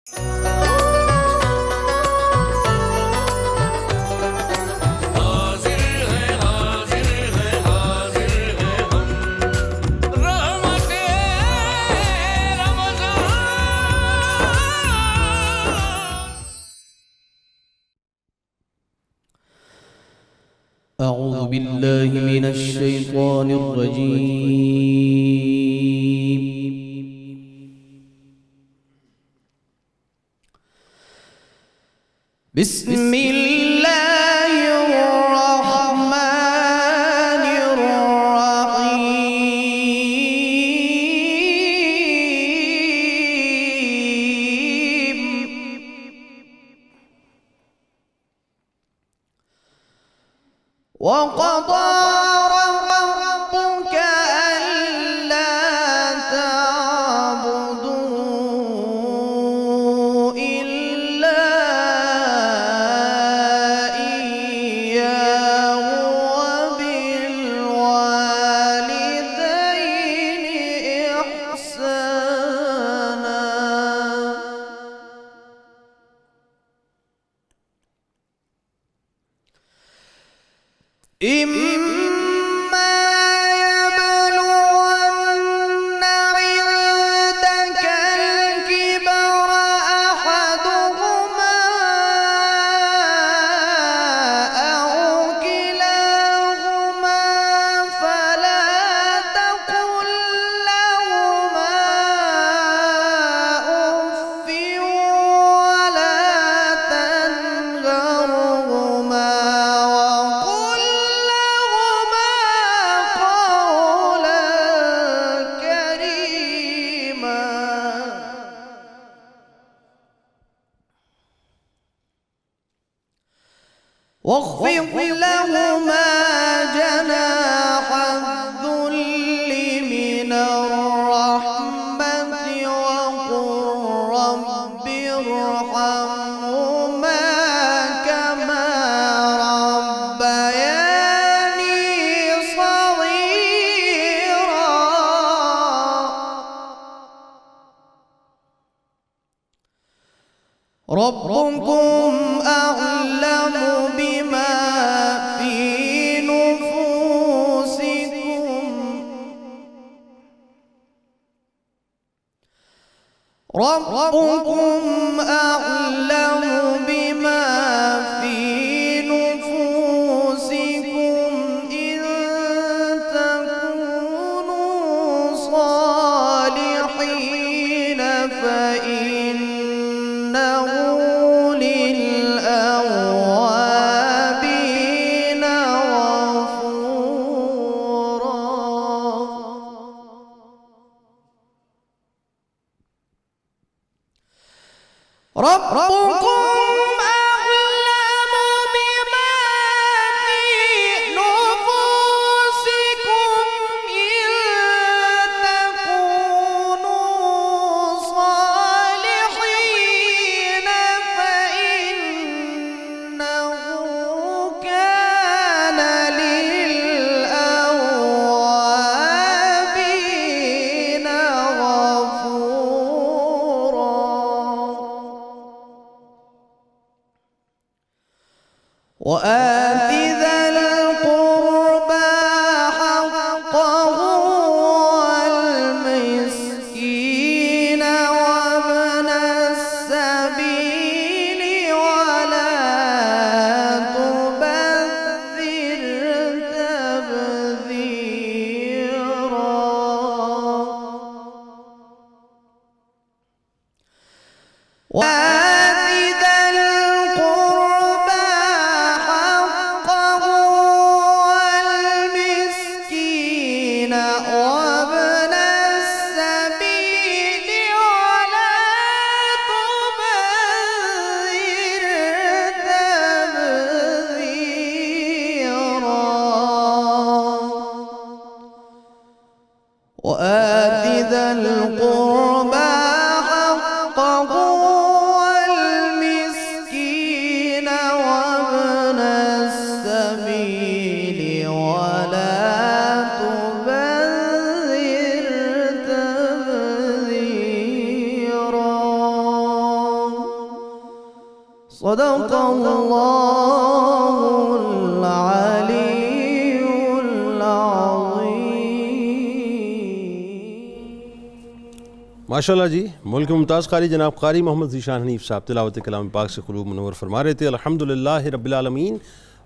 أعوذ بالله من الشيطان الرجيم. بسم الله الرحمن الرحيم. وقضى ربك ألا تعبدوا إلا إياه وبالوالدين إحسانا. إما يبلغن عندك الكبر أحدهما أو كلاهما فلا تقل لهما أف ولا تنهرهما واخفض لهما جناح الذل من الرحمة وقل رب ارحمهما كما ربياني صغيرا. ربكم أعلم بما في نفوسكم. ربكم أعلم بما في نفوسكم إن تكونوا صالحين فإنه للأوابين غفورا. ربكم أعلم بما في نفوسكم إن تكونوا صالحين فإنه كان للأوابين غفورا. وآت ذا القربى حقه والمسكين وابن السبيل ولا تبذر تبذيرا. وآت ذا القربى حقه والمسكين وابن السبيل ولا تبذر تبذيرا. وآت ذا القربى حقه والمسكين وابن السبيل ولا تبذر تبذيرا. صدق اللہ العلی العظیم۔ ماشاءاللہ جی، ملک ممتاز قاری جناب قاری محمد ذیشان حنیف صاحب تلاوت کلام پاک سے قلوب منور فرما رہے تھے۔ الحمدللہ رب العالمین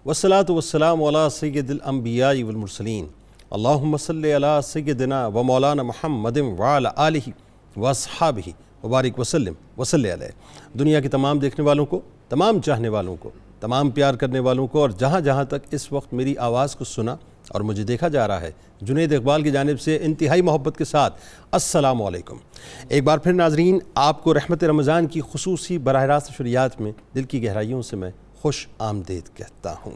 والصلاة والسلام علی سید الانبیاء والمرسلین، اللہم صلی علی سیدنا و مولانا محمد وعلی آلہ واصحابہ وبارک وسلم وصلی علیہ۔ دنیا کے تمام دیکھنے والوں کو، تمام چاہنے والوں کو، تمام پیار کرنے والوں کو، اور جہاں جہاں تک اس وقت میری آواز کو سنا اور مجھے دیکھا جا رہا ہے، جنید اقبال کی جانب سے انتہائی محبت کے ساتھ السلام علیکم۔ ایک بار پھر ناظرین، آپ کو رحمت رمضان کی خصوصی براہ راست شریعت میں دل کی گہرائیوں سے میں خوش آمدید کہتا ہوں۔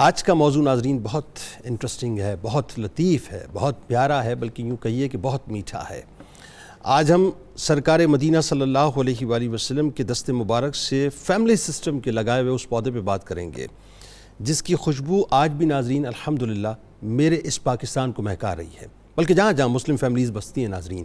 آج کا موضوع ناظرین بہت انٹرسٹنگ ہے، بہت لطیف ہے، بہت پیارا ہے، بلکہ یوں کہیے کہ بہت میٹھا ہے۔ آج ہم سرکار مدینہ صلی اللہ علیہ وآلہ وسلم کے دست مبارک سے فیملی سسٹم کے لگائے ہوئے اس پودے پہ بات کریں گے، جس کی خوشبو آج بھی ناظرین الحمدللہ میرے اس پاکستان کو مہکا رہی ہے، بلکہ جہاں جہاں مسلم فیملیز بستی ہیں ناظرین،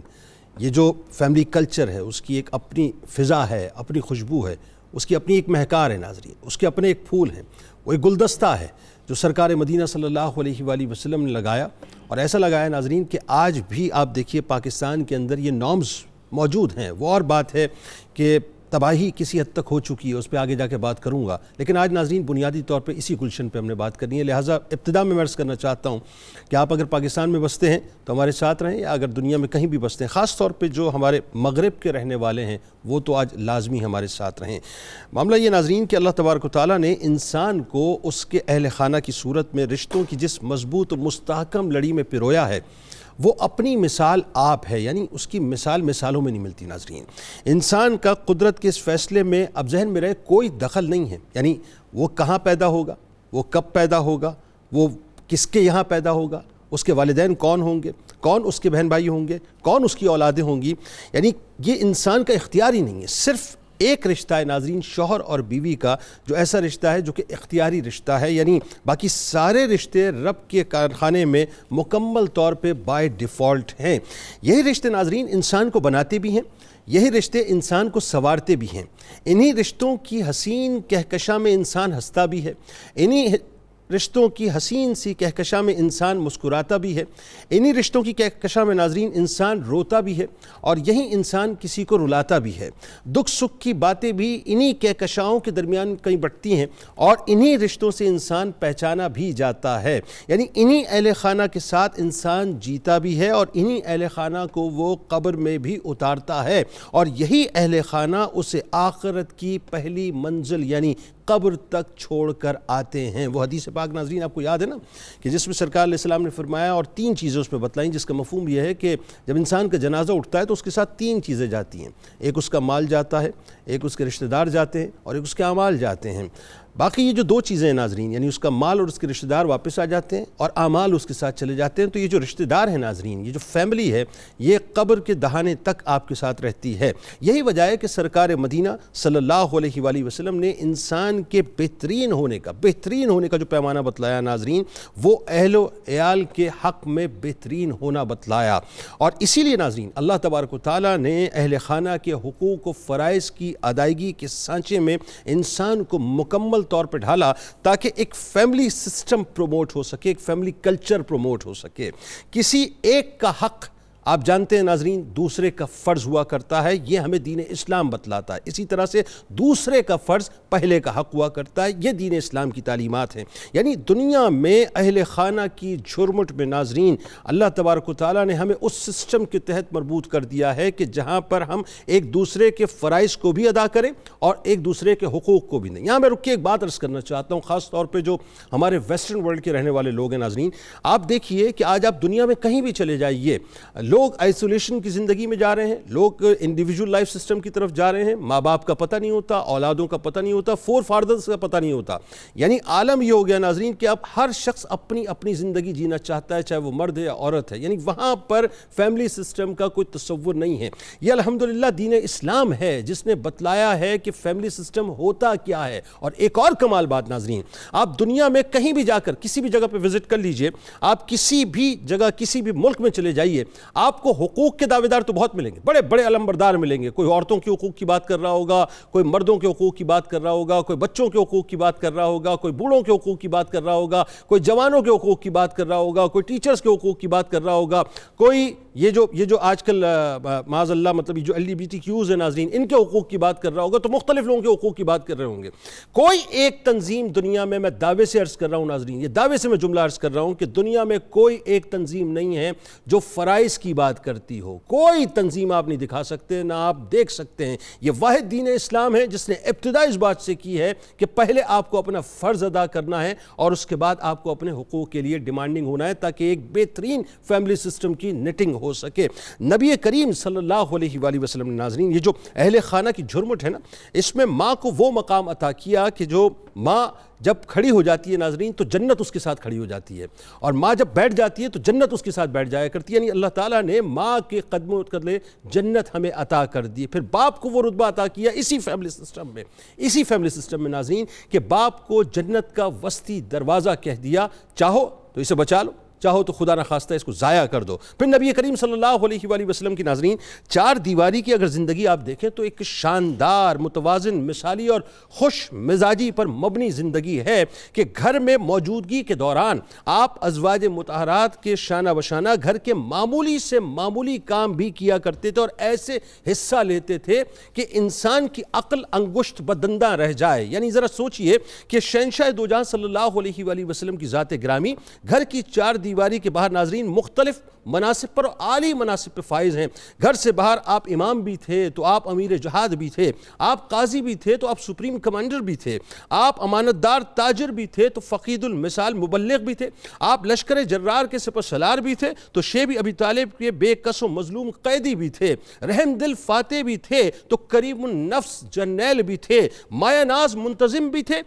یہ جو فیملی کلچر ہے اس کی ایک اپنی فضا ہے، اپنی خوشبو ہے، اس کی اپنی ایک مہکار ہے ناظرین، اس کے اپنے ایک پھول ہیں، وہ ایک گلدستہ ہے جو سرکار مدینہ صلی اللہ علیہ وآلہ وسلم نے لگایا، اور ایسا لگایا ناظرین کہ آج بھی آپ دیکھیے پاکستان کے اندر یہ نارمز موجود ہیں۔ وہ اور بات ہے کہ تباہی کسی حد تک ہو چکی ہے، اس پہ آگے جا کے بات کروں گا، لیکن آج ناظرین بنیادی طور پہ اسی گلشن پہ ہم نے بات کرنی ہے۔ لہٰذا ابتدا میں عرض کرنا چاہتا ہوں کہ آپ اگر پاکستان میں بستے ہیں تو ہمارے ساتھ رہیں، یا اگر دنیا میں کہیں بھی بستے ہیں، خاص طور پہ جو ہمارے مغرب کے رہنے والے ہیں وہ تو آج لازمی ہمارے ساتھ رہیں۔ معاملہ یہ ناظرین کہ اللہ تبارک و تعالیٰ نے انسان کو اس کے اہل خانہ کی صورت میں رشتوں کی جس مضبوط و مستحکم لڑی میں پرویا ہے، وہ اپنی مثال آپ ہے، یعنی اس کی مثال مثالوں میں نہیں ملتی ناظرین۔ انسان کا قدرت کے اس فیصلے میں اب ذہن میں رہے کوئی دخل نہیں ہے، یعنی وہ کہاں پیدا ہوگا، وہ کب پیدا ہوگا، وہ کس کے یہاں پیدا ہوگا، اس کے والدین کون ہوں گے، کون اس کے بہن بھائی ہوں گے، کون اس کی اولادیں ہوں گی، یعنی یہ انسان کا اختیار ہی نہیں ہے۔ صرف ایک رشتہ ہے ناظرین شوہر اور بیوی کا، جو ایسا رشتہ ہے جو کہ اختیاری رشتہ ہے، یعنی باقی سارے رشتے رب کے کارخانے میں مکمل طور پہ بائی ڈیفالٹ ہیں۔ یہی رشتے ناظرین انسان کو بناتے بھی ہیں، یہی رشتے انسان کو سنوارتے بھی ہیں، انہی رشتوں کی حسین کہکشاں میں انسان ہنستا بھی ہے، انہی رشتوں کی حسین سی کہکشاں میں انسان مسکراتا بھی ہے، انہی رشتوں کی کہکشاں میں ناظرین انسان روتا بھی ہے، اور یہی انسان کسی کو رلاتا بھی ہے۔ دکھ سکھ کی باتیں بھی انہی کہکشاؤں کے درمیان کہیں بٹتی ہیں، اور انہی رشتوں سے انسان پہچانا بھی جاتا ہے، یعنی انہی اہل خانہ کے ساتھ انسان جیتا بھی ہے، اور انہی اہل خانہ کو وہ قبر میں بھی اتارتا ہے، اور یہی اہل خانہ اسے آخرت کی پہلی منزل یعنی قبر تک چھوڑ کر آتے ہیں۔ وہ حدیث پاک ناظرین آپ کو یاد ہے نا کہ جس میں سرکار علیہ السلام نے فرمایا، اور تین چیزیں اس میں بتلائیں، جس کا مفہوم یہ ہے کہ جب انسان کا جنازہ اٹھتا ہے تو اس کے ساتھ تین چیزیں جاتی ہیں، ایک اس کا مال جاتا ہے، ایک اس کے رشتہ دار جاتے ہیں، اور ایک اس کے اعمال جاتے ہیں۔ باقی یہ جو دو چیزیں ہیں ناظرین، یعنی اس کا مال اور اس کے رشتہ دار واپس آ جاتے ہیں، اور اعمال اس کے ساتھ چلے جاتے ہیں، تو یہ جو رشتہ دار ہیں ناظرین، یہ جو فیملی ہے، یہ قبر کے دہانے تک آپ کے ساتھ رہتی ہے۔ یہی وجہ ہے کہ سرکار مدینہ صلی اللہ علیہ وآلہ وسلم نے انسان کے بہترین ہونے کا جو پیمانہ بتلایا ناظرین، وہ اہل و عیال کے حق میں بہترین ہونا بتلایا، اور اسی لیے ناظرین اللہ تبارک و تعالیٰ نے اہل خانہ کے حقوق و فرائض کی ادائیگی کے سانچے میں انسان کو مکمل طور پر ڈھالا، تاکہ ایک فیملی سسٹم پروموٹ ہو سکے، ایک فیملی کلچر پروموٹ ہو سکے۔ کسی ایک کا حق آپ جانتے ہیں ناظرین دوسرے کا فرض ہوا کرتا ہے، یہ ہمیں دین اسلام بتلاتا ہے، اسی طرح سے دوسرے کا فرض پہلے کا حق ہوا کرتا ہے، یہ دین اسلام کی تعلیمات ہیں۔ یعنی دنیا میں اہل خانہ کی جھرمٹ میں ناظرین اللہ تبارک و تعالیٰ نے ہمیں اس سسٹم کے تحت مربوط کر دیا ہے کہ جہاں پر ہم ایک دوسرے کے فرائض کو بھی ادا کریں اور ایک دوسرے کے حقوق کو بھی نہیں۔ یہاں میں رک کے ایک بات عرض کرنا چاہتا ہوں، خاص طور پہ جو ہمارے ویسٹرن ورلڈ کے رہنے والے لوگ ہیں ناظرین، آپ دیکھیے کہ آج آپ دنیا میں کہیں بھی چلے جائیے، لوگ آئسولیشن کی زندگی میں جا رہے ہیں، لوگ انڈیویجول لائف سسٹم کی طرف جا رہے ہیں، ماں باپ کا پتہ نہیں ہوتا، اولادوں کا پتہ نہیں ہوتا، فور فادرز کا پتہ نہیں ہوتا۔ یعنی عالم یہ ہو گیا ناظرین کہ اب ہر شخص اپنی اپنی زندگی جینا چاہتا ہے، چاہے وہ مرد ہے یا عورت ہے، یعنی وہاں پر فیملی سسٹم کا کوئی تصور نہیں ہے۔ یہ الحمدللہ دین اسلام ہے جس نے بتلایا ہے کہ فیملی سسٹم ہوتا کیا ہے۔ اور ایک اور کمال بات ناظرین، آپ دنیا میں کہیں بھی جا کر کسی بھی جگہ پہ وزٹ کر لیجئے، آپ کسی بھی جگہ کسی بھی ملک میں چلے جائیے، آپ کو حقوق کے دعوے دار تو بہت ملیں گے، بڑے بڑے علمبردار ملیں گے، کوئی عورتوں کے حقوق کی بات کر رہا ہوگا، کوئی مردوں کے حقوق کی بات کر رہا ہوگا، کوئی بچوں کے حقوق کی بات کر رہا ہوگا، کوئی بوڑھوں کے حقوق کی بات کر رہا ہوگا، کوئی جوانوں کے حقوق کی بات کر رہا ہوگا، کوئی ٹیچرز کے حقوق کی بات کر رہا ہوگا، کوئی یہ جو آج کل معاذ اللہ مطلب یہ جو LGBTQs ہیں ناظرین، ان کے حقوق کی بات کر رہا ہوگا، تو مختلف لوگوں کے حقوق کی بات کر رہے ہوں گے۔ کوئی ایک تنظیم دنیا میں دعوے سے عرض کر رہا ہوں ناظرین، یہ دعوے سے میں جملہ عرض کر رہا ہوں کہ دنیا میں کوئی ایک تنظیم نہیں ہے جو فرائض کی بات کرتی ہو، کوئی تنظیم آپ نہیں دکھا سکتے، نہ آپ دیکھ سکتے ہیں۔ یہ واحد دین اسلام ہے جس نے ابتدا اس بات سے کی ہے کہ پہلے آپ کو اپنا فرض ادا کرنا ہے اور اس کے بعد آپ کو اپنے حقوق کے لیے ڈیمانڈنگ ہونا ہے تاکہ ایک بہترین فیملی سسٹم کی نٹنگ ہو سکے۔ نبی کریم صلی اللہ علیہ وآلہ وسلم نے ناظرین یہ جو اہل خانہ کی جھرمٹ ہے نا، اس میں ماں کو وہ مقام عطا کیا کہ جو ماں جب کھڑی ہو جاتی ہے ناظرین تو جنت اس کے ساتھ کھڑی ہو جاتی ہے، اور ماں جب بیٹھ جاتی ہے تو جنت اس کے ساتھ بیٹھ جایا کرتی ہے، یعنی اللہ تعالیٰ نے ماں کے قدموں تلے جنت ہمیں عطا کر دی۔ پھر باپ کو وہ رتبہ عطا کیا اسی فیملی سسٹم میں ناظرین کہ باپ کو جنت کا وسطی دروازہ کہہ دیا، چاہو تو اسے بچا لو، چاہو تو خدا نخواستہ اس کو ضائع کر دو۔ پھر نبی کریم صلی اللہ علیہ وآلہ وسلم کی ناظرین چار دیواری کی اگر زندگی آپ دیکھیں تو ایک شاندار، متوازن، مثالی اور خوش مزاجی پر مبنی زندگی ہے کہ گھر میں موجودگی کے دوران آپ ازواج مطہرات کے شانہ بشانہ گھر کے معمولی سے معمولی کام بھی کیا کرتے تھے اور ایسے حصہ لیتے تھے کہ انسان کی عقل انگشت بدندہ رہ جائے۔ یعنی ذرا سوچئے کہ شہنشاہ دو جہاں صلی اللہ علیہ وآلہ وسلم کی ذات گرامی گھر کی چار دیواری کے باہر ناظرین مختلف مناصب پر عالی مناصب پر فائز ہیں۔ گھر سے باہر آپ امام بھی تھے تو آپ امیر جہاد بھی تھے، آپ قاضی بھی تھے تو آپ سپریم کمانڈر بھی تھے، آپ امانت دار تاجر بھی تھے تو فقید المثال مبلغ بھی تھے، آپ لشکر جرار کے سپہ سالار بھی تھے تو شیب ابی طالب کے بے کس و مظلوم قیدی بھی تھے، رحم دل فاتح بھی تھے تو کریم النفس جرنیل بھی تھے، مایہ ناز منتظم بھی تھے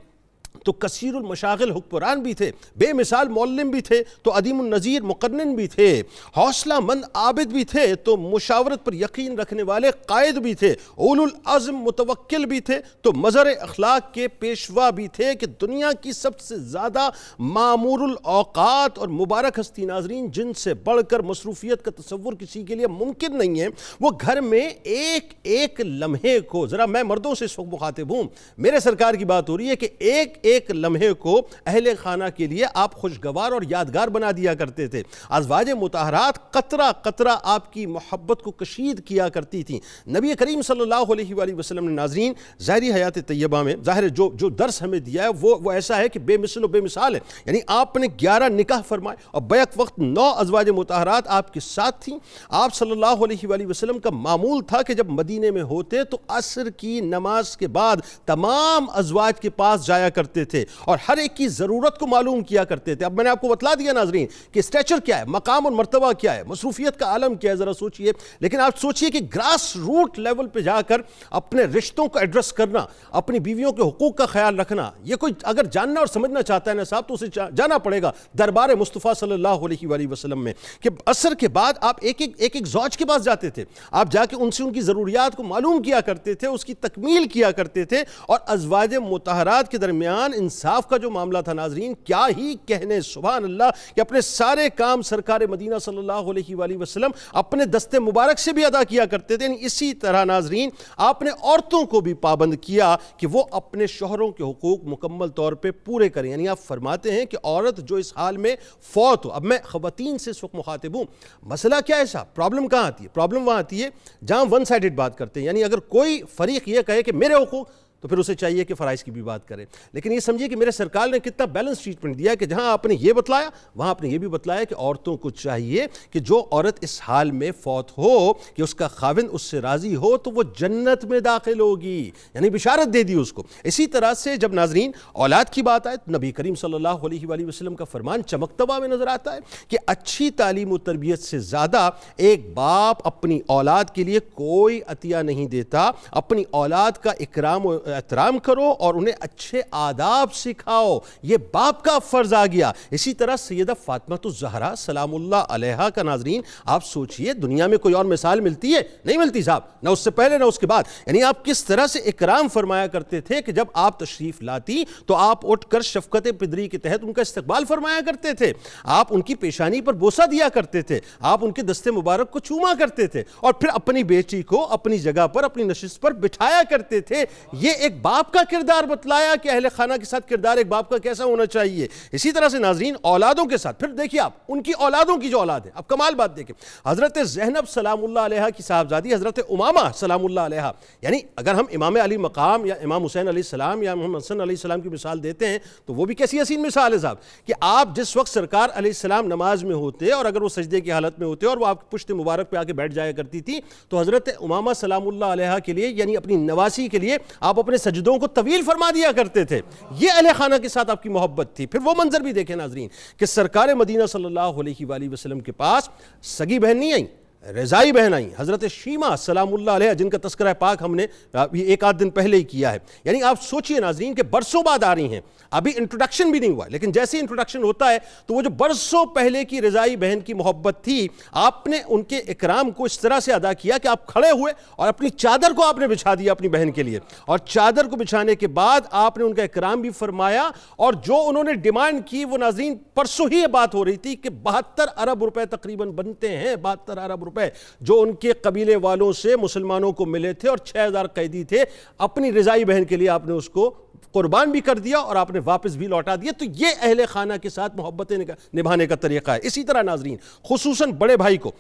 تو کثیر المشاغل حکمران بھی تھے، بے مثال معلم بھی تھے تو عدیم النظیر مقنن بھی تھے، حوصلہ مند عابد بھی تھے تو مشاورت پر یقین رکھنے والے قائد بھی تھے، اولو العزم متوکل بھی تھے تو مظہر اخلاق کے پیشوا بھی تھے کہ دنیا کی سب سے زیادہ معمور الاوقات اور مبارک ہستی ناظرین جن سے بڑھ کر مصروفیت کا تصور کسی کے لیے ممکن نہیں ہے، وہ گھر میں ایک ایک لمحے کو، ذرا میں مردوں سے اس وقت مخاطب ہوں، میرے سرکار کی بات ہو رہی ہے کہ ایک لمحے کو اہل خانہ کے لیے آپ خوشگوار اور یادگار بنا دیا کرتے تھے۔ ازواج مطہرات قطرہ قطرہ آپ کی محبت کو کشید کیا کرتی تھیں۔ نبی کریم صلی اللہ علیہ وآلہ وسلم نے ناظرین ظاہری حیات طیبہ میں ظاہر جو درس ہمیں دیا ہے وہ ایسا ہے کہ بے مثل و بے مثال ہے۔ یعنی آپ نے 11 نکاح فرمائے اور بیک وقت 9 ازواج مطہرات آپ کے ساتھ تھیں۔ آپ صلی اللہ علیہ وآلہ وسلم کا معمول تھا کہ جب مدینے میں ہوتے تو عصر کی نماز کے بعد تمام ازواج کے پاس جایا کرتے تھے اور ہر ایک کی ضرورت کو معلوم کیا کرتے تھے۔ اب میں نے آپ کو بتلا دیا ناظرین کہ اسٹیچر کیا ہے، مقام اور مرتبہ کیا ہے، مصروفیت کا عالم کیا ہے، ذرا سوچئے۔ لیکن آپ سوچئے کہ گراس روٹ لیول پہ جا کر اپنے رشتوں کو ایڈریس کرنا، اپنی بیویوں کے حقوق کا خیال رکھنا، یہ کوئی اگر جاننا اور سمجھنا چاہتا ہے نا صاحب تو اسے جانا پڑے گا دربار مصطفیٰ صلی اللہ علیہ وآلہ وسلم میں کہ عصر کے بعد آپ ایک زوج کے پاس جاتے تھے، آپ جا کے ان سے ان کی ضروریات کو معلوم کیا کرتے تھے، اس کی تکمیل کیا کرتے تھے، اور ازواج مطہرات کے درمیان انصاف کا جو معاملہ تھا ناظرین کیا ہی کہنے، سبحان اللہ، کہ اپنے سارے کام سرکار مدینہ صلی اللہ علیہ وآلہ وسلم اپنے دست مبارک سے بھی ادا کیا کرتے تھے۔ یعنی اسی طرح ناظرین آپ نے عورتوں کو بھی پابند کیا کہ وہ اپنے شوہروں کے حقوق مکمل طور پہ پورے کریں۔ یعنی آپ فرماتے ہیں کہ عورت جو اس حال میں فوت ہو، اب میں خواتین سے اس وقت مخاطب ہوں، مسئلہ کیا ہے صاحب؟ پرابلم کہاں آتی ہے؟ پرابلم وہاں آتی ہے جہاں ون سائیڈڈ بات کرتے ہیں، یعنی اگر کوئی فریق یہ کہے کہ میرے حقوق، تو پھر اسے چاہیے کہ فرائض کی بھی بات کرے۔ لیکن یہ سمجھیے کہ میرے سرکار نے کتنا بیلنس ٹریٹمنٹ دیا کہ جہاں آپ نے یہ بتلایا وہاں آپ نے یہ بھی بتلایا کہ عورتوں کو چاہیے کہ جو عورت اس حال میں فوت ہو کہ اس کا خاوند اس سے راضی ہو تو وہ جنت میں داخل ہوگی، یعنی بشارت دے دی اس کو۔ اسی طرح سے جب ناظرین اولاد کی بات آئے تو نبی کریم صلی اللہ علیہ وآلہ وسلم کا فرمان چمکتا ہوا میں نظر آتا ہے کہ اچھی تعلیم و تربیت سے زیادہ ایک باپ اپنی اولاد کے لیے کوئی عطیہ نہیں دیتا، اپنی اولاد کا اکرام و احترام کرو اور انہیں اچھے آداب سکھاؤ، یہ باپ کا فرض آ گیا۔ اسی طرح سیدہ فاطمہ الزہرا سلام اللہ علیہا کا ناظرین آپ سوچئے دنیا میں کوئی اور مثال ملتی ہے؟ نہیں ملتی صاحب، نہ اس سے پہلے نہ اس کے بعد۔ یعنی آپ کس طرح سے اکرام فرمایا کرتے تھے کہ جب آپ تشریف لاتی تو آپ اٹھ کر شفقت پدری کے تحت ان کا استقبال فرمایا کرتے تھے، آپ ان کی پیشانی پر بوسہ دیا کرتے تھے، آپ ان کے دست مبارک کو چوما کرتے تھے اور پھر اپنی بیٹی کو اپنی جگہ پر اپنی نشست پر بٹھایا کرتے تھے۔ یہ ایک باپ کا کردار بتلایا کہ اہل خانہ کے ساتھ کردار ایک باپ کا کیسا ہونا چاہیے۔ اسی طرح سے ناظرین اولادوں کے ساتھ پھر دیکھیے آپ ان کی اولادوں کی جو اولاد ہے، اب کمال بات دیکھیں، حضرت زینب سلام اللہ علیہا کی صاحبزادی حضرت امامہ سلام اللہ علیہا، یعنی اگر ہم امام علی مقام یا امام حسین علیہ السلام یا محمد حسن علیہ السلام کی مثال دیتے ہیں تو وہ بھی کیسی حسین مثال ہے صاحب کہ آپ جس وقت سرکار علیہ السلام نماز میں ہوتے اور اگر وہ سجدے کی حالت میں ہوتے اور وہ آپ کی پشت مبارک پہ آ کے بیٹھ جایا کرتی تھی تو حضرت امامہ سلام اللہ علیہا کے لیے یعنی اپنی نواسی کے لیے آپ اپنے سجدوں کو طویل فرما دیا کرتے تھے۔ یہ اہل خانہ کے ساتھ آپ کی محبت تھی۔ پھر وہ منظر بھی دیکھیں ناظرین کہ سرکار مدینہ صلی اللہ علیہ وآلہ وسلم کے پاس سگی بہن نہیں آئیں، رضائی بہن آئیں، حضرت شیمہ سلام اللہ علیہ جن کا تذکرہ پاک ہم نے ایک آدھ دن پہلے ہی کیا ہے۔ یعنی آپ سوچئے ناظرین کہ برسوں بعد آ رہی ہیں، ابھی انٹروڈکشن بھی نہیں ہوا لیکن جیسے انٹروڈکشن ہوتا ہے تو وہ جو برسوں پہلے کی رضائی بہن کی محبت تھی آپ نے ان کے اکرام کو اس طرح سے ادا کیا کہ آپ کھڑے ہوئے اور اپنی چادر کو آپ نے بچھا دیا اپنی بہن کے لیے، اور چادر کو بچھانے کے بعد آپ نے ان کا اکرام بھی فرمایا اور جو انہوں نے ڈیمانڈ کی وہ ناظرین پرسوں ہی یہ بات ہو رہی تھی کہ 72 ارب روپے تقریباً بنتے ہیں، 72 ارب روپے جو ان کے قبیلے والوں سے مسلمانوں کو ملے تھے اور 6000 قیدی تھے، اپنی رضائی بہن کے لیے آپ نے اس کو قربان بھی کر دیا اور آپ نے واپس بھی لوٹا دیا۔ تو یہ اہل خانہ کے ساتھ محبتیں نبھانے کا طریقہ ہے۔ اسی طرح ناظرین خصوصاً بڑے بھائی کو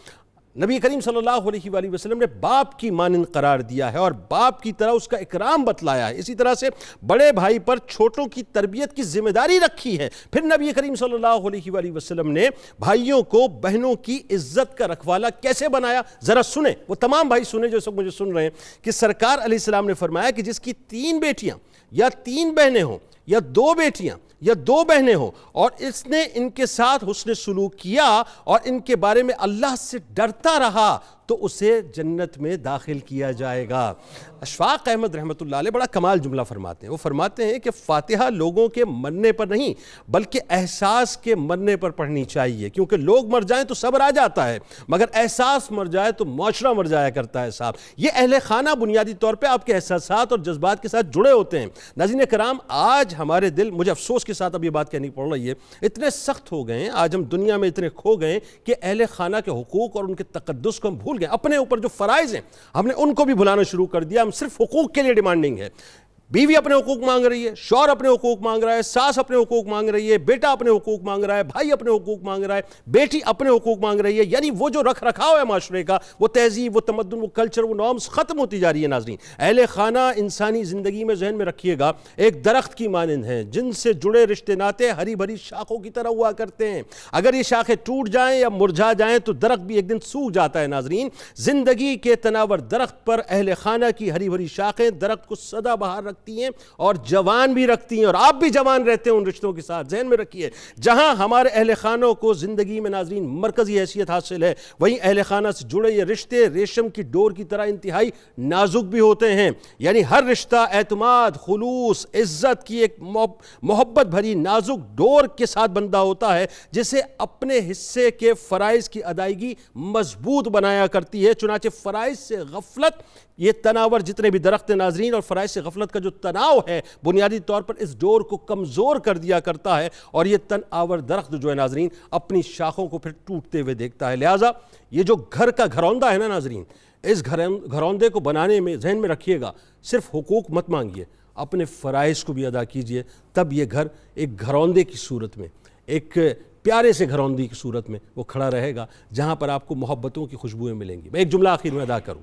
نبی کریم صلی اللہ علیہ وآلہ وسلم نے باپ کی مانند قرار دیا ہے اور باپ کی طرح اس کا اکرام بتلایا ہے۔ اسی طرح سے بڑے بھائی پر چھوٹوں کی تربیت کی ذمہ داری رکھی ہے۔ پھر نبی کریم صلی اللہ علیہ وآلہ وسلم نے بھائیوں کو بہنوں کی عزت کا رکھوالا کیسے بنایا، ذرا سنیں، وہ تمام بھائی سنیں جو سب مجھے سن رہے ہیں کہ سرکار علیہ السلام نے فرمایا کہ جس کی 3 بیٹیاں یا 3 بہنیں ہوں یا 2 بیٹیاں یا 2 بہنیں ہوں اور اس نے ان کے ساتھ حسن سلوک کیا اور ان کے بارے میں اللہ سے ڈرتا رہا تو اسے جنت میں داخل کیا جائے گا۔ اشفاق احمد رحمۃ اللہ علیہ بڑا کمال جملہ فرماتے ہیں، وہ فرماتے ہیں کہ فاتحہ لوگوں کے مرنے پر نہیں بلکہ احساس کے مرنے پر پڑھنی چاہیے، کیونکہ لوگ مر جائیں تو صبر آ جاتا ہے مگر احساس مر جائے تو معاشرہ مر جایا کرتا ہے صاحب۔ یہ اہل خانہ بنیادی طور پہ آپ کے احساسات اور جذبات کے ساتھ جڑے ہوتے ہیں۔ ناظرین کرام آج ہمارے دل، مجھے افسوس کے ساتھ اب یہ بات کہنی پڑ رہی ہے، اتنے سخت ہو گئے ہیں، آج ہم دنیا میں اتنے کھو گئے کہ اہل خانہ کے حقوق اور ان کے تقدس کو ہم بھول گئے، اپنے اوپر جو فرائض ہیں ہم نے ان کو بھی بھلانا شروع کر دیا، ہم صرف حقوق کے لیے ڈیمانڈنگ ہے۔ بیوی اپنے حقوق مانگ رہی ہے، شوہر اپنے حقوق مانگ رہا ہے، ساس اپنے حقوق مانگ رہی ہے، بیٹا اپنے حقوق مانگ رہا ہے، بھائی اپنے حقوق مانگ رہا ہے، بیٹی اپنے حقوق مانگ رہی ہے، یعنی وہ جو رکھ رکھاؤ ہے معاشرے کا، وہ تہذیب، وہ تمدن، وہ کلچر، وہ نارمز ختم ہوتی جا رہی ہے۔ ناظرین اہل خانہ انسانی زندگی میں ذہن میں رکھیے گا ایک درخت کی مانند ہیں جن سے جڑے رشتے ناتے ہری بھری شاخوں کی طرح ہوا کرتے ہیں، اگر یہ شاخیں ٹوٹ جائیں یا مرجھا جائیں تو درخت بھی ایک دن سوکھ جاتا ہے۔ ناظرین زندگی کے تناور درخت پر اہل خانہ کی ہری بھری شاخیں درخت کو سدا بہار رکھتی ہیں اور جوان بھی رکھتی ہیں، اور آپ بھی جوان رہتے ہیں ان رشتوں کے ساتھ۔ ذہن میں رکھیے جہاں ہمارے اہل خانوں کو زندگی میں ناظرین مرکزی حیثیت حاصل ہے وہیں اہل خانہ سے جڑے یہ رشتے ریشم کی ڈور کی طرح انتہائی نازک بھی ہوتے ہیں، یعنی ہر رشتہ اعتماد، خلوص، عزت کی ایک محبت بھری نازک ڈور کے ساتھ بندھا ہوتا ہے جسے اپنے حصے کے فرائض کی ادائیگی مضبوط بنایا کرتی ہے۔ چنانچہ فرائض سے غفلت، یہ تناور جتنے بھی درخت ناظرین اور فرائض سے غفلت کا جو تناؤ ہے بنیادی طور پر اس ڈور کو کمزور کر دیا کرتا ہے اور یہ تناور درخت جو ہے ناظرین اپنی شاخوں کو پھر ٹوٹتے ہوئے دیکھتا ہے۔ لہٰذا یہ جو گھر کا گھروندہ ہے نا ناظرین، اس گھروندے کو بنانے میں ذہن میں رکھیے گا صرف حقوق مت مانگیے، اپنے فرائض کو بھی ادا کیجیے، تب یہ گھر ایک گھروندے کی صورت میں، ایک پیارے سے گھروندے کی صورت میں وہ کھڑا رہے گا جہاں پر آپ کو محبتوں کی خوشبوئیں ملیں گی۔ میں ایک جملہ آخر میں ادا کروں،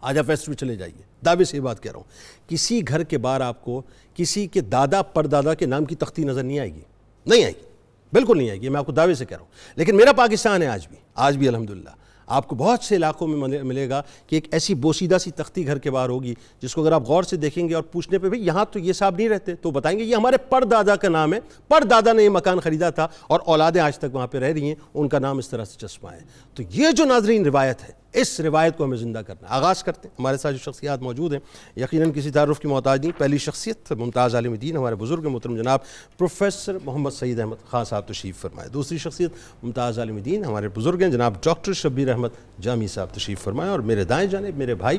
آج آپ ویسٹ میں چلے جائیے، دعوے سے یہ بات کہہ رہا ہوں، کسی گھر کے باہر آپ کو کسی کے دادا پردادا کے نام کی تختی نظر نہیں آئے گی، نہیں آئے گی، بالکل نہیں آئے گی، میں آپ کو دعوے سے کہہ رہا ہوں۔ لیکن میرا پاکستان ہے آج بھی الحمدللہ آپ کو بہت سے علاقوں میں ملے گا کہ ایک ایسی بوسیدہ سی تختی گھر کے باہر ہوگی جس کو اگر آپ غور سے دیکھیں گے اور پوچھنے پہ بھی یہاں تو یہ صاحب نہیں رہتے تو بتائیں گے یہ ہمارے پردادا کا نام ہے، پردادا نے یہ مکان خریدا تھا اور اولادیں آج تک وہاں پہ رہ رہی ہیں، ان کا نام اس طرح سے چسپاں ہے۔ تو یہ جو ناظرین روایت ہے اس روایت کو ہمیں زندہ کرنا ہے۔ آغاز کرتے ہیں، ہمارے ساتھ جو شخصیات موجود ہیں یقیناً کسی تعارف کی محتاج نہیں۔ پہلی شخصیت ممتاز عالم دین ہمارے بزرگ محترم جناب پروفیسر محمد سعید احمد خان صاحب تشریف فرمائے۔ دوسری شخصیت ممتاز عالم دین ہمارے بزرگ ہیں جناب ڈاکٹر شبیر احمد جامی صاحب تشریف فرمائے، اور میرے دائیں جانب میرے بھائی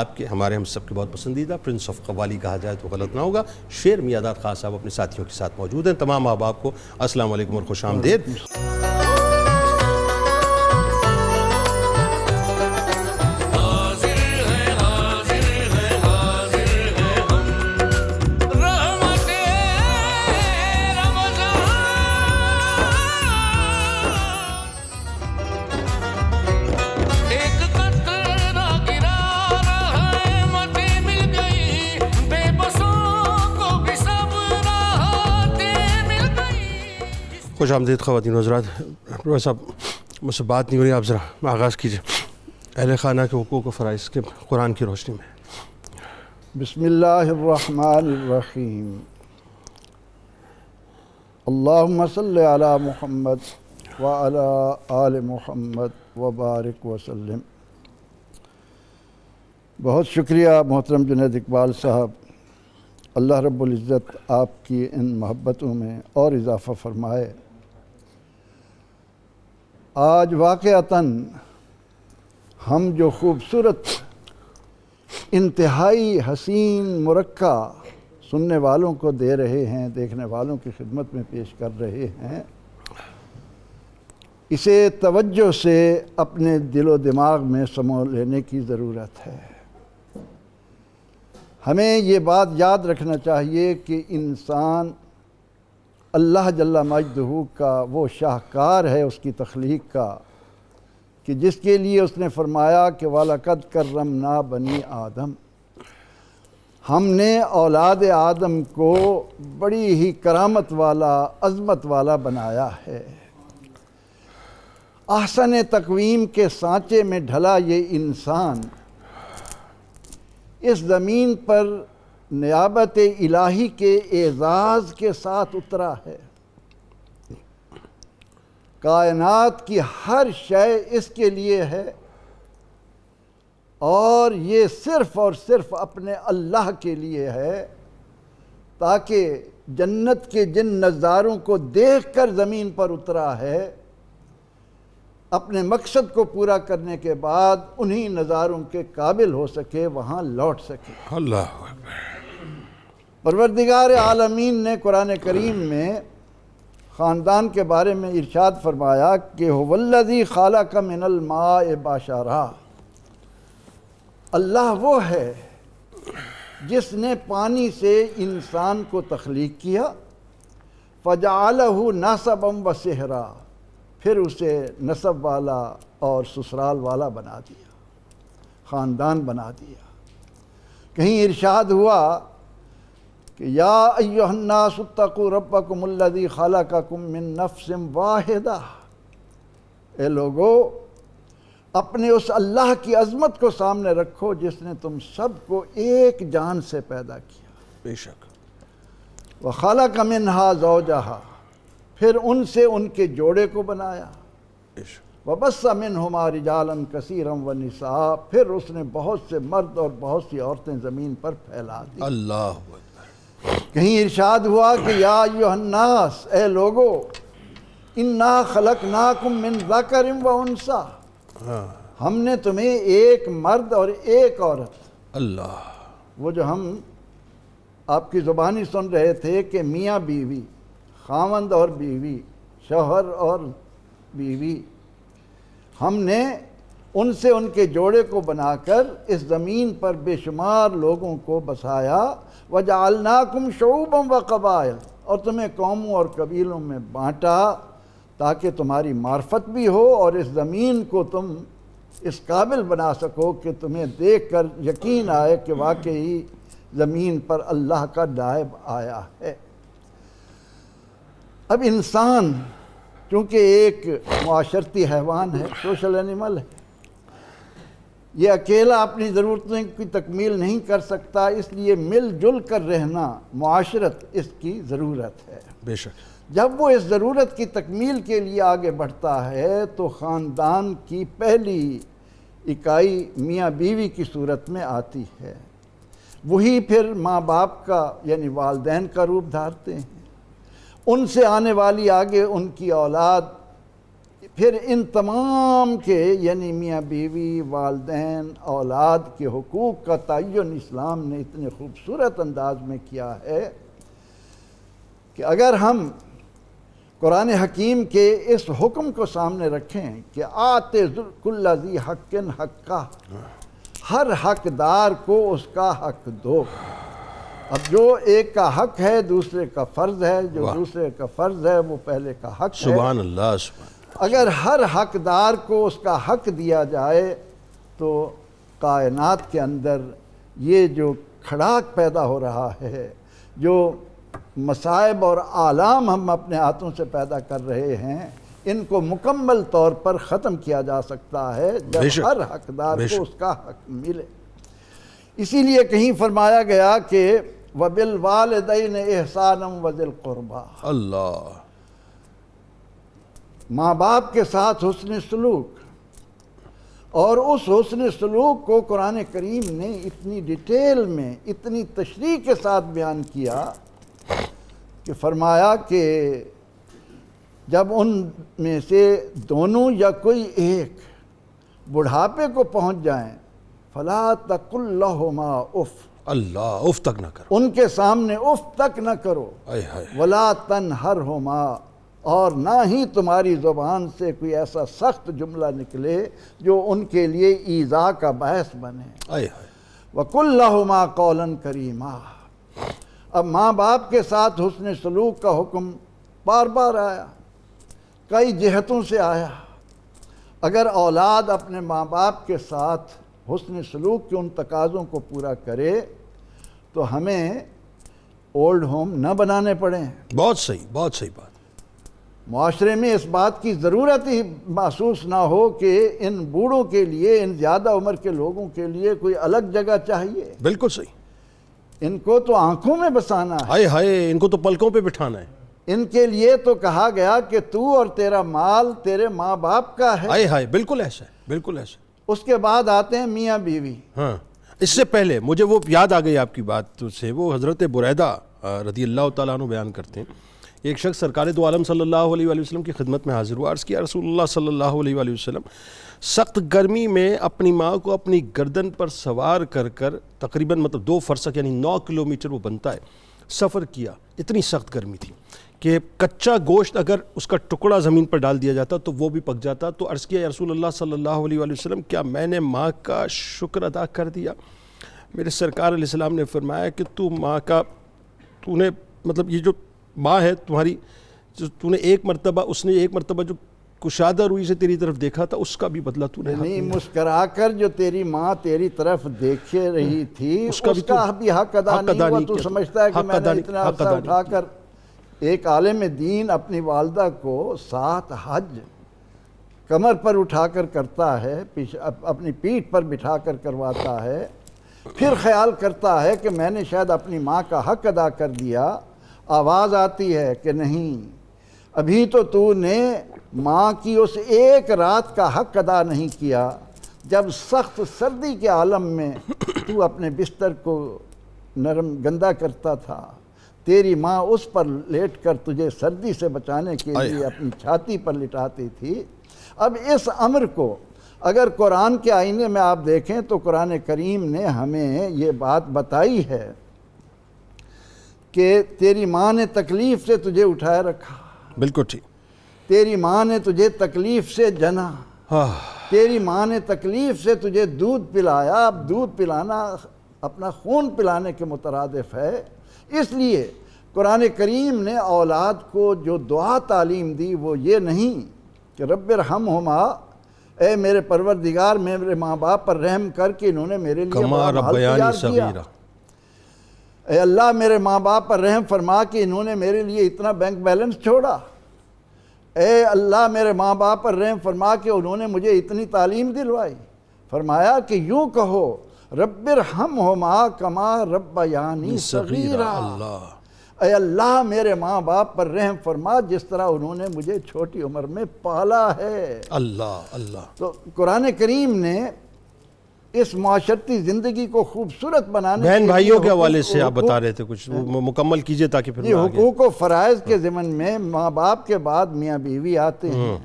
آپ کے ہمارے ہم سب کے بہت پسندیدہ پرنس آف قوالی کہا جائے تو غلط نہ ہوگا، شیر میاداد خان صاحب اپنے ساتھیوں کے ساتھ موجود ہیں۔ تمام احباب کو السلام علیکم اور خوش آمدید۔ خوش آمدید خواتین و حضرات۔ پروفیسر صاحب مجھ سے بات نہیں ہو رہی، آپ ذرا آغاز کیجیے اہل خانہ کے حقوق و فرائض کے قرآن کی روشنی میں۔ بسم اللہ الرحمن الرحیم، اللہم صلی علی محمد وعلی آل محمد وبارک وسلم۔ بہت شکریہ محترم جنید اقبال صاحب، اللہ رب العزت آپ کی ان محبتوں میں اور اضافہ فرمائے۔ آج واقعتاً ہم جو خوبصورت انتہائی حسین مرکہ سننے والوں کو دے رہے ہیں، دیکھنے والوں کی خدمت میں پیش کر رہے ہیں، اسے توجہ سے اپنے دل و دماغ میں سمو لینے کی ضرورت ہے۔ ہمیں یہ بات یاد رکھنا چاہیے کہ انسان اللہ جل مجدہ کا وہ شاہکار ہے اس کی تخلیق کا کہ جس کے لیے اس نے فرمایا کہ وَلَقَدْ كَرَّمْنَا بَنِي آدم، ہم نے اولاد آدم کو بڑی ہی کرامت والا، عظمت والا بنایا ہے۔ احسن تقویم کے سانچے میں ڈھلا یہ انسان اس زمین پر نیابت الہی کے اعزاز کے ساتھ اترا ہے۔ کائنات کی ہر شے اس کے لیے ہے، اور یہ صرف اور صرف اپنے اللہ کے لیے ہے، تاکہ جنت کے جن نظاروں کو دیکھ کر زمین پر اترا ہے، اپنے مقصد کو پورا کرنے کے بعد انہی نظاروں کے قابل ہو سکے، وہاں لوٹ سکے۔ اللہ اکبر۔ پروردگار عالمین نے قرآن کریم میں خاندان کے بارے میں ارشاد فرمایا کہ هو الذی خلق من الماء بشرا، اللہ وہ ہے جس نے پانی سے انسان کو تخلیق کیا، فجعلہ نسبا وصہرا، پھر اسے نسب والا اور سسرال والا بنا دیا، خاندان بنا دیا۔ کہیں ارشاد ہوا کہ یا ایھا الناس اتقوا ربکم الذی خلقکم من نفس واحدہ، اے لوگو اپنے اس اللہ کی عظمت کو سامنے رکھو جس نے تم سب کو ایک جان سے پیدا کیا۔ بے شک۔ وخلق منہا زوجہا، پھر ان سے ان کے جوڑے کو بنایا۔ بے شک۔ وبث منہما رجالا کثیرا ونساء، پھر اس نے بہت سے مرد اور بہت سی عورتیں زمین پر پھیلا دی۔ اللہ اکبر۔ کہیں ارشاد ہوا کہ یا ایھا الناس، اے لوگو انا خلقناکم من ذکر و انثی، ہم نے تمہیں ایک مرد اور ایک عورت، اللہ، وہ جو ہم آپ کی زبانی سن رہے تھے کہ میاں بیوی، خاوند اور بیوی، شوہر اور بیوی، ہم نے ان سے ان کے جوڑے کو بنا کر اس زمین پر بے شمار لوگوں کو بسایا۔ وَجَعَلْنَاكُمْ شُعُوبًا وَقَبَائِلَ، اور تمہیں قوموں اور قبیلوں میں بانٹا تاکہ تمہاری معرفت بھی ہو اور اس زمین کو تم اس قابل بنا سکو کہ تمہیں دیکھ کر یقین آئے کہ واقعی زمین پر اللہ کا نائب آیا ہے۔ اب انسان چونکہ ایک معاشرتی حیوان ہے، سوشل اینیمل ہے، یہ اکیلا اپنی ضرورتوں کی تکمیل نہیں کر سکتا، اس لیے مل جل کر رہنا، معاشرت، اس کی ضرورت ہے۔ بے شک۔ جب وہ اس ضرورت کی تکمیل کے لیے آگے بڑھتا ہے تو خاندان کی پہلی اکائی میاں بیوی کی صورت میں آتی ہے، وہی پھر ماں باپ کا یعنی والدین کا روپ دھارتے ہیں، ان سے آنے والی آگے ان کی اولاد، پھر ان تمام کے یعنی میاں بیوی، والدین، اولاد کے حقوق کا تعین اسلام نے اتنے خوبصورت انداز میں کیا ہے کہ اگر ہم قرآن حکیم کے اس حکم کو سامنے رکھیں کہ آتے کل ذی حق حقہ، ہر حقدار کو اس کا حق دو۔ اب جو ایک کا حق ہے دوسرے کا فرض ہے، جو دوسرے کا فرض ہے وہ پہلے کا حق ہے۔ سبحان اللہ، سبحان اللہ۔ اگر ہر حقدار کو اس کا حق دیا جائے تو کائنات کے اندر یہ جو کھڑاک پیدا ہو رہا ہے، جو مصائب اور آلام ہم اپنے ہاتھوں سے پیدا کر رہے ہیں، ان کو مکمل طور پر ختم کیا جا سکتا ہے جب ہر حقدار کو اس کا حق ملے۔ اسی لیے کہیں فرمایا گیا کہ وَبِالْوَالِدَيْنِ إِحْسَانًا وَذِي الْقُرْبَى، اللہ، ماں باپ کے ساتھ حسن سلوک، اور اس حسن سلوک کو قرآن کریم نے اتنی ڈیٹیل میں اتنی تشریح کے ساتھ بیان کیا کہ فرمایا کہ جب ان میں سے دونوں یا کوئی ایک بڑھاپے کو پہنچ جائیں فَلَا تَقُلْ لَهُمَا اُف، اللہ، اف تک نہ کرو، ان کے سامنے اف تک نہ کرو، وَلَا تَنْهَرْهُمَا، اور نہ ہی تمہاری زبان سے کوئی ایسا سخت جملہ نکلے جو ان کے لیے ایذا کا باعث بنے۔ وَقُلْ لَهُمَا قَوْلًا كَرِيمًا، اب ماں باپ کے ساتھ حسن سلوک کا حکم بار بار آیا، کئی جہتوں سے آیا۔ اگر اولاد اپنے ماں باپ کے ساتھ حسن سلوک کے ان تقاضوں کو پورا کرے تو ہمیں اولڈ ہوم نہ بنانے پڑیں۔ بہت صحیح، بہت صحیح بات۔ معاشرے میں اس بات کی ضرورت ہی محسوس نہ ہو کہ ان بوڑھوں کے لیے، ان زیادہ عمر کے لوگوں کے لیے کوئی الگ جگہ چاہیے۔ بالکل صحیح، ان کو تو آنکھوں میں بسانا ہے، ہائے ہائے، ان کو تو پلکوں پہ بٹھانا ہے۔ ان کے لیے تو کہا گیا کہ تو اور تیرا مال تیرے ماں باپ کا ہے۔ ہائے ہائے، بالکل ایسا ہے، بالکل ایسا ہے۔ اس کے بعد آتے ہیں میاں بیوی۔ ہاں، اس سے پہلے مجھے وہ یاد آ گئی آپ کی بات سے، وہ حضرت بریدہ رضی اللہ تعالیٰ عنہ بیان کرتے ہیں، ایک شخص سرکار دو عالم صلی اللہ علیہ وآلہ وسلم کی خدمت میں حاضر ہوا، عرض کیا رسول اللہ صلی اللہ علیہ وآلہ وسلم، سخت گرمی میں اپنی ماں کو اپنی گردن پر سوار کر کر تقریباً 2 فرسخ یعنی 9 کلومیٹر وہ بنتا ہے سفر کیا۔ اتنی سخت گرمی تھی کہ کچا گوشت اگر اس کا ٹکڑا زمین پر ڈال دیا جاتا تو وہ بھی پک جاتا۔ تو عرض کیا یا رسول اللہ صلی اللہ علیہ وآلہ وسلم، کیا میں نے ماں کا شکر ادا کر دیا؟ میرے سرکار علیہ السلام نے فرمایا کہ تو ماں کا، تو نے یہ جو ماں ہے تمہاری، جو تو نے ایک مرتبہ، اس نے ایک مرتبہ جو کشادہ روئی سے تیری طرف دیکھا تھا اس کا بھی بدلہ تو نے نہیں، مسکرا کر جو تیری ماں تیری طرف دیکھے رہی تھی اس کا بھی حق ادا نہیں ہوا۔ تو سمجھتا ہے کہ میں نے اتنا عرصہ اٹھا کر، ایک عالم دین اپنی والدہ کو 7 حج کمر پر اٹھا کر کرتا ہے، اپنی پیٹھ پر بٹھا کر کرواتا ہے، پھر خیال کرتا ہے کہ میں نے شاید اپنی ماں کا حق ادا کر دیا۔ آواز آتی ہے کہ نہیں، ابھی تو نے ماں کی اس ایک رات کا حق ادا نہیں کیا جب سخت سردی کے عالم میں تو اپنے بستر کو نرم گندا کرتا تھا، تیری ماں اس پر لیٹ کر تجھے سردی سے بچانے کے لیے اپنی چھاتی پر لٹاتی تھی۔ اب اس امر کو اگر قرآن کے آئینے میں آپ دیکھیں تو قرآن کریم نے ہمیں یہ بات بتائی ہے کہ تیری ماں نے تکلیف سے تجھے اٹھائے رکھا، بالکل ٹھیک، تیری ماں نے تجھے تکلیف سے جنا، تیری ماں نے تکلیف سے تجھے دودھ پلایا۔ اب دودھ پلانا اپنا خون پلانے کے مترادف ہے۔ اس لیے قرآن کریم نے اولاد کو جو دعا تعلیم دی وہ یہ نہیں کہ رب ارحمہما، اے میرے پروردگار میرے ماں باپ پر رحم کر کے انہوں نے میرے لیے کما ربیانی صغیرہ، اے اللہ میرے ماں باپ پر رحم فرما کہ انہوں نے میرے لیے اتنا بینک بیلنس چھوڑا۔ اے اللہ میرے ماں باپ پر رحم فرما کہ انہوں نے مجھے اتنی تعلیم دلوائی۔ فرمایا کہ یوں کہو رب ارحمہما کما ربیانی صغیرہ، اے اللہ میرے ماں باپ پر رحم فرما جس طرح انہوں نے مجھے چھوٹی عمر میں پالا ہے۔ اللہ اللہ۔ تو قرآن کریم نے اس معاشرتی زندگی کو خوبصورت بنانے بہن کے بھائیوں لیے کے حوالے سے آپ حقوق- بتا رہے تھے کچھ، وہ مکمل کیجئے تاکہ پھر یہ میں آگے۔ حقوق و فرائض کے ضمن میں ماں باپ کے بعد میاں بیوی آتے ہیں۔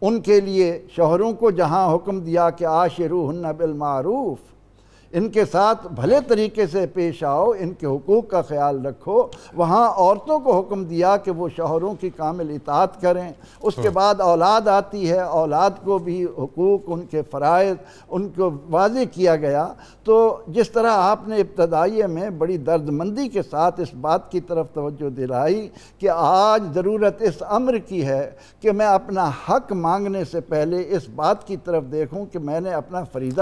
ان کے لیے شوہروں کو جہاں حکم دیا کہ عاشروہن بالمعروف، ان کے ساتھ بھلے طریقے سے پیش آؤ، ان کے حقوق کا خیال رکھو، وہاں عورتوں کو حکم دیا کہ وہ شوہروں کی کامل اطاعت کریں۔ اس کے بعد اولاد آتی ہے، اولاد کو بھی حقوق، ان کے فرائض ان کو واضح کیا گیا۔ تو جس طرح آپ نے ابتدائیے میں بڑی دردمندی کے ساتھ اس بات کی طرف توجہ دلائی کہ آج ضرورت اس امر کی ہے کہ میں اپنا حق مانگنے سے پہلے اس بات کی طرف دیکھوں کہ میں نے اپنا فریضہ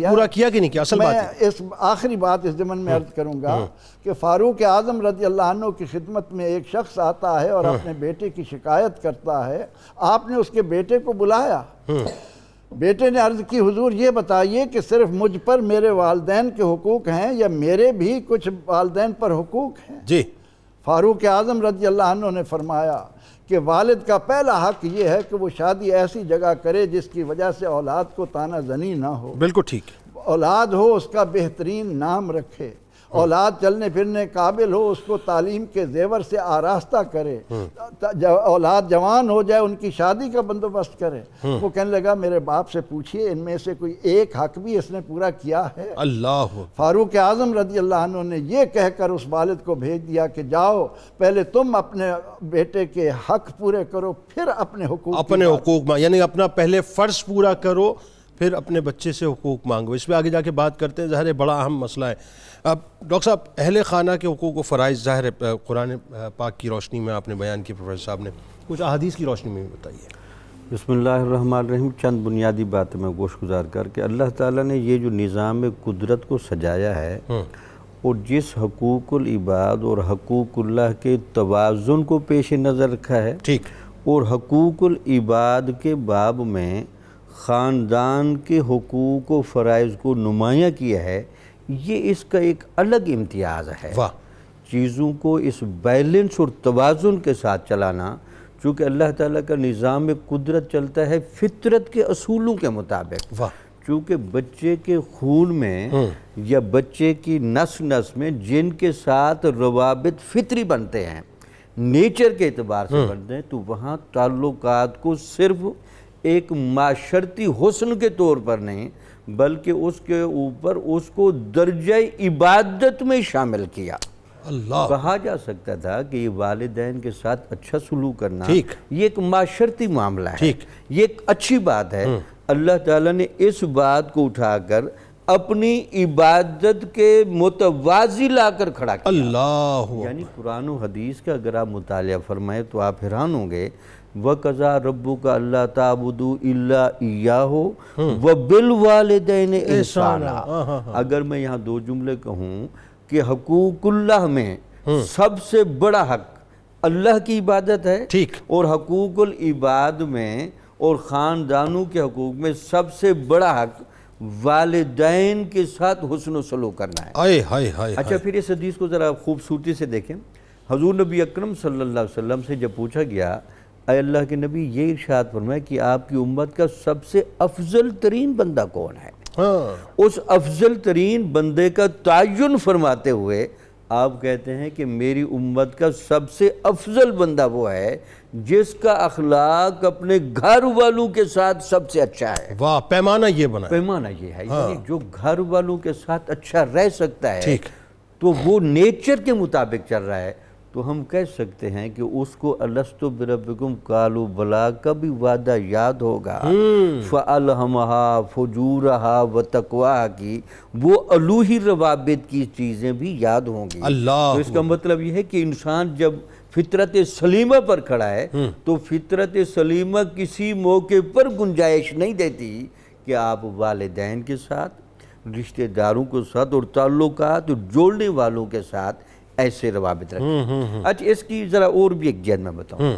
پورا کیا کہ نہیں کیا، اصل بات ہے۔ میں اس آخری بات اس ضمن میں عرض کروں گا کہ فاروق اعظم رضی اللہ عنہ کی خدمت میں ایک شخص آتا ہے اور اپنے بیٹے کی شکایت کرتا ہے۔ آپ نے اس کے بیٹے کو بلایا، بیٹے نے عرض کی حضور یہ بتائیے کہ صرف مجھ پر میرے والدین کے حقوق ہیں یا میرے بھی کچھ والدین پر حقوق ہیں؟ جی فاروق اعظم رضی اللہ عنہ نے فرمایا کہ والد کا پہلا حق یہ ہے کہ وہ شادی ایسی جگہ کرے جس کی وجہ سے اولاد کو طعنہ زنی نہ ہو، بالکل ٹھیک ہے، اولاد ہو اس کا بہترین نام رکھے، اولاد چلنے پھرنے قابل ہو، اس کو تعلیم کے زیور سے آراستہ کرے، اولاد جوان ہو جائے ان کی شادی کا بندوبست کرے۔ وہ کہنے لگا میرے باپ سے پوچھئے ان میں سے کوئی ایک حق بھی اس نے پورا کیا ہے؟ اللہ فاروق اعظم رضی اللہ عنہ نے یہ کہہ کر اس والد کو بھیج دیا کہ جاؤ پہلے تم اپنے بیٹے کے حق پورے کرو، پھر اپنے حقوق اپنے حقوق یعنی اپنا پہلے فرض پورا کرو، پھر اپنے بچے سے حقوق مانگو۔ اس پہ آگے جا کے بات کرتے ہیں، ظاہر ہے بڑا اہم مسئلہ ہے۔ اب ڈاکٹر صاحب اہل خانہ کے حقوق و فرائض ظاہر ہے قرآن پاک کی روشنی میں آپ نے بیان کی، پروفیسر صاحب نے کچھ احادیث کی روشنی میں بھی بتائیے۔ بسم اللہ الرحمن الرحیم۔ چند بنیادی باتیں میں گوش گزار کر کے، اللہ تعالیٰ نے یہ جو نظام قدرت کو سجایا ہے اور جس حقوق العباد اور حقوق اللہ کے توازن کو پیش نظر رکھا ہے، ٹھیک، اور حقوق العباد کے باب میں خاندان کے حقوق و فرائض کو نمایاں کیا ہے، یہ اس کا ایک الگ امتیاز ہے۔ واہ، چیزوں کو اس بیلنس اور توازن کے ساتھ چلانا، چونکہ اللہ تعالیٰ کا نظام قدرت چلتا ہے فطرت کے اصولوں کے مطابق۔ واہ، چونکہ بچے کے خون میں یا بچے کی نس نس میں جن کے ساتھ روابط فطری بنتے ہیں، نیچر کے اعتبار سے بنتے ہیں، تو وہاں تعلقات کو صرف ایک معاشرتی حسن کے طور پر نہیں بلکہ اس کے اوپر اس کو درجہ عبادت میں شامل کیا۔ اللہ، کہا جا سکتا تھا کہ یہ والدین کے ساتھ اچھا سلوک کرنا ٹھیک، یہ ایک معاشرتی معاملہ ہے، ٹھیک، یہ ایک اچھی بات ہے۔ اللہ تعالیٰ نے اس بات کو اٹھا کر اپنی عبادت کے متوازی لا کر کھڑا کیا۔ اللہ، یعنی قرآن و حدیث کا اگر آپ مطالعہ فرمائے تو آپ حیران ہوں گے، وَقَضَىٰ رَبُّكَ أَلَّا تَعْبُدُوا إِلَّا إِيَّاهُ وَبِالْوَالِدَيْنِ إِحْسَانًا۔ اگر میں یہاں دو جملے کہوں کہ حقوق اللہ میں سب سے بڑا حق اللہ کی عبادت ہے، ٹھیک، اور حقوق العباد میں اور خاندانوں کے حقوق میں سب سے بڑا حق والدین کے ساتھ حسن و سلوک کرنا ہے۔ آئے ہائے ہائے، اچھا پھر اس حدیث کو ذرا خوبصورتی سے دیکھیں۔ حضور نبی اکرم صلی اللہ علیہ وسلم سے جب پوچھا گیا، اے اللہ کے نبی یہ ارشاد فرمائے کہ آپ کی امت کا سب سے افضل ترین بندہ کون ہے؟ اس افضل ترین بندے کا تعین فرماتے ہوئے آپ کہتے ہیں کہ میری امت کا سب سے افضل بندہ وہ ہے جس کا اخلاق اپنے گھر والوں کے ساتھ سب سے اچھا ہے۔ واہ، پیمانہ یہ بنا ہے، پیمانہ یہ ہے، یعنی جو گھر والوں کے ساتھ اچھا رہ سکتا ہے ٹھیک، تو وہ نیچر کے مطابق چل رہا ہے، تو ہم کہہ سکتے ہیں کہ اس کو الستو بربکم قالوا بلا کا بھی وعدہ یاد ہوگا، فَأَلْهَمَهَا فُجُورَهَا وَتَقْوَاهَا کی وہ الوہی روابط کی چیزیں بھی یاد ہوں گی۔ اللہ، تو اس کا مطلب یہ ہے کہ انسان جب فطرت سلیمہ پر کھڑا ہے تو فطرت سلیمہ کسی موقع پر گنجائش نہیں دیتی کہ آپ والدین کے ساتھ، رشتہ داروں کے ساتھ اور تعلقات جوڑنے والوں کے ساتھ ایسے روابط رکھیں۔ اچھا اس کی ذرا اور بھی ایک جہت میں بتاؤں،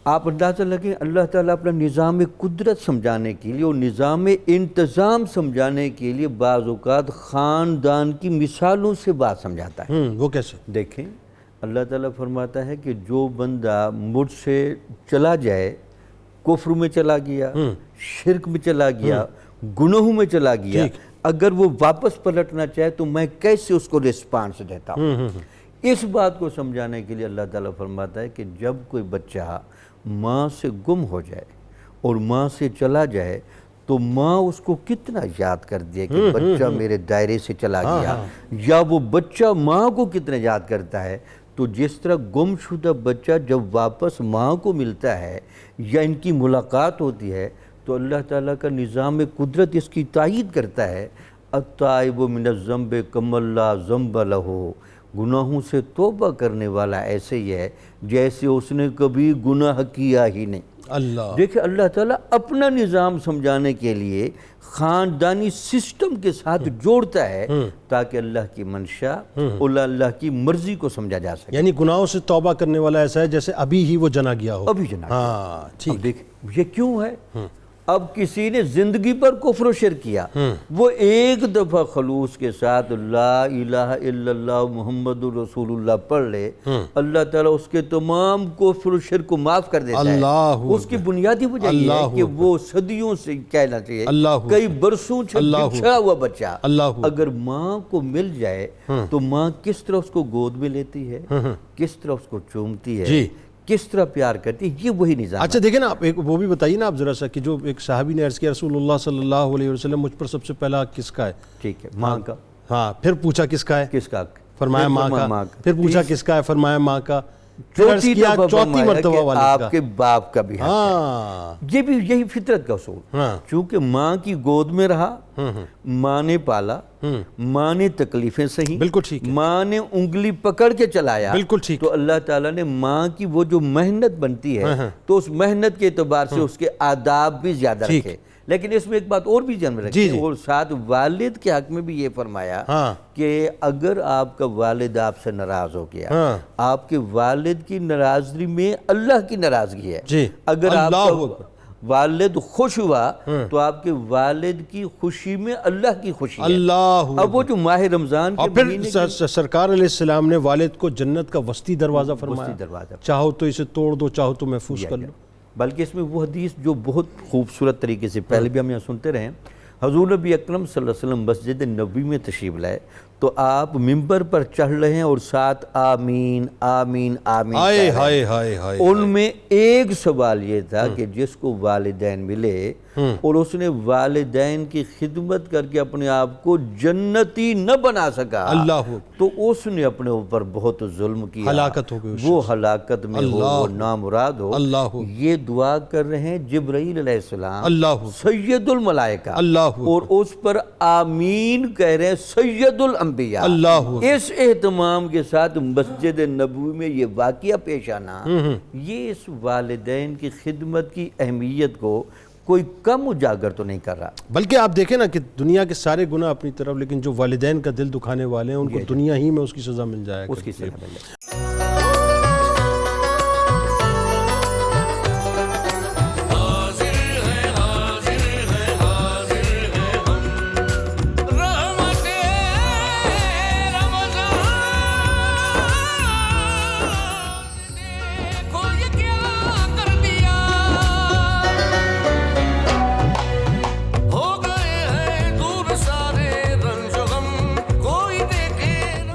آپ اندازہ لگیں اللہ تعالیٰ اپنا نظام قدرت سمجھانے کے لیے اور نظام انتظام سمجھانے کے لیے بعض اوقات خاندان کی مثالوں سے بات سمجھاتا ہے۔ وہ کیسے؟ دیکھیں اللہ تعالیٰ فرماتا ہے کہ جو بندہ مجھ سے چلا جائے، کفر میں چلا گیا، شرک میں چلا گیا، گناہوں میں چلا گیا، اگر وہ واپس پلٹنا چاہے تو میں کیسے اس کو ریسپانس دیتا ہوں؟ اس بات کو سمجھانے کے لیے اللہ تعالیٰ فرماتا ہے کہ جب کوئی بچہ ماں سے گم ہو جائے اور ماں سے چلا جائے تو ماں اس کو کتنا یاد کر دیا کہ بچہ میرے دائرے سے چلا گیا، یا وہ بچہ ماں کو کتنا یاد کرتا ہے۔ تو جس طرح گم شدہ بچہ جب واپس ماں کو ملتا ہے یا ان کی ملاقات ہوتی ہے تو اللہ تعالیٰ کا نظام قدرت اس کی تائید کرتا ہے، التائب من الذنب کمن لا ذنب لہ، گناہوں سے توبہ کرنے والا ایسے ہی ہے جیسے اس نے کبھی گناہ کیا ہی نہیں۔ اللہ دیکھیں اللہ تعالیٰ اپنا نظام سمجھانے کے لیے خاندانی سسٹم کے ساتھ جوڑتا ہے تاکہ اللہ کی منشا اور اللہ کی مرضی کو سمجھا جا سکے۔ یعنی گناہوں سے توبہ کرنے والا ایسا ہے جیسے ابھی ہی وہ جنا گیا ہو۔ ابھی جناب ہاں ٹھیک۔ دیکھ یہ کیوں ہے؟ اب کسی نے زندگی پر کفر و شرک کیا، وہ ایک دفعہ خلوص کے ساتھ لا الہ الا اللہ محمد رسول اللہ پڑھ لے، اللہ تعالیٰ اس کے تمام کفر و شرک کو معاف کر دیتا ہے۔ اس کی بنیادی وجہ یہ ہے کہ وہ صدیوں سے کہنا چاہیے کئی برسوں سے بچھڑا ہوا بچہ اگر ماں کو مل جائے تو ماں کس طرح اس کو گود میں لیتی ہے، کس طرح اس کو چومتی ہے، کس طرح پیار کرتی ہے، یہ وہی نظام۔ اچھا دیکھیں نا آپ ایک وہ بھی بتائیے نا آپ ذرا سا کہ جو ایک صحابی نے عرض کیا رسول اللہ صلی اللہ علیہ وسلم مجھ پر سب سے پہلا کس کا ہے؟ ٹھیک ہے، ماں کا۔ ہاں پھر پوچھا کس کا ہے؟ کس کا؟ فرمایا ماں کا۔ پھر پوچھا کس کا ہے؟ فرمایا ماں کا۔ چوتھی مرتبہ والد کا، آپ کے باپ کا بھی حق ہے۔ یہ بھی یہی فطرت کا اصول، چونکہ ماں کی گود میں رہا، ماں نے پالا، ماں نے تکلیفیں سہی، بالکل ٹھیک، ماں نے انگلی پکڑ کے چلایا، بالکل ٹھیک، تو اللہ تعالیٰ نے ماں کی وہ جو محنت بنتی ہے تو اس محنت کے اعتبار سے اس کے آداب بھی زیادہ رکھے۔ لیکن اس میں ایک بات اور بھی جان رکھیں، اور ساتھ والد کے حق میں بھی یہ فرمایا کہ اگر آپ کا والد آپ سے ناراض ہو گیا، آپ کے والد کی ناراضگی میں اللہ کی ناراضگی ہے۔ اگر آپ کا والد خوش ہوا تو آپ کے والد کی خوشی میں اللہ کی خوشی ہے۔ اب وہ جو ماہ رمضان کے پھر سرکار علیہ السلام نے والد کو جنت کا وسطی دروازہ فرمایا، چاہو تو اسے توڑ دو، چاہو تو محفوظ کر لو۔ بلکہ اس میں وہ حدیث جو بہت خوبصورت طریقے سے پہلے بھی ہم یہاں سنتے رہے، حضور نبی اکرم صلی اللہ علیہ وسلم مسجد نبوی میں تشریف لائے تو آپ ممبر پر چڑھ رہے ہیں اور ساتھ آمین آمین آمین کہہ رہے ہیں۔ ان میں ایک سوال یہ تھا کہ جس کو والدین ملے اور اس نے والدین کی خدمت کر کے اپنے آپ کو جنتی نہ بنا سکا تو اس نے اپنے اوپر بہت ظلم کیا، ہلاکت ہو گئی، وہ ہلاکت میں ہو، وہ نامراد ہو۔ یہ دعا کر رہے ہیں جبرائیل علیہ السلام، سید الملائکہ، اور اس پر آمین کہہ رہے ہیں سید الانبیاء۔ اس اہتمام کے ساتھ مسجد نبوی میں یہ واقعہ پیش آنا، یہ اس والدین کی خدمت کی اہمیت کو کوئی کم اجاگر تو نہیں کر رہا۔ بلکہ آپ دیکھیں نا کہ دنیا کے سارے گناہ اپنی طرف، لیکن جو والدین کا دل دکھانے والے ہیں ان کو دنیا ہی میں اس کی سزا مل جائے گا، اس کی سزا مل جائے گا۔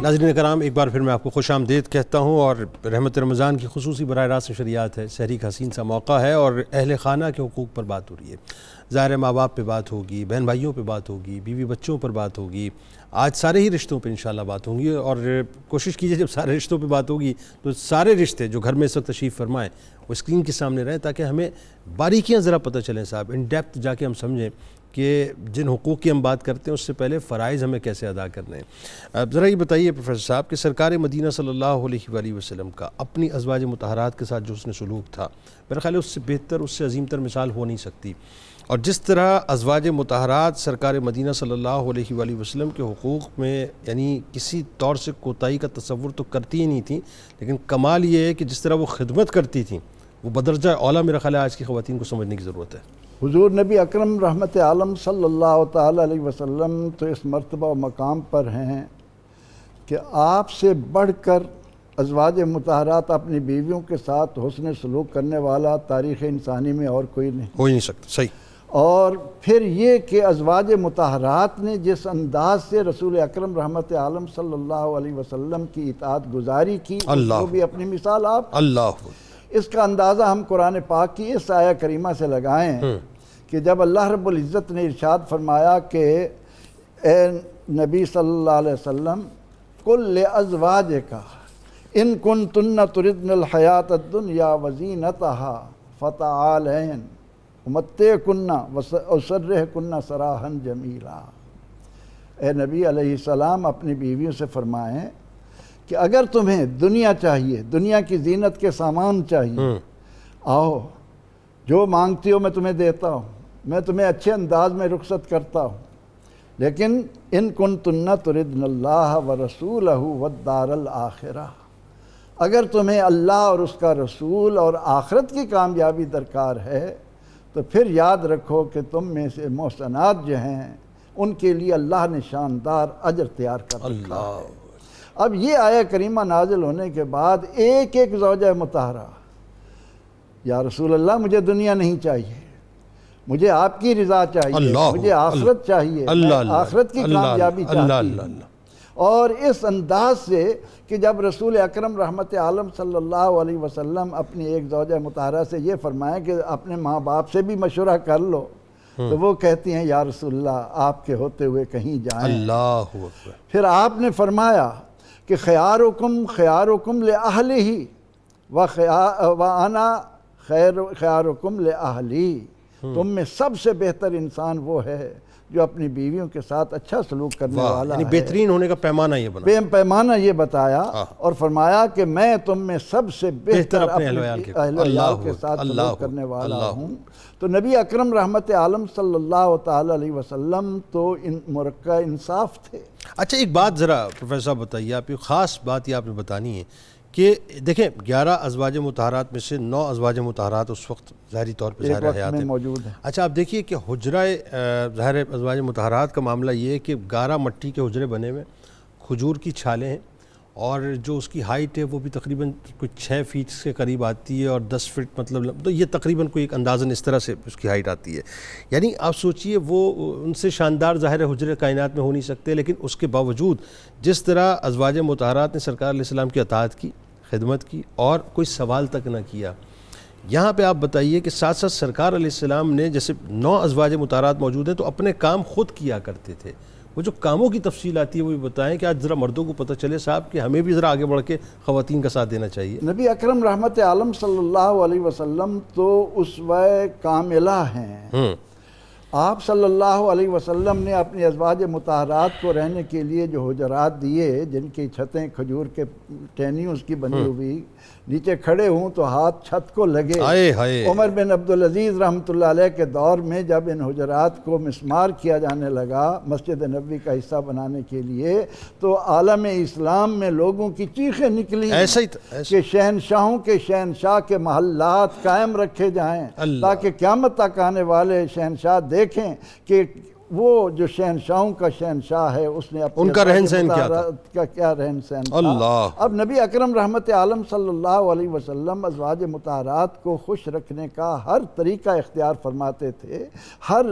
ناظرین کرام، ایک بار پھر میں آپ کو خوش آمدید کہتا ہوں، اور رحمت رمضان کی خصوصی براہ راست نشریات ہے، سحری کا حسین سا موقع ہے اور اہل خانہ کے حقوق پر بات ہو رہی ہے۔ ظاہر ماں باپ پہ بات ہوگی، بہن بھائیوں پہ بات ہوگی، بیوی بچوں پر بات ہوگی، آج سارے ہی رشتوں پہ انشاءاللہ بات ہوں گی، اور کوشش کیجئے جب سارے رشتوں پہ بات ہوگی تو سارے رشتے جو گھر میں اس وقت تشریف فرمائیں وہ اسکرین کے سامنے رہیں تاکہ ہمیں باریکیاں ذرا پتہ چلیں صاحب، ان ڈیپتھ جا کے ہم سمجھیں کہ جن حقوق کی ہم بات کرتے ہیں اس سے پہلے فرائض ہمیں کیسے ادا کرنے ہیں۔ ذرا یہ بتائیے پروفیسر صاحب کہ سرکار مدینہ صلی اللہ علیہ وآلہ وسلم کا اپنی ازواج مطہرات کے ساتھ جو اس نے سلوک تھا، میرا خیال ہے اس سے بہتر، اس سے عظیم تر مثال ہو نہیں سکتی، اور جس طرح ازواج مطہرات سرکار مدینہ صلی اللہ علیہ وآلہ وسلم کے حقوق میں یعنی کسی طور سے کوتاہی کا تصور تو کرتی ہی نہیں تھیں، لیکن کمال یہ ہے کہ جس طرح وہ خدمت کرتی تھیں وہ بدرجہ اولیٰ میرا خیال ہے آج کی خواتین کو سمجھنے کی ضرورت ہے۔ حضور نبی اکرم رحمت عالم صلی اللہ تعالیٰ علیہ وسلم تو اس مرتبہ و مقام پر ہیں کہ آپ سے بڑھ کر ازواج مطہرات اپنی بیویوں کے ساتھ حسن سلوک کرنے والا تاریخ انسانی میں اور کوئی نہیں ہو ہی نہیں سکتا، صحیح۔ اور پھر یہ کہ ازواج مطہرات نے جس انداز سے رسول اکرم رحمت عالم صلی اللہ علیہ وسلم کی اطاعت گزاری کی، اس کو بھی اپنی مثال آپ اس کا اندازہ ہم قرآن پاک کی اس آیہ کریمہ سے لگائیں کہ جب اللہ رب العزت نے ارشاد فرمایا کہ اے نبی صلی اللہ علیہ وسلم قل لازواجک ان کنتن تردن الحیات الدنیا وزینتہا فتعالین امتعکن واسرحکن سراحا جمیلا۔ اے نبی علیہ السلام اپنی بیویوں سے فرمائیں کہ اگر تمہیں دنیا چاہیے، دنیا کی زینت کے سامان چاہیے، آؤ جو مانگتی ہو میں تمہیں دیتا ہوں، میں تمہیں اچھے انداز میں رخصت کرتا ہوں، لیکن ان کنتن تردن اللہ ورسولہ والدار الآخرہ، اگر تمہیں اللہ اور اس کا رسول اور آخرت کی کامیابی درکار ہے تو پھر یاد رکھو کہ تم میں سے محسنات جو ہیں ان کے لیے اللہ نے شاندار اجر تیار کر رکھا ہے۔ اب یہ آیہ کریمہ نازل ہونے کے بعد ایک ایک زوجہ مطہرہ، یا رسول اللہ مجھے دنیا نہیں چاہیے، مجھے آپ کی رضا چاہیے، مجھے آخرت چاہیے، آخرت کی کامیابی چاہتی ہوں۔ اور اس انداز سے کہ جب رسول اکرم رحمت عالم صلی اللہ علیہ وسلم اپنی ایک زوجہ مطہرہ سے یہ فرمائیں کہ اپنے ماں باپ سے بھی مشورہ کر لو، تو وہ کہتی ہیں یا رسول اللہ آپ کے ہوتے ہوئے کہیں جائیں۔ پھر آپ نے فرمایا کہ خیارکم لأہلہ وَأَنَا خیارکم لأہلی، تم میں سب سے بہتر انسان وہ ہے جو اپنی بیویوں کے ساتھ اچھا سلوک کرنے والا ہے۔ بہترین ہونے کا پیمانہ یہ بنا، پیمانہ یہ بتایا اور فرمایا کہ میں تم میں سب سے بہتر اپنے اہل ویال کے ساتھ سلوک کرنے والا ہوں۔ تو نبی اکرم رحمت عالم صلی اللہ تعالی علیہ وسلم تو ان مرکہ انصاف تھے۔ اچھا ایک بات ذرا پروفیسر صاحب بتائیے، آپ کی خاص بات یہ آپ نے بتانی ہے کہ دیکھیں 11 ازواج مطہرات میں سے 9 ازواج مطہرات اس وقت ظاہری طور پہ ظاہر حیات ہیں موجود ہیں۔ اچھا آپ دیکھیے کہ حجرہ ظاہر ازواج مطہرات کا معاملہ یہ ہے کہ 11 مٹی کے حجرے بنے ہوئے، کھجور کی چھالیں ہیں، اور جو اس کی ہائٹ ہے وہ بھی تقریباً کچھ 6 فیٹ کے قریب آتی ہے، اور 10 فٹ مطلب تو یہ تقریباً کوئی ایک اندازاً اس طرح سے اس کی ہائٹ آتی ہے۔ یعنی آپ سوچئے وہ ان سے شاندار ظاہر حجرے کائنات میں ہو نہیں سکتے، لیکن اس کے باوجود جس طرح ازواج مطہرات نے سرکار علیہ السلام کی اطاعت کی، خدمت کی، اور کوئی سوال تک نہ کیا۔ یہاں پہ آپ بتائیے کہ ساتھ ساتھ سرکار علیہ السلام نے جیسے 9 ازواج مطہرات موجود ہیں تو اپنے کام خود کیا کرتے تھے، وہ جو کاموں کی تفصیل آتی ہے وہ بھی بتائیں کہ آج ذرا مردوں کو پتہ چلے صاحب کہ ہمیں بھی ذرا آگے بڑھ کے خواتین کا ساتھ دینا چاہیے۔ نبی اکرم رحمت عالم صلی اللہ علیہ وسلم تو اسوہ کاملہ ہیں۔ آپ صلی اللہ علیہ وسلم نے اپنی ازواج مطہرات کو رہنے کے لیے جو حجرات دیے، جن کی چھتیں کھجور کے ٹہنیوں کی بنی ہوئی، نیچے کھڑے ہوں تو ہاتھ چھت کو لگے۔ عمر بن عبدالعزیز رحمۃ اللہ علیہ کے دور میں جب ان حجرات کو مسمار کیا جانے لگا مسجد نبوی کا حصہ بنانے کے لیے، تو عالم اسلام میں لوگوں کی چیخیں نکلی کہ شہنشاہوں کے شہنشاہ کے محلات قائم رکھے جائیں تاکہ قیامت تک آنے والے شہنشاہ دیکھیں کہ وہ جو شہنشاہوں کا شہنشاہ ہے اس نے ان کا رہن سہن کیا رہن سہن تھا۔ اب نبی اکرم رحمت عالم صلی اللہ علیہ وسلم ازواج مطہرات کو خوش رکھنے کا ہر طریقہ اختیار فرماتے تھے، ہر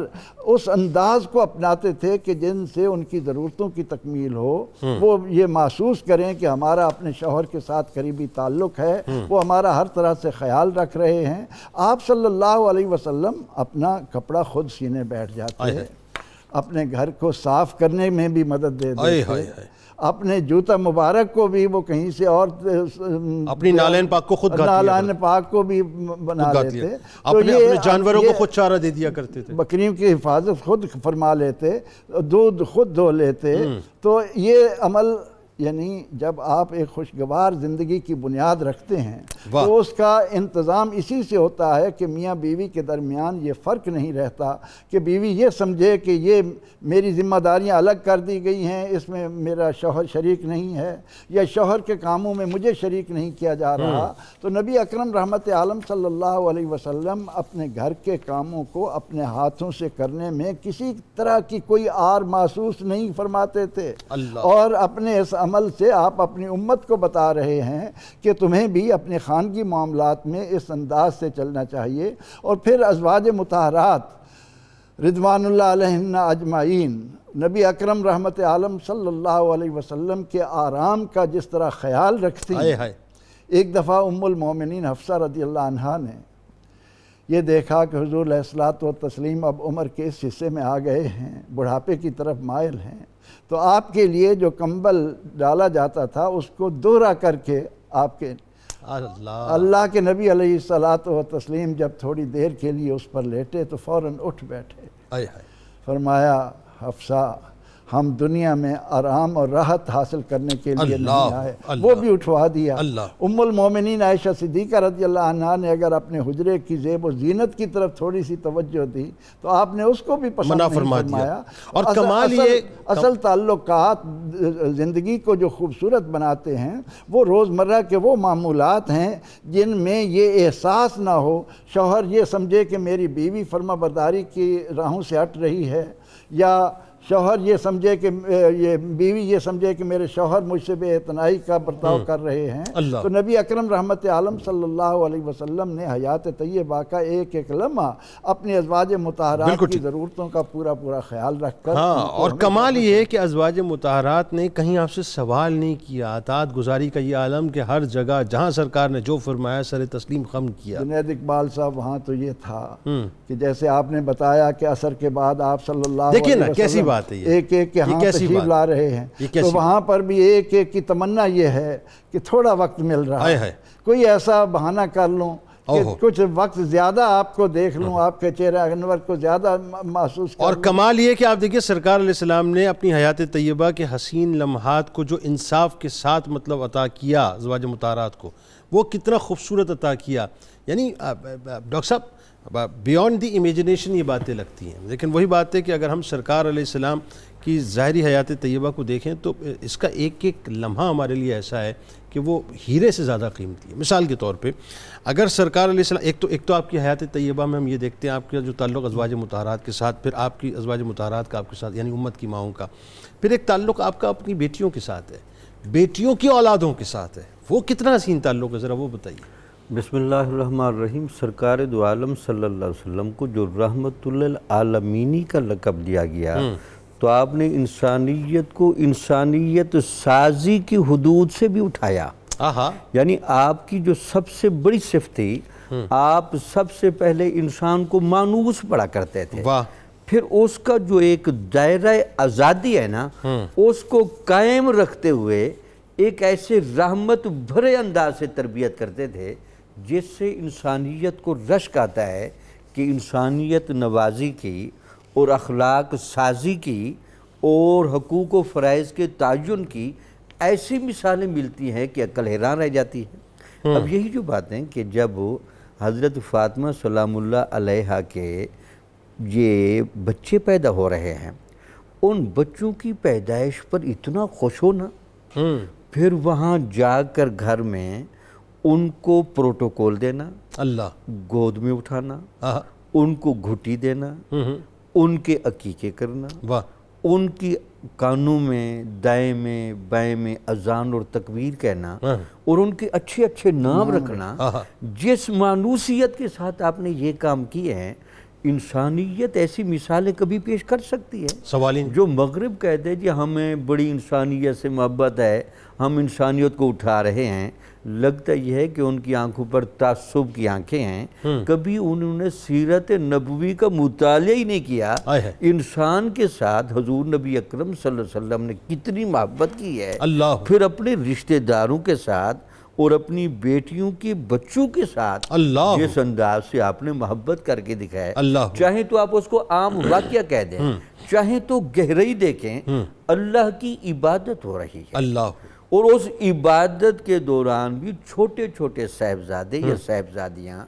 اس انداز کو اپناتے تھے کہ جن سے ان کی ضرورتوں کی تکمیل ہو، وہ یہ محسوس کریں کہ ہمارا اپنے شوہر کے ساتھ قریبی تعلق ہے، وہ ہمارا ہر طرح سے خیال رکھ رہے ہیں۔ آپ صلی اللہ علیہ وسلم اپنا کپڑا خود سینے بیٹھ جاتے ہیں، اپنے گھر کو صاف کرنے میں بھی مدد دے دیتے تھے، اپنے جوتا مبارک کو بھی وہ کہیں سے اور اپنی نالین پاک کو خود نالین پاک کو بھی بنا لیتے، اپنے جانوروں کو خود چارہ دے دیا کرتے تھے، بکریوں کی حفاظت خود فرما لیتے، دودھ خود دھو لیتے۔ تو یہ عمل یعنی جب آپ ایک خوشگوار زندگی کی بنیاد رکھتے ہیں تو اس کا انتظام اسی سے ہوتا ہے کہ میاں بیوی کے درمیان یہ فرق نہیں رہتا کہ بیوی یہ سمجھے کہ یہ میری ذمہ داریاں الگ کر دی گئی ہیں، اس میں میرا شوہر شریک نہیں ہے، یا شوہر کے کاموں میں مجھے شریک نہیں کیا جا رہا۔ تو نبی اکرم رحمت عالم صلی اللہ علیہ وسلم اپنے گھر کے کاموں کو اپنے ہاتھوں سے کرنے میں کسی طرح کی کوئی آر محسوس نہیں فرماتے تھے، اور اپنے اس عمل سے آپ اپنی امت کو بتا رہے ہیں کہ تمہیں بھی اپنے خانگی معاملات میں اس انداز سے چلنا چاہیے۔ اور پھر ازواج مطہرات رضوان اللہ علیہن اجمعین نبی اکرم رحمت عالم صلی اللہ علیہ وسلم کے آرام کا جس طرح خیال رکھتی ہیں، ایک دفعہ ام المومنین حفصہ رضی اللہ عنہا نے یہ دیکھا کہ حضور علیہ الصلوۃ والتسلیم اب عمر کے اس حصے میں آ گئے ہیں، بڑھاپے کی طرف مائل ہیں، تو آپ کے لیے جو کمبل ڈالا جاتا تھا اس کو دوہرا کر کے آپ کے اللہ کے نبی علیہ الصلوۃ والتسلیم جب تھوڑی دیر کے لیے اس پر لیٹے تو فوراً اٹھ بیٹھے، فرمایا حفصہ ہم دنیا میں آرام اور راحت حاصل کرنے کے لیے نہیں آئے، وہ بھی اٹھوا دیا۔ ام المومنین عائشہ صدیقہ رضی اللہ عنہا نے اگر اپنے حجرے کی زیب و زینت کی طرف تھوڑی سی توجہ دی تو آپ نے اس کو بھی پسند نہیں فرمایا۔ اور کمال یہ اصل تعلقات زندگی کو جو خوبصورت بناتے ہیں وہ روزمرہ کے وہ معمولات ہیں جن میں یہ احساس نہ ہو، شوہر یہ سمجھے کہ میری بیوی فرما برداری کی راہوں سے ہٹ رہی ہے، یا شوہر یہ سمجھے کہ یہ بیوی یہ سمجھے کہ میرے شوہر مجھ سے بے اعتنائی کا برتاؤ کر رہے ہیں۔ تو نبی اکرم رحمت عالم صلی اللہ علیہ وسلم نے حیات طیبہ کا ایک ایک لمحہ اپنے ازواج مطہرات کی ضرورتوں کا پورا خیال رکھ کر، اور کمال یہ ہے کہ ازواج مطہرات نے کہیں آپ سے سوال نہیں کیا، اطاعت گزاری کا یہ عالم کہ ہر جگہ جہاں سرکار نے جو فرمایا سر تسلیم خم کیا۔ جنید اقبال صاحب وہاں تو یہ تھا کہ جیسے آپ نے بتایا کہ عصر کے بعد آپ صلی اللہ علیہ وسلم دیکھیں نا کیسی بات ہے، ایک ایک کے ہاں تشریف لا رہے ہیں، تو وہاں پر بھی ایک ایک کی تمنا یہ ہے کہ تھوڑا وقت مل رہا ہے، کوئی ایسا بہانہ کر لوں کہ کچھ وقت زیادہ آپ کو دیکھ لوں، آپ کے چہرہ انور کو زیادہ محسوس کر لوں۔ اور کمال یہ کہ آپ دیکھیں سرکار علیہ السلام نے اپنی حیات طیبہ کے حسین لمحات کو جو انصاف کے ساتھ مطلب عطا کیا ازواج مطہرات کو، وہ کتنا خوبصورت عطا کیا۔ یعنی ڈاکٹر صاحب بیونڈ دی امیجنیشن یہ باتیں لگتی ہیں، لیکن وہی بات ہے کہ اگر ہم سرکار علیہ السلام کی ظاہری حیات طیبہ کو دیکھیں تو اس کا ایک ایک لمحہ ہمارے لیے ایسا ہے کہ وہ ہیرے سے زیادہ قیمتی ہے۔ مثال کے طور پہ اگر سرکار علیہ السلام ایک تو آپ کی حیات طیبہ میں ہم یہ دیکھتے ہیں آپ کا جو تعلق ازواج مطہرات کے ساتھ، پھر آپ کی ازواج مطہرات کا آپ کے ساتھ یعنی امت کی ماؤں کا، پھر ایک تعلق آپ کا اپنی بیٹیوں کے ساتھ ہے، بیٹیوں کی اولادوں کے ساتھ ہے، وہ کتنا حسین تعلق ہے، ذرا وہ بتائیے۔ بسم اللہ الرحمن الرحیم۔ سرکار دو عالم صلی اللہ علیہ وسلم کو جو رحمت للعالمینی کا لقب دیا گیا تو آپ نے انسانیت کو انسانیت سازی کی حدود سے بھی اٹھایا۔ یعنی آپ کی جو سب سے بڑی صفت تھی، آپ سب سے پہلے انسان کو مانوس پڑا کرتے تھے، پھر اس کا جو ایک دائرہ آزادی ہے نا اس کو قائم رکھتے ہوئے ایک ایسے رحمت بھرے انداز سے تربیت کرتے تھے جس سے انسانیت کو رشک آتا ہے کہ انسانیت نوازی کی اور اخلاق سازی کی اور حقوق و فرائض کے تعین کی ایسی مثالیں ملتی ہیں کہ عقل حیران رہ جاتی ہے۔ اب یہی جو باتیں کہ جب حضرت فاطمہ سلام اللہ علیہا کے یہ بچے پیدا ہو رہے ہیں، ان بچوں کی پیدائش پر اتنا خوش ہونا، پھر وہاں جا کر گھر میں ان کو پروٹوکول دینا، گود میں اٹھانا، ان کو گھٹی دینا، ان کے عقیقے کرنا، ان کی کانوں میں دائیں میں بائیں میں اذان اور تکبیر کہنا، اور ان کے اچھے اچھے نام رکھنا، جس مانوسیت کے ساتھ آپ نے یہ کام کیے ہیں، انسانیت ایسی مثالیں کبھی پیش کر سکتی ہے؟ جو مغرب کہتے ہیں جی ہمیں بڑی انسانیت سے محبت ہے، ہم انسانیت کو اٹھا رہے ہیں، لگتا یہ ہے کہ ان کی آنکھوں پر تعصب کی آنکھیں ہیں، کبھی انہوں نے سیرت نبوی کا مطالعہ ہی نہیں کیا۔ انسان کے ساتھ حضور نبی اکرم صلی اللہ علیہ وسلم نے کتنی محبت کی ہے، پھر اپنے رشتہ داروں کے ساتھ اور اپنی بیٹیوں کے بچوں کے ساتھ جس انداز سے آپ نے محبت کر کے دکھایا، چاہیں تو آپ اس کو عام واقعہ کہہ دیں، چاہیں تو گہرائی دیکھیں، اللہ کی عبادت ہو رہی ہے، اور اس عبادت کے دوران بھی چھوٹے چھوٹے صاحبزادے یا صاحبزادیاں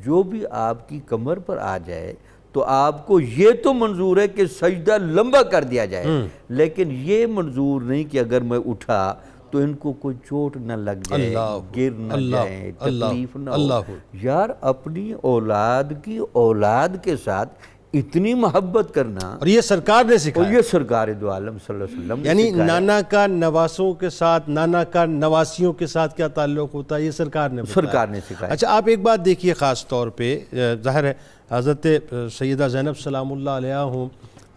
جو بھی آپ کی کمر پر آ جائے تو آپ کو یہ تو منظور ہے کہ سجدہ لمبا کر دیا جائے، لیکن یہ منظور نہیں کہ اگر میں اٹھا تو ان کو کوئی چوٹ نہ لگ جائے، گر نہ جائیں، تکلیف نہ ہو۔ یار اپنی اولاد کی اولاد کے ساتھ اتنی محبت کرنا، اور یہ سرکار نے اور سکھایا، یہ سرکار دو عالم صلی اللہ علیہ وسلم نے یعنی سکھایا۔ نانا کا نواسوں کے ساتھ، نانا کا نواسیوں کے ساتھ کیا تعلق ہوتا ہے، یہ سرکار نے بتایا۔ سرکار نے سکھایا۔ اچھا آپ ایک بات دیکھیے خاص طور پہ، ظاہر ہے حضرت سیدہ زینب سلام اللہ علیہ ہوں،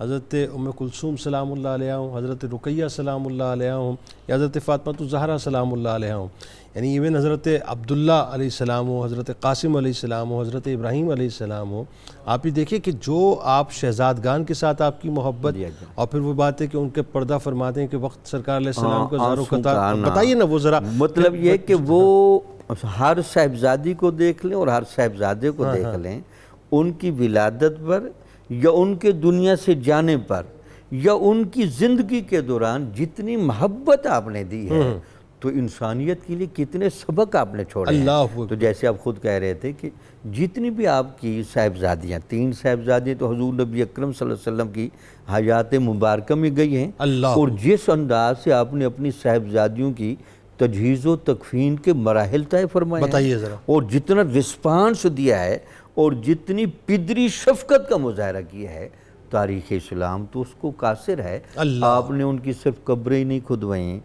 حضرت ام کلثوم سلام اللہ علیہ ہوں، حضرت رقیہ سلام اللہ علیہ ہوں، یا حضرت فاطمہ الزہرا سلام اللہ علیہ ہوں، یعنی ایون حضرت عبداللہ علیہ السلام ہو، حضرت قاسم علیہ السلام ہو، حضرت ابراہیم علیہ السلام ہو، آپ ہی دیکھیں کہ جو آپ شہزادگان کے ساتھ آپ کی محبت، اور پھر وہ بات ہے کہ ان کے پردہ فرماتے ہیں کہ وقت سرکار علیہ السلام کا زارو قطار، بتائیے نا وہ ذرا۔ مطلب یہ کہ وہ ہر صاحبزادی کو دیکھ لیں اور ہر صاحبزادے کو دیکھ لیں، ان کی ولادت پر یا ان کے دنیا سے جانے پر یا ان کی زندگی کے دوران جتنی محبت آپ نے دی ہے، تو انسانیت کے لیے کتنے سبق آپ نے چھوڑے ہیں۔ اللہ تو جیسے آپ خود کہہ رہے تھے کہ جتنی بھی آپ کی صاحبزادیاں، 3 صاحبزادیاں تو حضور نبی اکرم صلی اللہ علیہ وسلم کی حیات مبارکہ میں گئی ہیں، اللہ، اور جس انداز سے آپ نے اپنی صاحبزادیوں کی تجہیز و تکفین کے مراحل طے فرمائے ہیں، بتائیے ذرا۔ اور جتنا رسپانس دیا ہے اور جتنی پدری شفقت کا مظاہرہ کیا ہے، تاریخ اسلام تو اس کو قاصر ہے۔ اللہ، آپ نے ان کی صرف قبریں ہی نہیں کھدوائیں،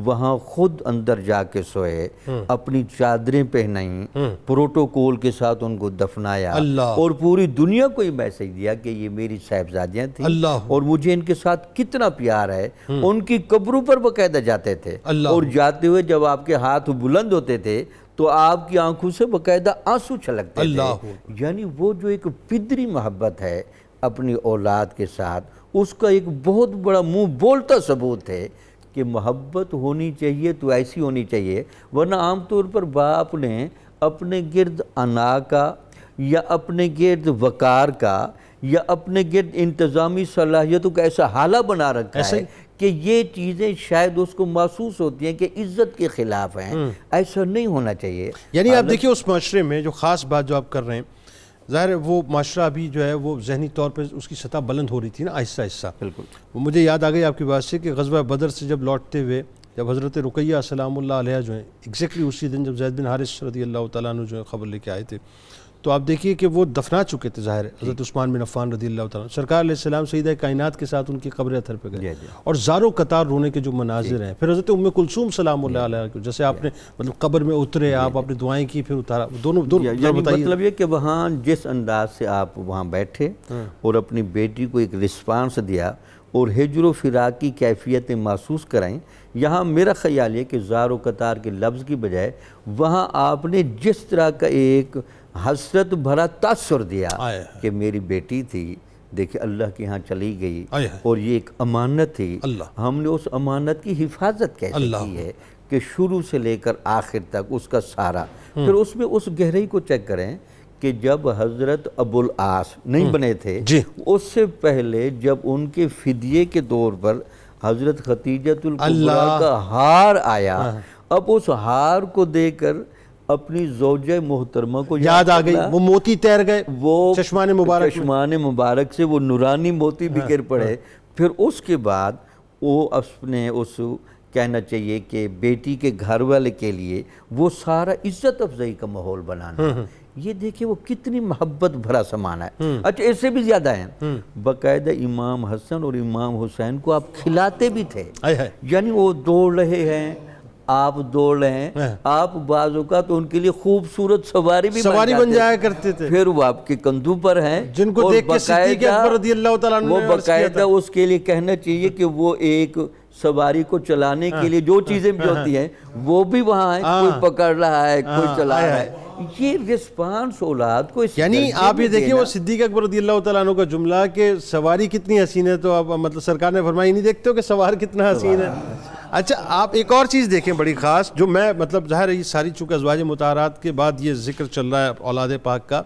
وہاں خود اندر جا کے سوئے، اپنی چادریں پہنائیں، پروٹوکول کے ساتھ ان کو دفنایا، اللہ، اور پوری دنیا کو یہ میسج دیا کہ یہ میری صاحبزادیاں تھیں اللہ، اور مجھے ان کے ساتھ کتنا پیار ہے۔ ان کی قبروں پر باقاعدہ جاتے تھے، اللہ، اور جاتے ہوئے جب آپ کے ہاتھ بلند ہوتے تھے تو آپ کی آنکھوں سے باقاعدہ آنسو چھلکتے اللہ، تھے۔ یعنی وہ جو ایک پدری محبت ہے اپنی اولاد کے ساتھ، اس کا ایک بہت بڑا منہ بولتا ثبوت ہے کہ محبت ہونی چاہیے تو ایسی ہونی چاہیے، ورنہ عام طور پر باپ نے اپنے گرد انا کا یا اپنے گرد وقار کا یا اپنے گرد انتظامی صلاحیتوں کا ایسا حالہ بنا رکھا ہے کہ یہ چیزیں شاید اس کو محسوس ہوتی ہیں کہ عزت کے خلاف ہیں۔ ایسا نہیں ہونا چاہیے۔ یعنی آپ دیکھیے اس معاشرے میں جو خاص بات جو آپ کر رہے ہیں، ظاہر ہے وہ معاشرہ ابھی جو ہے وہ ذہنی طور پہ اس کی سطح بلند ہو رہی تھی نا، آہستہ آہستہ۔ بالکل۔ وہ مجھے یاد آ گئی آپ کی بات سے کہ غزوہ بدر سے جب لوٹتے ہوئے، جب حضرت رقیہ سلام اللہ علیہ جو ہیں ایگزیکٹلی اسی دن جب زید بن حارث رضی اللہ تعالیٰ عنہ جو ہے خبر لے کے آئے تھے، تو آپ دیکھیے کہ وہ دفنا چکے تھے ظاہر ہے حضرت عثمان بن عفان رضی اللہ تعالیٰ عنہ، سرکار علیہ السلام سیدہ کائنات کے ساتھ ان کی قبر اطہر پہ گئے، اور زاروں قطار رونے کے جو مناظر ہیں۔ پھر حضرت ام کلثوم سلام اللہ علیہ کو جیسے آپ نے مطلب قبر میں اترے، آپ اپنی دعائیں کی، پھر اتارا، دونوں یعنی مطلب یہ کہ وہاں جس انداز سے آپ وہاں بیٹھے اور اپنی بیٹی کو ایک رسپانس دیا اور ہجر و فراق کی کیفیتیں محسوس کرائیں، یہاں میرا خیال ہے کہ زار و قطار کے لفظ کی بجائے وہاں آپ نے جس طرح کا ایک حسرت بھرا تاثر دیا کہ میری بیٹی تھی، دیکھیں اللہ کے ہاں چلی گئی، اور یہ ایک امانت تھی، ہم نے اس امانت کی حفاظت کیسے کی ہے کہ شروع سے لے کر آخر تک اس کا سارا۔ پھر اس میں اس گہرائی کو چیک کریں کہ جب حضرت ابو العاص نہیں بنے تھے، اس سے پہلے جب ان کے فدیے کے طور پر حضرت خدیجۃ الکبریٰ کا ہار آیا، اب اس ہار کو دے کر اپنی زوجہ محترمہ کو یاد آ گئی، وہ موتی تیر گئے، وہ چشمان مبارک سے وہ نورانی موتی بھی گر پڑے۔ پھر اس کے بعد وہ اپنے اس کہنا چاہیے کہ بیٹی کے گھر والے کے لیے وہ سارا عزت افزائی کا ماحول بنانا، یہ دیکھیں وہ کتنی محبت بھرا سامان ہے۔ اچھا اس سے بھی زیادہ ہیں، باقاعدہ امام حسن اور امام حسین کو آپ کھلاتے بھی تھے، یعنی وہ دوڑ رہے ہیں، آپ دوڑ رہے ہیں، آپ بعض اوقات ان کے لیے خوبصورت سواری بھی بن جایا کرتے تھے، پھر وہ آپ کے کندھوں پر ہیں، جن کو دیکھ کے صدیق اکبر رضی اللہ تعالیٰ عنہ وہ باقاعدہ اس کے لیے کہنا چاہیے کہ وہ ایک سواری کو چلانے کے لیے جو چیزیں بھی ہوتی ہیں وہ بھی وہاں ہیں، کوئی پکڑ رہا ہے، کوئی چلا رہا ہے۔ یہ رسپانس اولاد کو، یعنی آپ یہ دیکھیں وہ صدیق اکبر رضی اللہ تعالیٰ عنہ کا جملہ کہ سواری کتنی حسین ہے، تو آپ مطلب سرکار نے فرمایا نہیں دیکھتے ہو کہ سوار کتنا حسین ہے۔ اچھا آپ ایک اور چیز دیکھیں بڑی خاص، جو میں مطلب ظاہر ہے یہ ساری چونکہ ازواج مطہرات کے بعد یہ ذکر چل رہا ہے اولاد پاک کا،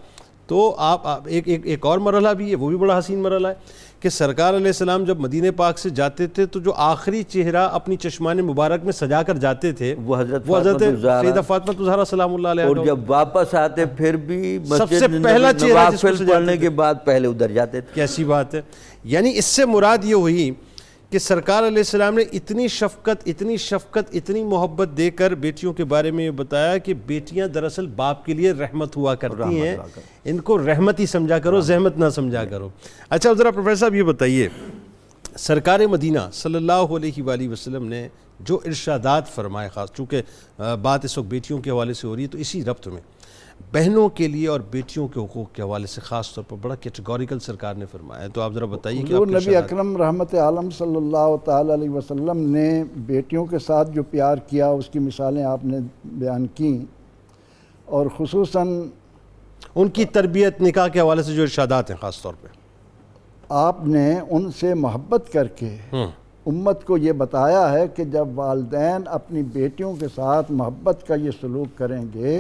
تو آپ ایک اور مرحلہ بھی ہے، وہ بھی بڑا حسین مرحلہ ہے کہ سرکار علیہ السلام جب مدینہ پاک سے جاتے تھے تو جو آخری چہرہ اپنی چشمان مبارک میں سجا کر جاتے تھے وہ حضرت سیدہ فاطمہ الزہرا سلام اللہ علیہ، اور جب واپس آتے پھر بھی سب سے پہلا چہرہ نوافل پڑھنے کے بعد پہلے ادھر جاتے تھے۔ کیسی بات ہے! یعنی اس سے مراد یہ ہوئی کہ سرکار علیہ السلام نے اتنی شفقت اتنی محبت دے کر بیٹیوں کے بارے میں یہ بتایا کہ بیٹیاں دراصل باپ کے لیے رحمت ہوا کرتی ہیں، ان کو رحمت ہی سمجھا کرو، زحمت نہ سمجھا کرو۔ اچھا ذرا پروفیسر صاحب یہ بتائیے، سرکار مدینہ صلی اللہ علیہ وآلہ وسلم نے جو ارشادات فرمائے، خاص چونکہ بات اس وقت بیٹیوں کے حوالے سے ہو رہی ہے، تو اسی ربط میں بہنوں کے لیے اور بیٹیوں کے حقوق کے حوالے سے خاص طور پر بڑا کیٹیگوریکل سرکار نے فرمایا ہے، تو آپ ذرا بتائیے کہ حضور نبی اکرم رحمت عالم صلی اللہ تعالی علیہ وسلم نے بیٹیوں کے ساتھ جو پیار کیا اس کی مثالیں آپ نے بیان کی، اور خصوصاً ان کی تربیت نکاح کے حوالے سے جو ارشادات ہیں خاص طور پہ آپ نے ان سے محبت کر کے امت کو یہ بتایا ہے کہ جب والدین اپنی بیٹیوں کے ساتھ محبت کا یہ سلوک کریں گے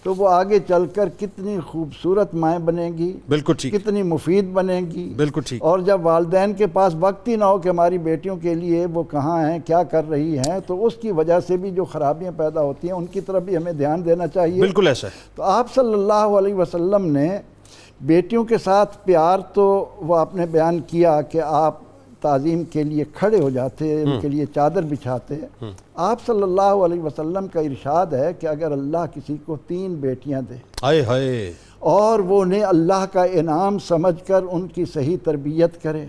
تو وہ آگے چل کر کتنی خوبصورت مائیں بنیں گی، بالکل ٹھیک، کتنی مفید بنیں گی، بالکل ٹھیک۔ اور جب والدین کے پاس وقت ہی نہ ہو کہ ہماری بیٹیوں کے لیے وہ کہاں ہیں، کیا کر رہی ہیں، تو اس کی وجہ سے بھی جو خرابیاں پیدا ہوتی ہیں ان کی طرف بھی ہمیں دھیان دینا چاہیے۔ بالکل ایسا ہے۔ تو آپ صلی اللہ علیہ وسلم نے بیٹیوں کے ساتھ پیار تو وہ آپ نے بیان کیا کہ آپ تعظیم کے لیے کھڑے ہو جاتے، ان کے لیے چادر بچھاتے۔ آپ صلی اللہ علیہ وسلم کا ارشاد ہے کہ اگر اللہ کسی کو 3 بیٹیاں دے ہائے ہائے، اور وہ انہیں اللہ کا انعام سمجھ کر ان کی صحیح تربیت کرے،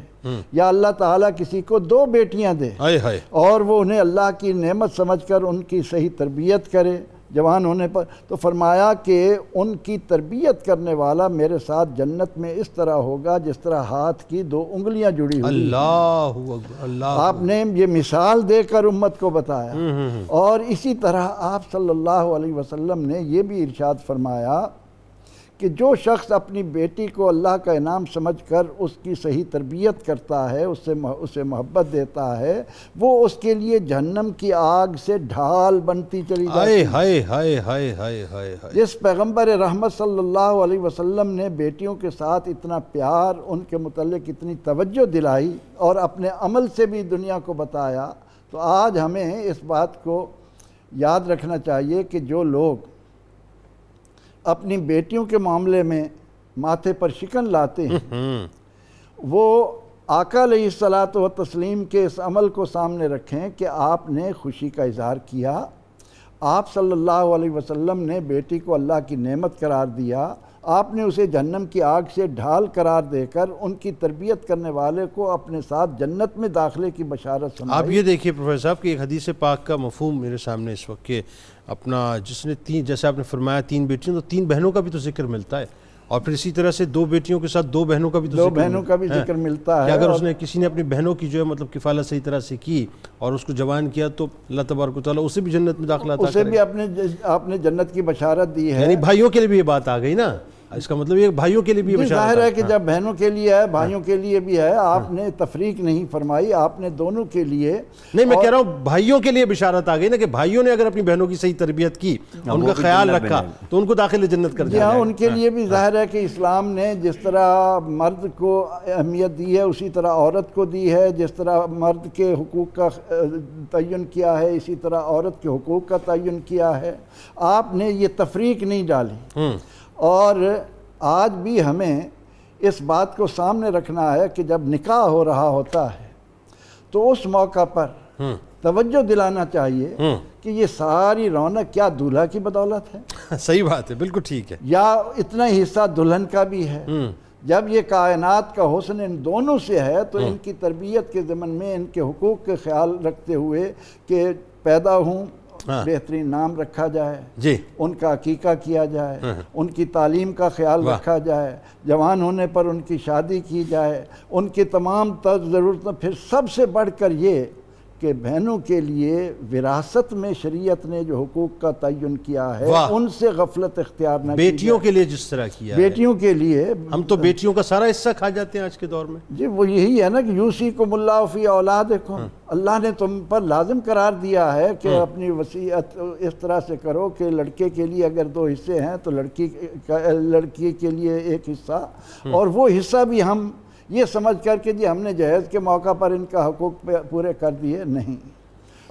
یا اللہ تعالیٰ کسی کو 2 بیٹیاں دے ہائے ہائے، اور وہ انہیں اللہ کی نعمت سمجھ کر ان کی صحیح تربیت کرے جوان ہونے پر، تو فرمایا کہ ان کی تربیت کرنے والا میرے ساتھ جنت میں اس طرح ہوگا جس طرح ہاتھ کی 2 انگلیاں جڑی ہوئی۔ اللہ اکبر، اللہ آپ نے یہ مثال دے کر امت کو بتایا، اور اسی طرح آپ صلی اللہ علیہ وسلم نے یہ بھی ارشاد فرمایا کہ جو شخص اپنی بیٹی کو اللہ کا انعام سمجھ کر اس کی صحیح تربیت کرتا ہے، اسے محبت دیتا ہے، وہ اس کے لیے جہنم کی آگ سے ڈھال بنتی چلی جاتی ہے۔ ہائے ہائے ہائے ہائے ہائے ہائے، جس پیغمبر رحمت صلی اللہ علیہ وسلم نے بیٹیوں کے ساتھ اتنا پیار، ان کے متعلق اتنی توجہ دلائی اور اپنے عمل سے بھی دنیا کو بتایا، تو آج ہمیں اس بات کو یاد رکھنا چاہیے کہ جو لوگ اپنی بیٹیوں کے معاملے میں ماتھے پر شکن لاتے ہیں، وہ آقا علیہ الصلاۃ والتسلیم کے اس عمل کو سامنے رکھیں کہ آپ نے خوشی کا اظہار کیا، آپ صلی اللہ علیہ وسلم نے بیٹی کو اللہ کی نعمت قرار دیا، آپ نے اسے جہنم کی آگ سے ڈھال قرار دے کر ان کی تربیت کرنے والے کو اپنے ساتھ جنت میں داخلے کی بشارت سنائی۔ آپ یہ دیکھیے پروفیسر صاحب کہ ایک حدیث پاک کا مفہوم میرے سامنے اس وقت کہ اپنا جس نے 3، جیسے آپ نے فرمایا 3 بیٹیاں، تو 3 بہنوں کا بھی تو ذکر ملتا ہے، اور پھر اسی طرح سے 2 بیٹیوں کے ساتھ 2 بہنوں کا بھی تو ذکر 2 بہنوں کا بھی ذکر ملتا ہے کہ اگر اس نے کسی نے اپنی بہنوں کی جو ہے مطلب کفالت صحیح طرح سے کی اور اس کو جوان کیا تو اللہ تبارک و تعالیٰ اسے بھی جنت میں داخلہ عطا اسے کرے بھی آپ نے جنت کی بشارت دی ہے۔ یعنی بھائیوں کے لیے بھی یہ بات آ گئی نا، اس کا مطلب یہ بھائیوں کے لیے بھی یہ بشارت ظاہر ہے کہ جب بہنوں کے لیے ہے بھائیوں کے لیے بھی ہے، آپ نے تفریق نہیں فرمائی، آپ نے دونوں کے لیے۔ نہیں، میں کہہ رہا ہوں بھائیوں کے لیے بشارت آ گئی نا کہ بھائیوں نے اگر اپنی بہنوں کی صحیح تربیت کی، ان کا خیال رکھا تو ان کو داخل جنت کر دیا۔ ان کے لیے بھی ظاہر ہے کہ اسلام نے جس طرح مرد کو اہمیت دی ہے اسی طرح عورت کو دی ہے، جس طرح مرد کے حقوق کا تعین کیا ہے اسی طرح عورت کے حقوق کا تعین کیا ہے۔ آپ نے یہ تفریق نہیں ڈالی، اور آج بھی ہمیں اس بات کو سامنے رکھنا ہے کہ جب نکاح ہو رہا ہوتا ہے تو اس موقع پر توجہ دلانا چاہیے کہ یہ ساری رونق کیا دولہا کی بدولت ہے؟ صحیح بات ہے، بالکل ٹھیک ہے، یا اتنا حصہ دلہن کا بھی ہے؟ جب یہ کائنات کا حسن ان دونوں سے ہے تو ان کی تربیت کے ضمن میں ان کے حقوق کے خیال رکھتے ہوئے کہ پیدا ہوں بہترین نام رکھا جائے، جی ان کا عقیقہ کیا جائے، ان کی تعلیم کا خیال رکھا جائے، جوان ہونے پر ان کی شادی کی جائے، ان کی تمام ضرورتیں، پھر سب سے بڑھ کر یہ کہ بہنوں کے لیے وراثت میں شریعت نے جو حقوق کا تعین کیا ہے ان سے غفلت اختیار نہ کی جائے۔ بیٹیوں کے لیے جس طرح کیا ہے، بیٹیوں کے لیے ہم تو بیٹیوں کا سارا حصہ کھا جاتے ہیں آج کے دور میں۔ جی وہ یہی ہے نا کہ یوصیکم اللہ فی اولادکم، اللہ نے تم پر لازم قرار دیا ہے کہ اپنی وصیت اس طرح سے کرو کہ لڑکے کے لیے اگر 2 حصے ہیں تو لڑکی کے لیے 1 حصہ، اور وہ حصہ بھی ہم یہ سمجھ کر کہ جی ہم نے جہیز کے موقع پر ان کا حقوق پورے کر دیے، نہیں،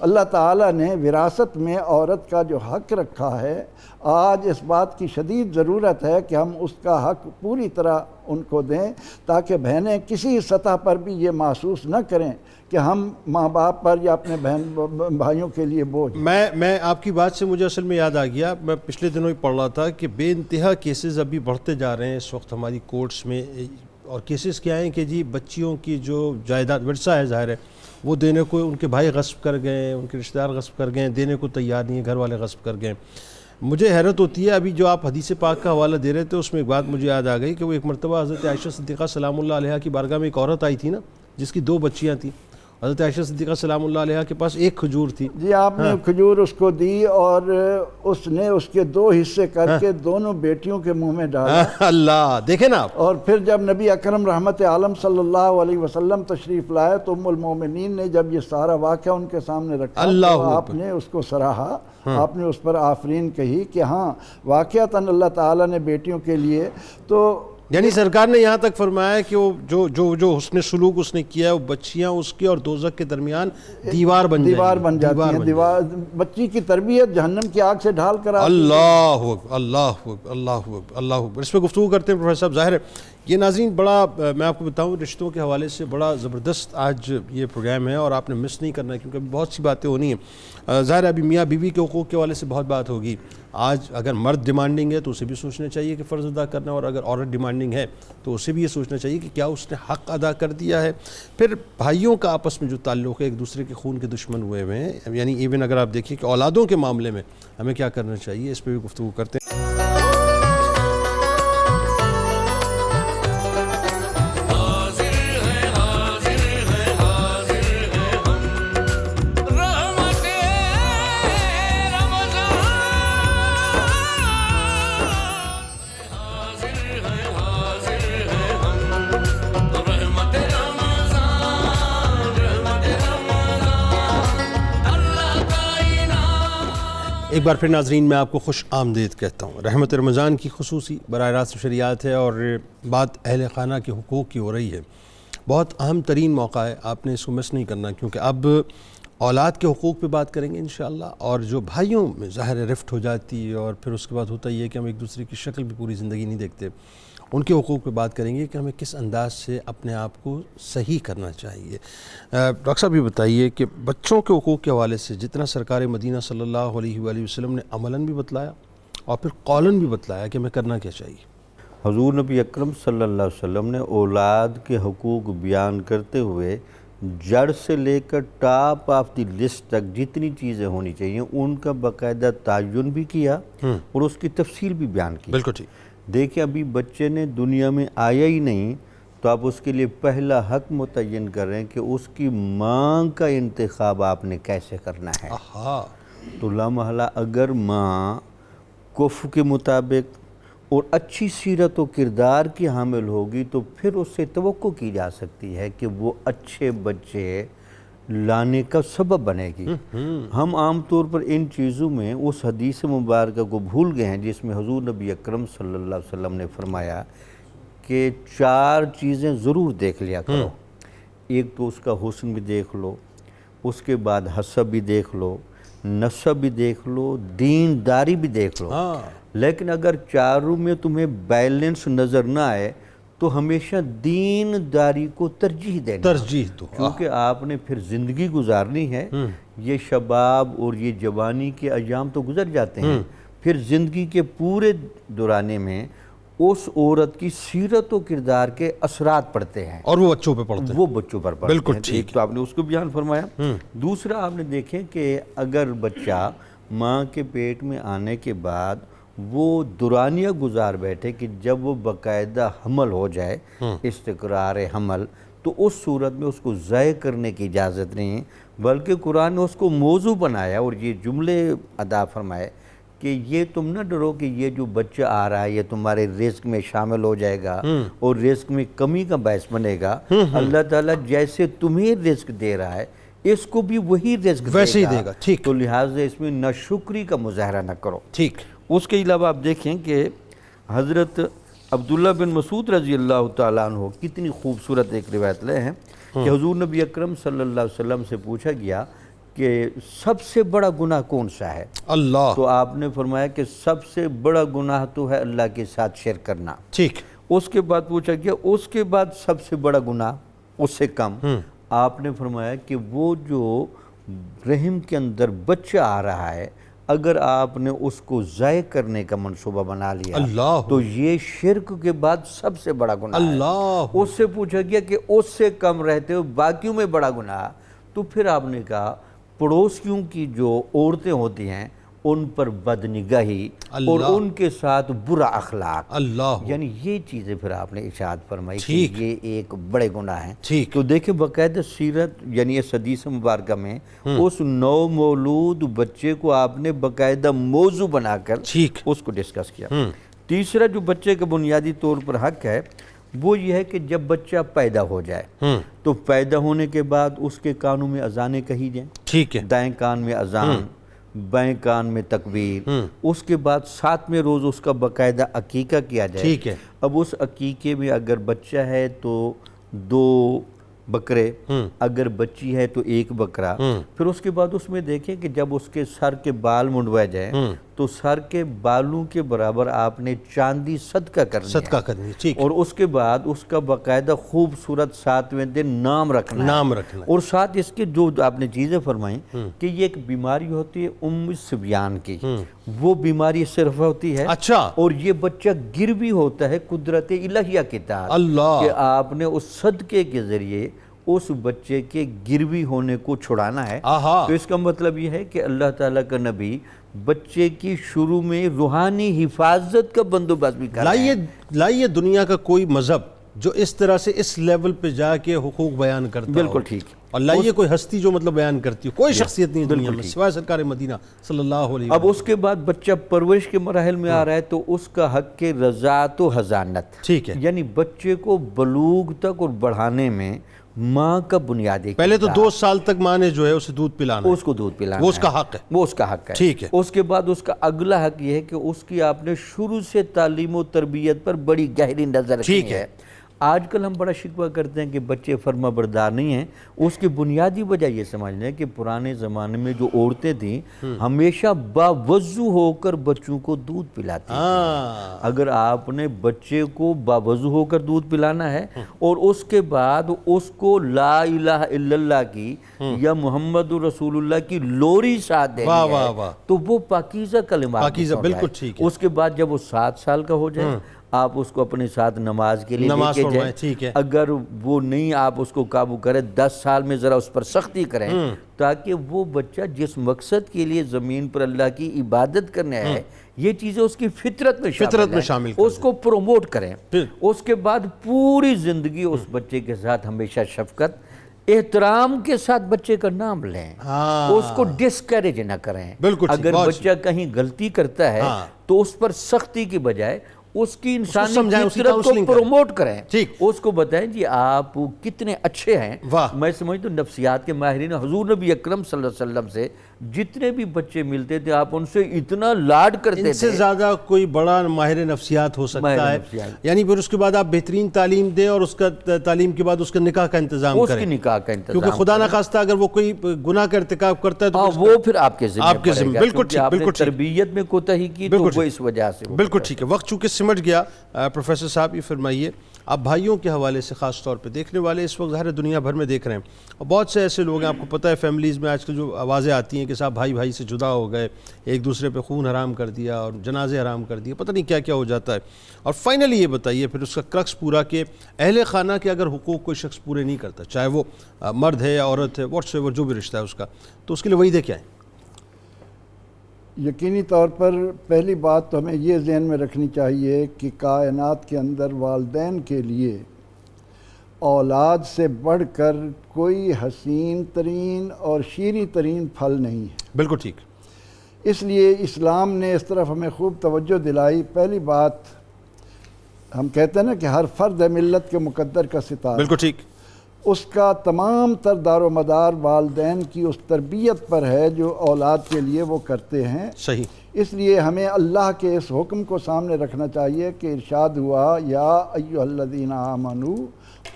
اللہ تعالیٰ نے وراثت میں عورت کا جو حق رکھا ہے، آج اس بات کی شدید ضرورت ہے کہ ہم اس کا حق پوری طرح ان کو دیں، تاکہ بہنیں کسی سطح پر بھی یہ محسوس نہ کریں کہ ہم ماں باپ پر یا اپنے بہن بھائیوں کے لیے بوجھ۔ میں آپ کی بات سے مجھے اصل میں یاد آ گیا، میں پچھلے دنوں ہی پڑھ رہا تھا کہ بے انتہا کیسز ابھی بڑھتے جا رہے ہیں اس وقت ہماری کورٹس میں، اور کیسز کیا ہیں کہ جی بچیوں کی جو جائیداد ورثہ ہے ظاہر ہے وہ دینے کو ان کے بھائی غصب کر گئے، ان کے رشتہ دار غصب کر گئے، دینے کو تیار نہیں ہیں، گھر والے غصب کر گئے۔ مجھے حیرت ہوتی ہے، ابھی جو آپ حدیث پاک کا حوالہ دے رہے تھے اس میں ایک بات مجھے یاد آ گئی کہ وہ ایک مرتبہ حضرت عائشہ صدیقہ سلام اللہ علیہا کی بارگاہ میں ایک عورت آئی تھی نا جس کی 2 بچیاں تھیں، حضرت عائشہ صدیقہ سلام اللہ علیہا کے پاس ایک کھجور تھی، جی آپ نے کھجور اس کو دی اور اس نے اس کے 2 حصے کر کے دونوں بیٹیوں کے منہ میں ڈالا۔ اللہ دیکھیں نا آپ، اور پھر جب نبی اکرم رحمت عالم صلی اللہ علیہ وسلم تشریف لائے تو ام المومنین نے جب یہ سارا واقعہ ان کے سامنے رکھا تو آپ نے اس کو سراہا، آپ نے اس پر آفرین کہی کہ ہاں واقعتاً اللہ تعالیٰ نے بیٹیوں کے لیے تو یعنی سرکار نے یہاں تک فرمایا ہے کہ وہ جو حسن سلوک اس نے کیا ہے وہ بچیاں اس کی اور دوزخ کے درمیان دیوار بن جاتی ہیں، بچی کی تربیت جہنم کی آگ سے ڈھال کر اللہ اکبر، اللہ اکبر، اللہ اکبر، اللہ اکبر۔ اس پہ گفتگو کرتے ہیں پروفیسر صاحب۔ ظاہر ہے یہ ناظرین بڑا، میں آپ کو بتاؤں رشتوں کے حوالے سے بڑا زبردست آج یہ پروگرام ہے اور آپ نے مس نہیں کرنا ہے کیونکہ بہت سی باتیں ہونی ہیں۔ ظاہر ہے ابھی میاں بیوی کے حقوق کے حوالے سے بہت بات ہوگی۔ آج اگر مرد ڈیمانڈنگ ہے تو اسے بھی سوچنا چاہیے کہ فرض ادا کرنا، اور اگر عورت ڈیمانڈنگ ہے تو اسے بھی یہ سوچنا چاہیے کہ کیا اس نے حق ادا کر دیا ہے۔ پھر بھائیوں کا آپس میں جو تعلق ہے، ایک دوسرے کے خون کے دشمن ہوئے ہوئے ہیں، یعنی ایون اگر آپ دیکھیں کہ اولادوں کے معاملے میں ہمیں کیا کرنا چاہیے، اس پہ بھی گفتگو کرتے ہیں۔ ایک بار پھر ناظرین میں آپ کو خوش آمدید کہتا ہوں۔ رحمت رمضان کی خصوصی براہ راست شریعت ہے اور بات اہل خانہ کے حقوق کی ہو رہی ہے۔ بہت اہم ترین موقع ہے، آپ نے اس کو مس نہیں کرنا، کیونکہ اب اولاد کے حقوق پہ بات کریں گے انشاءاللہ، اور جو بھائیوں میں ظاہر رفٹ ہو جاتی ہے اور پھر اس کے بعد ہوتا یہ ہے کہ ہم ایک دوسرے کی شکل بھی پوری زندگی نہیں دیکھتے، ان کے حقوق پہ بات کریں گے کہ ہمیں کس انداز سے اپنے آپ کو صحیح کرنا چاہیے۔ ڈاکٹر صاحب یہ بتائیے کہ بچوں کے حقوق کے حوالے سے جتنا سرکار مدینہ صلی اللہ علیہ وآلہ وسلم نے عملاً بھی بتلایا اور پھر قولاً بھی بتلایا کہ ہمیں کرنا کیا چاہیے۔ حضور نبی اکرم صلی اللہ علیہ وسلم نے اولاد کے حقوق بیان کرتے ہوئے جڑ سے لے کر ٹاپ آف دی لسٹ تک جتنی چیزیں ہونی چاہیے ان کا باقاعدہ تعین بھی کیا اور اس کی تفصیل بھی بیان کی۔ بالکل ٹھیک۔ دیکھیں ابھی بچے نے دنیا میں آیا ہی نہیں تو آپ اس کے لیے پہلا حق متعین کر رہے ہیں کہ اس کی ماں کا انتخاب آپ نے کیسے کرنا ہے۔ تو لامحالہ اگر ماں کفر کے مطابق اور اچھی سیرت و کردار کی حامل ہوگی تو پھر اس سے توقع کی جا سکتی ہے کہ وہ اچھے بچے لانے کا سبب بنے گی۔ ہم عام طور پر ان چیزوں میں اس حدیث مبارکہ کو بھول گئے ہیں جس میں حضور نبی اکرم صلی اللہ علیہ وسلم نے فرمایا کہ 4 چیزیں ضرور دیکھ لیا کرو۔ ایک تو اس کا حسن بھی دیکھ لو، اس کے بعد حسب بھی دیکھ لو، نسب بھی دیکھ لو، دین داری بھی دیکھ لو۔ لیکن اگر 4 میں تمہیں بیلنس نظر نہ آئے تو ہمیشہ دین داری کو ترجیح دینا، کیونکہ آپ نے پھر زندگی گزارنی ہے۔ یہ شباب اور یہ جوانی کے ایام تو گزر جاتے ہیں، پھر زندگی کے پورے دورانے میں اس عورت کی سیرت و کردار کے اثرات پڑتے ہیں اور وہ بچوں پہ پڑتے ہیں، وہ بچوں پر پڑتے ہیں۔ بالکل ٹھیک۔ ایک تو آپ نے اس کو بیان فرمایا۔ دوسرا آپ نے دیکھیں کہ اگر بچہ ماں کے پیٹ میں آنے کے بعد وہ دورانیہ گزار بیٹھے کہ جب وہ باقاعدہ حمل ہو جائے، استقرار حمل، تو اس صورت میں اس کو ضائع کرنے کی اجازت نہیں، بلکہ قرآن نے اس کو موضوع بنایا اور یہ جملے ادا فرمائے کہ یہ تم نہ ڈرو کہ یہ جو بچہ آ رہا ہے یہ تمہارے رزق میں شامل ہو جائے گا اور رزق میں کمی کا باعث بنے گا۔ اللہ تعالیٰ جیسے تمہیں رزق دے رہا ہے اس کو بھی وہی رزق ویسے ہی دے گا، ٹھیک۔ تو لہٰذا اس میں ناشکری کا مظاہرہ نہ کرو، ٹھیک۔ اس کے علاوہ آپ دیکھیں کہ حضرت عبداللہ بن مسعود رضی اللہ تعالیٰ عنہ کتنی خوبصورت ایک روایت لے ہیں کہ حضور نبی اکرم صلی اللہ علیہ وسلم سے پوچھا گیا کہ سب سے بڑا گناہ کون سا ہے؟ اللہ. تو آپ نے فرمایا کہ سب سے بڑا گناہ تو ہے اللہ کے ساتھ شرک کرنا. ٹھیک. اس کے بعد پوچھا گیا اس کے بعد سب سے بڑا گناہ اس سے کم. آپ نے فرمایا کہ وہ جو رحم کے اندر بچہ آ رہا ہے اگر آپ نے اس کو ضائع کرنے کا منصوبہ بنا لیا اللہ. تو یہ شرک کے بعد سب سے بڑا گناہ ہے. اللہ. اس سے پوچھا گیا کہ اس سے کم رہتے ہو باقیوں میں بڑا گناہ. تو پھر آپ نے کہا پڑوسیوں کی جو عورتیں ہوتی ہیں ان پر بدنگاہی اور ان کے ساتھ برا اخلاق. اللہ. یعنی یہ چیزیں پھر آپ نے ارشاد فرمائی کہ ٹھیک. یہ ایک بڑے گناہ ہیں. ٹھیک. تو دیکھیں باقاعدہ سیرت یعنی اس حدیث مبارکہ میں اس نو مولود بچے کو آپ نے باقاعدہ موضوع بنا کر ٹھیک. اس کو ڈسکس کیا. تیسرا جو بچے کا بنیادی طور پر حق ہے وہ یہ ہے کہ جب بچہ پیدا ہو جائے تو پیدا ہونے کے بعد اس کے کانوں میں اذانیں کہی جائیں. ٹھیک ہے. دائیں کان میں اذان، بائیں کان میں تکبیر. اس کے بعد 7ویں روز اس کا باقاعدہ عقیقہ کیا جائے. ٹھیک ہے. اب اس عقیقے میں اگر بچہ ہے تو 2 بکرے، اگر بچی ہے تو 1 بکرا. پھر اس کے بعد اس میں دیکھیں کہ جب اس کے سر کے بال منڈوائے جائیں تو سر کے بالوں کے برابر آپ نے چاندی صدقہ کرنی ہے. ٹھیک. اور اس کے بعد اس کا باقاعدہ خوبصورت 7ویں دن نام رکھنا ہے. اور ساتھ اس کے جو آپ نے چیزیں فرمائیں کہ یہ ایک بیماری ہوتی ہے الصبیان کی، وہ بیماری صرف ہوتی ہے. اچھا. اور یہ بچہ گر بھی ہوتا ہے قدرت الہیہ کے تحت. اللہ. کہ آپ نے اس صدقے کے ذریعے اس بچے کے گروی ہونے کو چھڑانا ہے. تو اس کا مطلب یہ ہے کہ اللہ تعالیٰ کا نبی بچے کی شروع میں روحانی حفاظت کا بندوبست بھی کر رہے ہیں. لائیے دنیا کا کوئی مذہب جو اس طرح سے اس لیول پہ جا کے حقوق بیان کرتا ہو. بالکل ٹھیک. اور لائیے کوئی ہستی جو مطلب بیان کرتی ہو. کوئی شخصیت نہیں دنیا میں سوائے سرکار مدینہ صلی اللہ علیہ وسلم. اب اس کے بعد بچہ پرورش کے مراحل میں آ رہا ہے تو اس کا حق کے رضاعت و حضانت. ٹھیک ہے. یعنی بچے کو بلوغ تک اور بڑھانے میں ماں کا بنیادی پہلے تو 2 سال تک ماں نے جو ہے اسے دودھ پلانا ہے. اس کو دودھ پلانا وہ اس کا حق ہے. وہ اس کا حق ہے. ٹھیک ہے. اس کے بعد اس کا اگلا حق یہ ہے کہ اس کی آپ نے شروع سے تعلیم و تربیت پر بڑی گہری نظر رکھنی ہے. آج کل ہم بڑا شکوہ کرتے ہیں کہ بچے فرما بردار نہیں ہیں. اس کی بنیادی وجہ یہ سمجھنا ہے کہ پرانے زمانے میں جو عورتیں تھیں ہمیشہ باوضو ہو کر بچوں کو دودھ پلاتی تھیں. اگر آپ نے بچے کو باوضو ہو کر دودھ پلانا ہے اور اس کے بعد اس کو لا الہ الا اللہ کی یا محمد رسول اللہ کی لوری ساتھ دینی ہے تو وہ پاکیزہ کلمات. بالکل ٹھیک ہے. اس کے بعد جب وہ 7 سال کا ہو جائے آپ اس کو اپنے ساتھ نماز کے لیے لے کے جائیں. ٹھیک ہے. اگر وہ نہیں آپ اس کو قابو کریں 10 سال میں ذرا اس پر سختی کریں تاکہ وہ بچہ جس مقصد کے لیے زمین پر اللہ کی عبادت کرنے ہے یہ چیزیں اس کی فطرت میں شامل ہیں. اس کو پروموٹ کریں. اس کے بعد پوری زندگی اس بچے کے ساتھ ہمیشہ شفقت احترام کے ساتھ بچے کا نام لیں. اس کو ڈسکریج نہ کریں. اگر بچہ کہیں غلطی کرتا ہے تو اس پر سختی کی بجائے اس کی انسانی فطرت کو پروموٹ کریں. اس کو بتائیں جی آپ کتنے اچھے ہیں. میں سمجھتا ہوں نفسیات کے ماہرین حضور نبی اکرم صلی اللہ علیہ وسلم سے جتنے بھی بچے ملتے تھے آپ ان سے اتنا لاڈ کرتے تھے. ان سے زیادہ کوئی بڑا ماہر نفسیات ہو سکتا ہے. یعنی پھر اس کے بعد آپ بہترین تعلیم دیں اور اس کا تعلیم کے بعد اس کا نکاح کا انتظام کریں. اس کی نکاح کا انتظام کیونکہ خدا نخواستہ اگر وہ کوئی گناہ کا ارتکاب کرتا ہے تو وہ پھر آپ کے ذمہ پڑے گا. بالکل ٹھیک. بالکل تربیت میں کوتاہی کی تو وہ اس وجہ سے. بالکل ٹھیک ہے. وقت چونکہ سمٹ گیا پروفیسر صاحب یہ فرمائیے آپ بھائیوں کے حوالے سے خاص طور پہ دیکھنے والے اس وقت ظاہر دنیا بھر میں دیکھ رہے ہیں اور بہت سے ایسے لوگ ہیں آپ کو پتہ ہے فیملیز میں آج کل جو آوازیں آتی ہیں کہ صاحب بھائی بھائی سے جدا ہو گئے ایک دوسرے پہ خون حرام کر دیا اور جنازے حرام کر دیے پتہ نہیں کیا کیا ہو جاتا ہے. اور فائنلی یہ بتائیے پھر اس کا کرکس پورا کہ اہل خانہ کے اگر حقوق کوئی شخص پورے نہیں کرتا چاہے وہ مرد ہے یا عورت ہے واٹس ایور جو بھی رشتہ ہے اس کا تو اس کے لیے وعیدیں کیا ہیں؟ یقینی طور پر پہلی بات تو ہمیں یہ ذہن میں رکھنی چاہیے کہ کائنات کے اندر والدین کے لیے اولاد سے بڑھ کر کوئی حسین ترین اور شیریں ترین پھل نہیں ہے. بالکل ٹھیک. اس لیے اسلام نے اس طرف ہمیں خوب توجہ دلائی. پہلی بات ہم کہتے ہیں نا کہ ہر فرد ملت کے مقدر کا ستارہ. بالکل ٹھیک. اس کا تمام تر دار و مدار والدین کی اس تربیت پر ہے جو اولاد کے لیے وہ کرتے ہیں. صحیح. اس لیے ہمیں اللہ کے اس حکم کو سامنے رکھنا چاہیے کہ ارشاد ہوا یا ایھا الذین آمنوا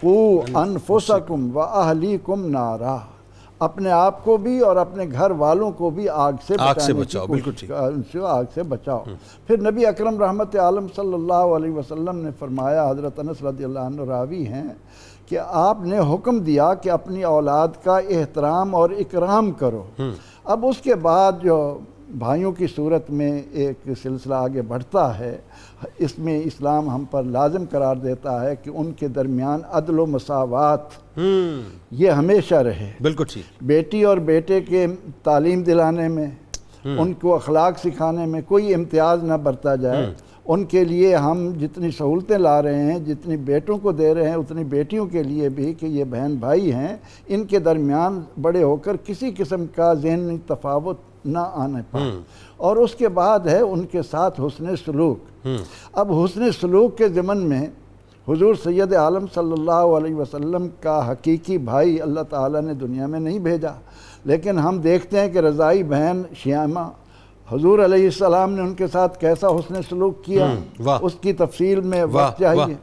قوا انفسکم واہلیکم نارا. اپنے آپ کو بھی اور اپنے گھر والوں کو بھی آگ سے بچاؤ، بالکل ٹھیک، ان سے آگ سے بچاؤ۔ پھر نبی اکرم رحمت عالم صلی اللہ علیہ وسلم نے فرمایا، حضرت انس رضی اللہ عنہ راوی ہیں، کہ آپ نے حکم دیا کہ اپنی اولاد کا احترام اور اکرام کرو۔ اب اس کے بعد جو بھائیوں کی صورت میں ایک سلسلہ آگے بڑھتا ہے، اس میں اسلام ہم پر لازم قرار دیتا ہے کہ ان کے درمیان عدل و مساوات یہ ہمیشہ رہے۔ بالکل ٹھیک۔ بیٹی اور بیٹے کے تعلیم دلانے میں، ان کو اخلاق سکھانے میں کوئی امتیاز نہ برتا جائے۔ ان کے لیے ہم جتنی سہولتیں لا رہے ہیں، جتنی بیٹوں کو دے رہے ہیں، اتنی بیٹیوں کے لیے بھی، کہ یہ بہن بھائی ہیں، ان کے درمیان بڑے ہو کر کسی قسم کا ذہنی تفاوت نہ آنے پائے۔ اور اس کے بعد ہے ان کے ساتھ حسن سلوک۔ اب حسن سلوک کے ضمن میں حضور سید عالم صلی اللہ علیہ وسلم کا حقیقی بھائی اللہ تعالیٰ نے دنیا میں نہیں بھیجا، لیکن ہم دیکھتے ہیں کہ رضائی بہن شیامہ، حضور علیہ السلام نے ان کے ساتھ کیسا حسن سلوک کیا، اس کی تفصیل میں وقت چاہیے۔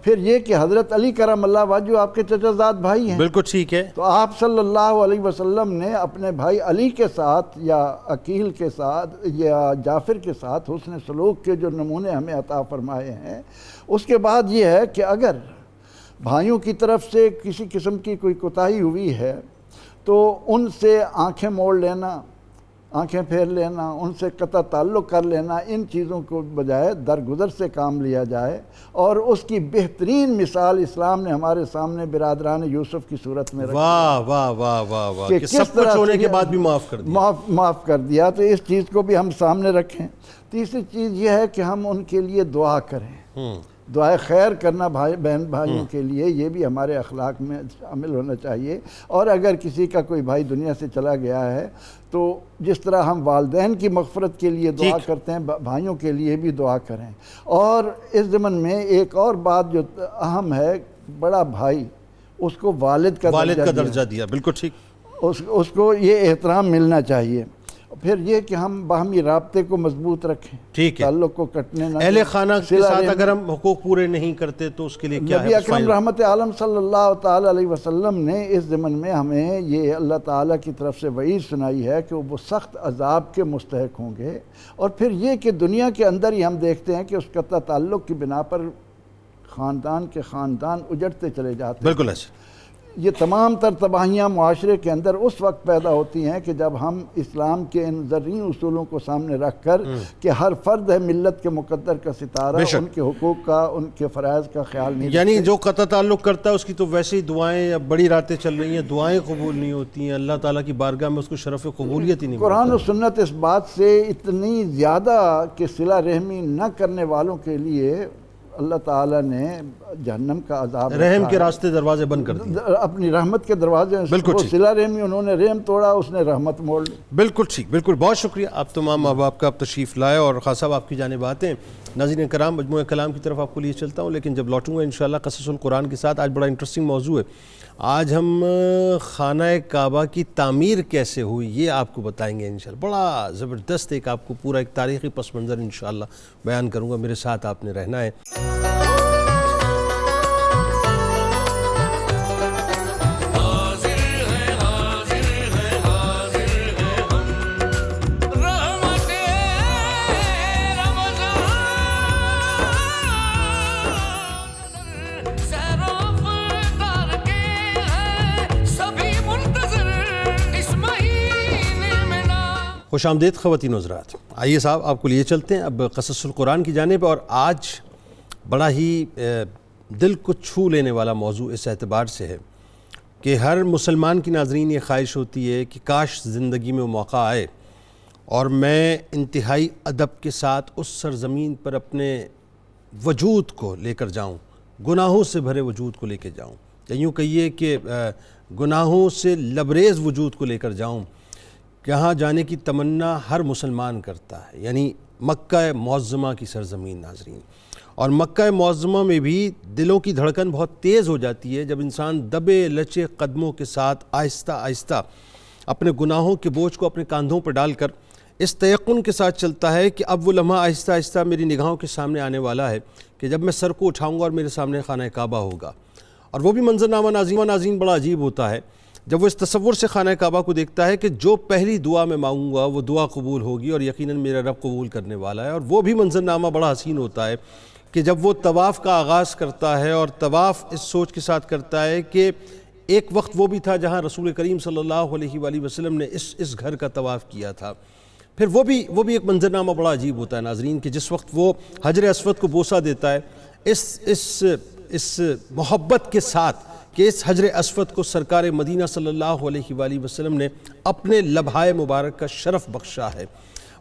پھر یہ کہ حضرت علی کرم اللہ وجہ آپ کے چچا زاد بھائی ہیں، بالکل ٹھیک ہے، تو آپ صلی اللہ علیہ وسلم نے اپنے بھائی علی کے ساتھ یا عقیل کے ساتھ یا جعفر کے ساتھ حسن سلوک کے جو نمونے ہمیں عطا فرمائے ہیں۔ اس کے بعد یہ ہے کہ اگر بھائیوں کی طرف سے کسی قسم کی کوئی کوتاہی ہوئی ہے تو ان سے آنکھیں موڑ لینا، آنکھیں پھیر لینا، ان سے قطع تعلق کر لینا، ان چیزوں کو بجائے درگزر سے کام لیا جائے۔ اور اس کی بہترین مثال اسلام نے ہمارے سامنے برادران یوسف کی صورت میں رکھی۔ واہ واہ واہ واہ واہ، کہ سب کچھ ہونے کے بعد بھی معاف کر دیا، معاف کر دیا۔ تو اس چیز کو بھی ہم سامنے رکھیں۔ تیسری چیز یہ ہے کہ ہم ان کے لیے دعا کریں، دعائے خیر کرنا بہن بھائیوں کے لیے، یہ بھی ہمارے اخلاق میں شامل ہونا چاہیے۔ اور اگر کسی کا کوئی بھائی دنیا سے چلا گیا ہے تو جس طرح ہم والدین کی مغفرت کے لیے دعا کرتے ہیں، بھائیوں کے لیے بھی دعا کریں۔ اور اس ضمن میں ایک اور بات جو اہم ہے، بڑا بھائی اس کو والد کا درجہ دیا، بالکل ٹھیک، اس کو یہ احترام ملنا چاہیے۔ پھر یہ کہ ہم باہمی رابطے کو مضبوط رکھیں، ٹھیک ہے، تعلق کو کٹنے نہ، اہل خانہ کے ساتھ اگر ہم حقوق پورے نہیں کرتے تو اس کے لیے کیا ہے؟ نبی اکرم رحمت عالم صلی اللہ تعالی علیہ وسلم نے اس ضمن میں ہمیں یہ اللہ تعالیٰ کی طرف سے وعید سنائی ہے کہ وہ سخت عذاب کے مستحق ہوں گے۔ اور پھر یہ کہ دنیا کے اندر ہی ہم دیکھتے ہیں کہ اس قطع تعلق کی بنا پر خاندان کے خاندان اجڑتے چلے جاتے ہیں۔ بالکل ایسے، یہ تمام تر تباہیاں معاشرے کے اندر اس وقت پیدا ہوتی ہیں کہ جب ہم اسلام کے ان زرعی اصولوں کو سامنے رکھ کر کہ ہر فرد ہے ملت کے مقدر کا ستارہ، ان کے حقوق کا، ان کے فرائض کا خیال نہیں، یعنی جو قطع تعلق کرتا ہے اس کی تو ویسے ہی دعائیں یا بڑی راتیں چل رہی ہیں، دعائیں قبول نہیں ہوتی ہیں، اللہ تعالیٰ کی بارگاہ میں اس کو شرف قبولیت ہی نہیں ملتی۔ قرآن و سنت اس بات سے اتنی زیادہ کہ صلہ رحمی نہ کرنے والوں کے لیے اللہ تعالیٰ نے جہنم کا عذاب، رحم کے راستے دروازے بند کر دیے، اپنی رحمت کے دروازے، بالکل ٹھیک، صلہ رحمی انہوں نے رحم توڑا، اس نے رحمت موڑ لی۔ بالکل ٹھیک، بالکل، بہت شکریہ آپ تمام ماں باپ کا، آپ تشریف لائے اور خاص صاحب آپ کی جانب آتے ہیں۔ ناظرین کرام، مجموعہ کلام کی طرف آپ کو لیے چلتا ہوں، لیکن جب لوٹوں گا انشاءاللہ قصص القرآن کے ساتھ۔ آج بڑا انٹرسٹنگ موضوع ہے، آج ہم خانہ کعبہ کی تعمیر کیسے ہوئی یہ آپ کو بتائیں گے انشاءاللہ۔ بڑا زبردست ایک آپ کو پورا ایک تاریخی پس منظر انشاءاللہ بیان کروں گا، میرے ساتھ آپ نے رہنا ہے۔ خوش آمدید خواتین و حضرات، آئیے صاحب آپ کو لیے چلتے ہیں اب قصص القرآن کی جانب۔ اور آج بڑا ہی دل کو چھو لینے والا موضوع اس اعتبار سے ہے کہ ہر مسلمان کی ناظرین یہ خواہش ہوتی ہے کہ کاش زندگی میں وہ موقع آئے اور میں انتہائی ادب کے ساتھ اس سرزمین پر اپنے وجود کو لے کر جاؤں، گناہوں سے بھرے وجود کو لے کے جاؤں، یا یوں کہیے کہ گناہوں سے لبریز وجود کو لے کر جاؤں، جہاں جانے کی تمنا ہر مسلمان کرتا ہے، یعنی مکہ معظمہ کی سرزمین ناظرین۔ اور مکہ معظمہ میں بھی دلوں کی دھڑکن بہت تیز ہو جاتی ہے جب انسان دبے لچے قدموں کے ساتھ آہستہ آہستہ اپنے گناہوں کے بوجھ کو اپنے کاندھوں پر ڈال کر اس تیقن کے ساتھ چلتا ہے کہ اب وہ لمحہ آہستہ آہستہ میری نگاہوں کے سامنے آنے والا ہے کہ جب میں سر کو اٹھاؤں گا اور میرے سامنے خانہ کعبہ ہوگا۔ اور وہ بھی منظرنامہ ناظرین بڑا عجیب ہوتا ہے جب وہ اس تصور سے خانہ کعبہ کو دیکھتا ہے کہ جو پہلی دعا میں مانگوں گا وہ دعا قبول ہوگی اور یقیناً میرا رب قبول کرنے والا ہے، اور وہ بھی منظرنامہ بڑا حسین ہوتا ہے کہ جب وہ طواف کا آغاز کرتا ہے اور طواف اس سوچ کے ساتھ کرتا ہے کہ ایک وقت وہ بھی تھا جہاں رسول کریم صلی اللہ علیہ وآلہ وسلم نے اس گھر کا طواف کیا تھا، پھر وہ بھی ایک منظرنامہ بڑا عجیب ہوتا ہے ناظرین کہ جس وقت وہ حجر اسود کو بوسہ دیتا ہے اس محبت کے ساتھ کہ اس حجر اسود کو سرکار مدینہ صلی اللہ علیہ وآلہ وسلم نے اپنے لبھائے مبارک کا شرف بخشا ہے،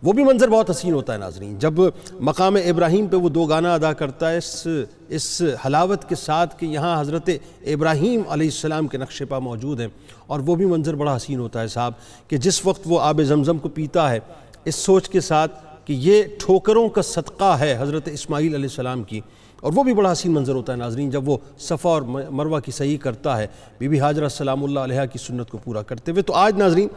وہ بھی منظر بہت حسین ہوتا ہے ناظرین۔ جب مقام ابراہیم پہ وہ دو گانا ادا کرتا ہے اس حلاوت کے ساتھ کہ یہاں حضرت ابراہیم علیہ السلام کے نقش پا موجود ہیں، اور وہ بھی منظر بڑا حسین ہوتا ہے صاحب کہ جس وقت وہ آب زمزم کو پیتا ہے اس سوچ کے ساتھ کہ یہ ٹھوکروں کا صدقہ ہے حضرت اسماعیل علیہ السلام کی، اور وہ بھی بڑا حسین منظر ہوتا ہے ناظرین جب وہ صفا اور مروہ کی سعی کرتا ہے بی بی ہاجرہ سلام اللہ علیہا کی سنت کو پورا کرتے ہوئے۔ تو آج ناظرین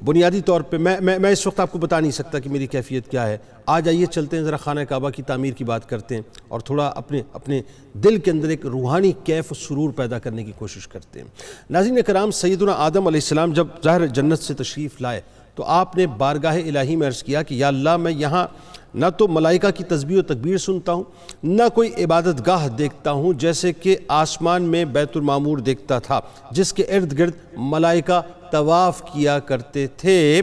بنیادی طور پہ میں اس وقت آپ کو بتا نہیں سکتا کہ میری کیفیت کیا ہے، آج آئیے چلتے ہیں ذرا خانہ کعبہ کی تعمیر کی بات کرتے ہیں اور تھوڑا اپنے دل کے اندر ایک روحانی کیف و سرور پیدا کرنے کی کوشش کرتے ہیں۔ ناظرین کرام، سیدنا آدم علیہ السلام جب ظاہر جنت سے تشریف لائے تو آپ نے بارگاہ الہی میں عرض کیا کہ یا اللہ میں یہاں نہ تو ملائکہ کی تسبیح و تکبیر سنتا ہوں، نہ کوئی عبادت گاہ دیکھتا ہوں جیسے کہ آسمان میں بیت المعمور دیکھتا تھا جس کے ارد گرد ملائکہ طواف کیا کرتے تھے۔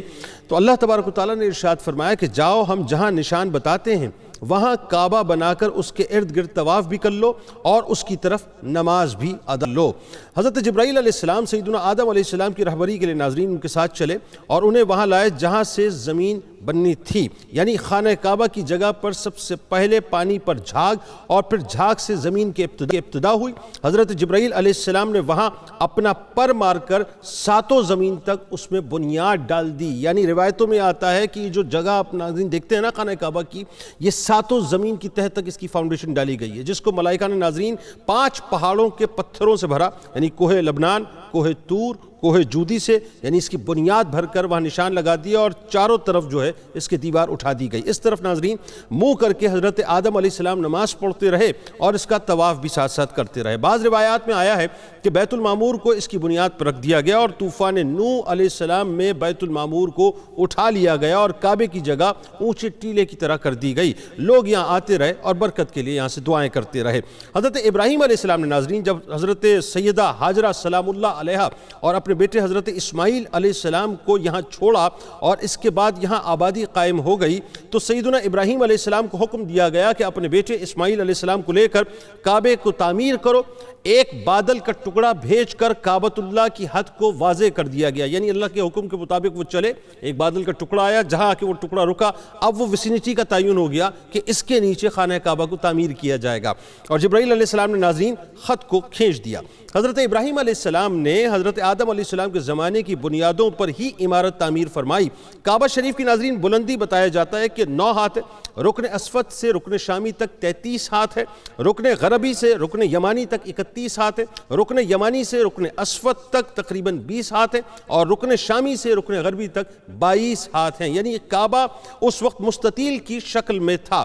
تو اللہ تبارک و تعالیٰ نے ارشاد فرمایا کہ جاؤ ہم جہاں نشان بتاتے ہیں وہاں کعبہ بنا کر اس کے ارد گرد طواف بھی کر لو اور اس کی طرف نماز بھی ادا لو۔ حضرت جبرائیل علیہ السلام سیدنا آدم علیہ السلام کی رہبری کے لیے ناظرین ان کے ساتھ چلے اور انہیں وہاں لائے جہاں سے زمین بننی تھی، یعنی خانہ کعبہ کی جگہ پر سب سے پہلے پانی پر جھاگ اور پھر جھاگ سے زمین کی ابتدا ہوئی۔ حضرت جبرائیل علیہ السلام نے وہاں اپنا پر مار کر ساتوں زمین تک اس میں بنیاد ڈال دی، یعنی روایتوں میں آتا ہے کہ یہ جو جگہ آپ ناظرین دیکھتے ہیں نا خانہ کعبہ کی، یہ ساتوں زمین کی تہہ تک اس کی فاؤنڈیشن ڈالی گئی ہے، جس کو ملائکہ نے ناظرین 5 پہاڑوں کے پتھروں سے بھرا، یعنی کوہ لبنان، کوہ طور، کوہ جودی سے، یعنی اس کی بنیاد بھر کر وہاں نشان لگا دیا اور چاروں طرف جو ہے اس کی دیوار اٹھا دی گئی۔ اس طرف ناظرین منہ کر کے حضرت آدم علیہ السلام نماز پڑھتے رہے اور اس کا طواف بھی ساتھ ساتھ کرتے رہے۔ بعض روایات میں آیا ہے کہ بیت المعمور کو اس کی بنیاد پر رکھ دیا گیا اور طوفان نوح علیہ السلام میں بیت المعمور کو اٹھا لیا گیا اور کعبے کی جگہ اونچے ٹیلے کی طرح کر دی گئی، لوگ یہاں آتے رہے اور برکت کے لیے یہاں سے دعائیں کرتے رہے۔ حضرت ابراہیم علیہ السلام نے ناظرین جب حضرت سیدہ ہاجرہ سلام اللہ علیہا اور اپنے بیٹے حضرت اسماعیل علیہ السلام کو یہاں چھوڑا اور اس کے بعد یہاں آبادی قائم ہو گئی، تو سیدنا ابراہیم علیہ السلام کو حکم دیا گیا کہ اپنے بیٹے اسماعیل علیہ السلام کو لے کر کعبے کو تعمیر کرو۔ ایک بادل کا ٹکڑا بھیج کر کعبۃ اللہ کی حد کو واضح کر دیا گیا، یعنی اللہ کے حکم کے مطابق وہ چلے، ایک بادل کا ٹکڑا آیا، جہاں آ کے وہ ٹکڑا رکا، اب وہ وسینٹی کا تعین ہو گیا کہ اس کے نیچے خانہ کعبہ کو تعمیر کیا جائے گا، اور جبرائیل علیہ السلام نے ناظرین خط کو کھینچ دیا۔ حضرت ابراہیم علیہ السلام نے حضرت آدم علیہ السلام کے زمانے کی بنیادوں پر ہی عمارت تعمیر فرمائی۔ کعبہ شریف کی ناظرین بلندی بتایا جاتا ہے کہ 9 ہاتھ ہے، رکن اسود سے رکن شامی تک 33 ہاتھ ہے، رکن غربی سے رکن یمانی تک 31 ہاتھ ہے، رکن یمانی سے رکن اسود تک تقریباً 20 ہاتھ ہے، اور رکن شامی سے رکن غربی تک 22 ہاتھ ہیں، یعنی کعبہ اس وقت مستطیل کی شکل میں تھا۔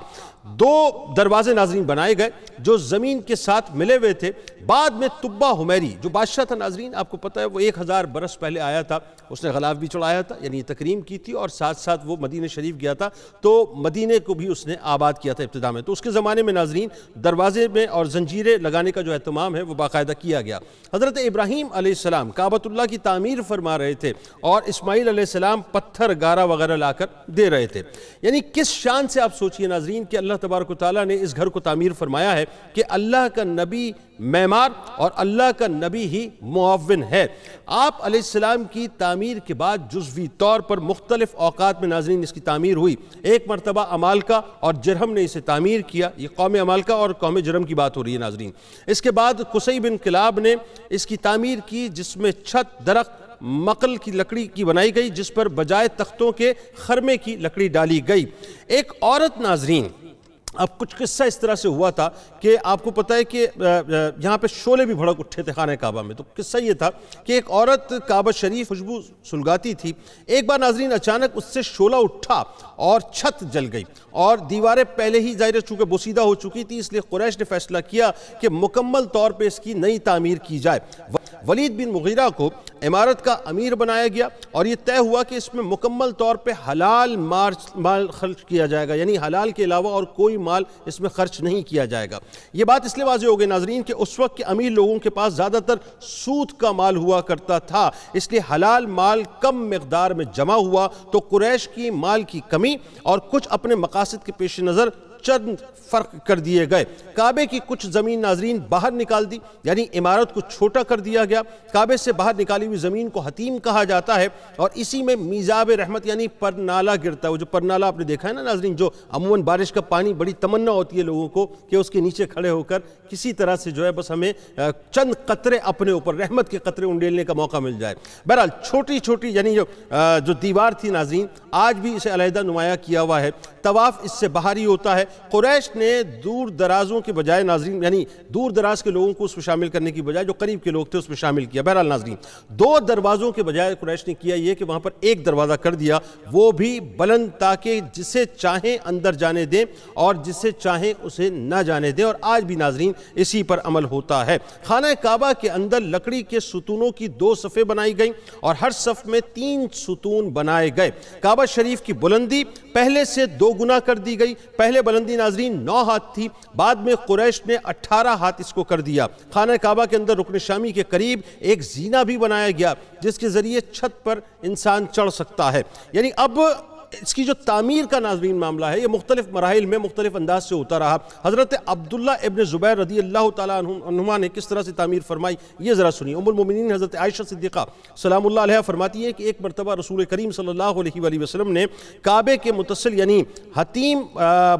2 دروازے ناظرین بنائے گئے جو زمین کے ساتھ ملے ہوئے تھے۔ بعد میں تبہ حمیری جو بادشاہ تھا ناظرین، آپ کو پتہ ہے وہ 1000 برس پہلے آیا تھا، اس نے غلاف بھی چڑھایا تھا، یعنی تکریم کی تھی، اور ساتھ ساتھ وہ مدینہ شریف گیا تھا تو مدینے کو بھی اس نے آباد کیا تھا ابتدا میں۔ تو اس کے زمانے میں ناظرین دروازے میں اور زنجیریں لگانے کا جو اہتمام ہے وہ باقاعدہ کیا گیا۔ حضرت ابراہیم علیہ السلام کعبۃ اللہ کی تعمیر فرما رہے تھے اور اسماعیل علیہ السلام پتھر گارا وغیرہ لا کر دے رہے تھے، یعنی کس شان سے آپ سوچئے ناظرین کہ اللہ تبارک و تعالیٰ نے اس گھر کو تعمیر فرمایا ہے کہ اللہ کا نبی معمار اور اللہ کا نبی ہی معاون ہے۔ آپ علیہ السلام کی تعمیر کے بعد جزوی طور پر مختلف اوقات میں ناظرین اس کی تعمیر ہوئی۔ ایک مرتبہ عمالقہ اور جرہم نے اسے تعمیر کیا، یہ قوم عمالقہ اور قوم جرہم کی بات ہو رہی ہے ناظرین۔ اس کے بعد قصی بن کلاب نے اس کی تعمیر کی، جس میں چھت درخت مقل کی لکڑی کی بنائی گئی، جس پر بجائے تختوں کے خرمے کی لکڑی ڈالی گئی۔ ایک عورت ناظرین، اب کچھ قصہ اس طرح سے ہوا تھا کہ آپ کو پتہ ہے کہ یہاں پہ شعلے بھی بھڑک اٹھے تھے خانہ کعبہ میں، تو قصہ یہ تھا کہ ایک عورت کعبہ شریف خوشبو سلگاتی تھی، ایک بار ناظرین اچانک اس سے شعلہ اٹھا اور چھت جل گئی، اور دیواریں پہلے ہی ظاہر چونکہ بوسیدہ ہو چکی تھی، اس لیے قریش نے فیصلہ کیا کہ مکمل طور پہ اس کی نئی تعمیر کی جائے۔ ولید بن مغیرہ کو عمارت کا امیر بنایا گیا اور یہ طے ہوا کہ اس میں مکمل طور پہ حلال مال خرچ کیا جائے گا، یعنی حلال کے علاوہ اور کوئی مال اس میں خرچ نہیں کیا جائے گا۔ یہ بات اس لیے واضح ہو گئی ناظرین کہ اس وقت کے امیر لوگوں کے پاس زیادہ تر سود کا مال ہوا کرتا تھا، اس لیے حلال مال کم مقدار میں جمع ہوا تو قریش کی مال کی کمی اور کچھ اپنے مقاصد کے پیش نظر چند فرق کر دیے گئے۔ کعبے کی کچھ زمین ناظرین باہر نکال دی، یعنی عمارت کو چھوٹا کر دیا گیا۔ کعبے سے باہر نکالی ہوئی زمین کو حتیم کہا جاتا ہے اور اسی میں میزاب رحمت یعنی پرنالہ گرتا ہے۔ وہ جو پرنالہ آپ نے دیکھا ہے نا ناظرین، جو عموماً بارش کا پانی بڑی تمنا ہوتی ہے لوگوں کو کہ اس کے نیچے کھڑے ہو کر کسی طرح سے جو ہے بس ہمیں چند قطرے اپنے اوپر رحمت کے قطرے انڈیلنے کا موقع مل جائے۔ بہرحال چھوٹی چھوٹی یعنی جو دیوار تھی ناظرین، آج بھی اسے علیحدہ نمایاں کیا ہوا ہے۔ طواف اس سے باہر ہی ہوتا ہے۔ قریش نے دور درازوں کے بجائے ناظرین یعنی دور دراز کے لوگوں کو اس میں شامل کرنے کی بجائے جو قریب کے لوگ تھے اس میں شامل کیا۔ بہرحال ناظرین، 2 دروازوں کے بجائے قریش نے کیا یہ کہ وہاں پر ایک دروازہ کر دیا، وہ بھی بلند، تاکہ جسے چاہیں اندر جانے دیں اور جسے چاہیں اسے نہ جانے دیں، اور آج بھی ناظرین اسی پر عمل ہوتا ہے۔ خانہ کعبہ کے اندر لکڑی کے ستونوں کی 2 صفیں بنائی گئیں اور ہر صف میں 3 ستون بنائے گئے۔ کعبہ شریف کی بلندی پہلے سے 2 گنا کر دی گئی۔ پہلے بلندی ناظرین 9 ہاتھ تھی، بعد میں قریش نے 18 ہاتھ اس کو کر دیا۔ خانہ کعبہ کے اندر رکن شامی کے قریب ایک زینہ بھی بنایا گیا جس کے ذریعے چھت پر انسان چڑھ سکتا ہے۔ یعنی اب اس کی جو تعمیر کا ناظرین معاملہ ہے یہ مختلف مراحل میں مختلف انداز سے ہوتا رہا۔ حضرت عبداللہ ابن زبیر رضی اللہ تعالیٰ عنہما نے کس طرح سے تعمیر فرمائی یہ ذرا سنیے۔ ام المومنین حضرت عائشہ صدیقہ سلام اللہ علیہ فرماتی ہے کہ ایک مرتبہ رسول کریم صلی اللہ علیہ وآلہ وسلم نے کعبے کے متصل یعنی حتیم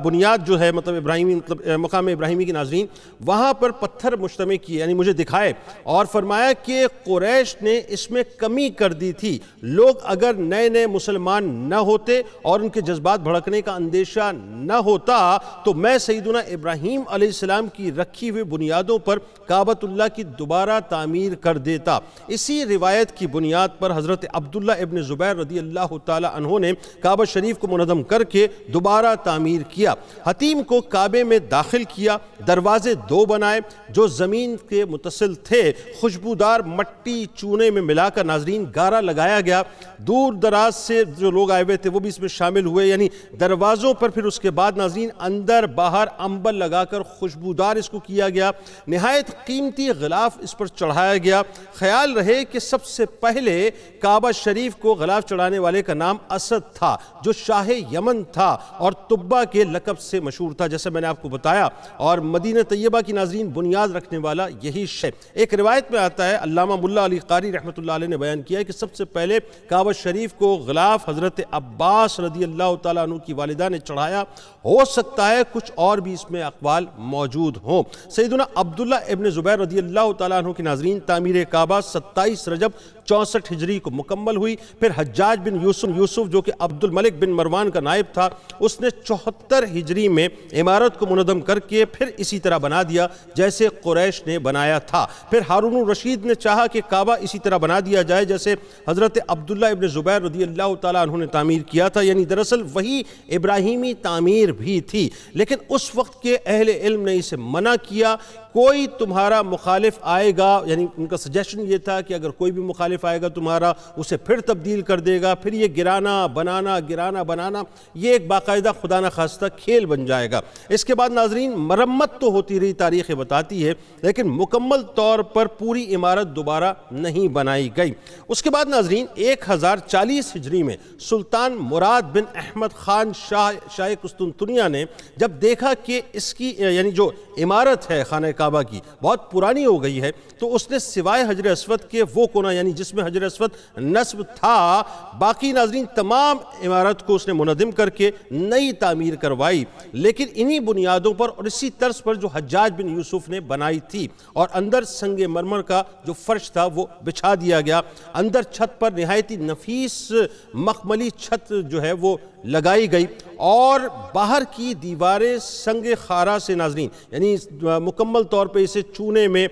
بنیاد جو ہے مطلب ابراہیمی مقام ابراہیمی کی ناظرین وہاں پر پتھر مجتمع کیے یعنی مجھے دکھائے اور فرمایا کہ قریش نے اس میں کمی کر دی تھی۔ لوگ اگر نئے نئے مسلمان نہ ہوتے اور ان کے جذبات بھڑکنے کا اندیشہ نہ ہوتا تو میں سیدنا ابراہیم علیہ السلام کی رکھی ہوئی بنیادوں پر کعبۃ اللہ کی دوبارہ تعمیر کر دیتا۔ اسی روایت کی بنیاد پر حضرت عبداللہ ابن زبیر رضی اللہ تعالی عنہ نے کعبہ شریف کو منظم کر کے دوبارہ تعمیر کیا۔ حتیم کو کعبے میں داخل کیا، دروازے 2 بنائے جو زمین کے متصل تھے، خوشبودار مٹی چونے میں ملا کر ناظرین گارا لگایا گیا۔ دور دراز سے جو لوگ آئے ہوئے تھے وہ بھی اس میں شامل ہوئے، یعنی دروازوں پر پھر اس کے بعد ناظرین اندر باہر امبر لگا کر خوشبودار اس کو کیا گیا۔ نہایت قیمتی غلاف اس پر چڑھایا گیا۔ خیال رہے کہ سب سے پہلے کعبہ شریف کو غلاف چڑھانے والے کا نام اسد تھا جو شاہ یمن تھا اور تبا کے لقب سے مشہور تھا جیسے میں نے آپ کو بتایا، اور مدینہ طیبہ کی ناظرین بنیاد رکھنے والا یہی شخص۔ ایک روایت میں آتا ہے، علامہ ملا علی قاری رحمۃ اللہ علیہ نے بیان کیا ہے کہ سب سے پہلے کعبہ شریف کو غلاف حضرت عباس رضی اللہ تعالیٰ عنہ کی والدہ نے چڑھایا۔ ہو سکتا ہے کچھ اور بھی اس میں اقوال موجود ہوں۔ سیدنا عبداللہ ابن زبیر رضی اللہ تعالیٰ عنہ کی ناظرین تعمیر کعبہ 27 رجب 64 ہجری کو مکمل ہوئی۔ پھر حجاج بن یوسف جو کہ عبد الملک بن مروان کا نائب تھا، اس نے 74 ہجری میں عمارت کو منظم کر کے پھر اسی طرح بنا دیا جیسے قریش نے بنایا تھا۔ پھر ہارون الرشید نے چاہا کہ کعبہ اسی طرح بنا دیا جائے جیسے حضرت عبداللہ ابن زبیر رضی اللہ تعالیٰ عنہ نے تعمیر کیا تھا، یعنی دراصل وہی ابراہیمی تعمیر بھی تھی، لیکن اس وقت کے اہل علم نے اسے منع کیا۔ کوئی تمہارا مخالف آئے گا، یعنی ان کا سجیشن یہ تھا کہ اگر کوئی بھی مخالف آئے گا تمہارا اسے پھر تبدیل کر دے گا، پھر یہ گرانا بنانا یہ ایک باقاعدہ خدا نخواستہ کھیل بن جائے گا۔ اس کے بعد ناظرین مرمت تو ہوتی رہی، تاریخ بتاتی ہے، لیکن مکمل طور پر پوری عمارت دوبارہ نہیں بنائی گئی۔ اس کے بعد ناظرین 1040 ہجری میں سلطان مراد بن احمد خان شاہ قسطنطنیہ نے جب دیکھا کہ اس کی یعنی جو عمارت ہے خانہ کعبہ کی بہت پرانی ہو گئی ہے تو اس نے سوائے حجر اسود کے وہ کونا یعنی جس میں حجر اسود نصب تھا باقی ناظرین تمام عمارت کو اس نے منہدم کر کے نئی تعمیر کروائی، لیکن انہی بنیادوں پر اور اسی طرز پر جو حجاج بن یوسف نے بنائی تھی، اور اندر سنگ مرمر کا جو فرش تھا وہ بچھا دیا گیا۔ اندر چھت پر نہایتی نفیس مخملی چھت جو ہے وہ لگائی گئی اور باہر کی دیواریں سنگ خارا سے ناظرین یعنی مکمل طور پہ اسے چونے میں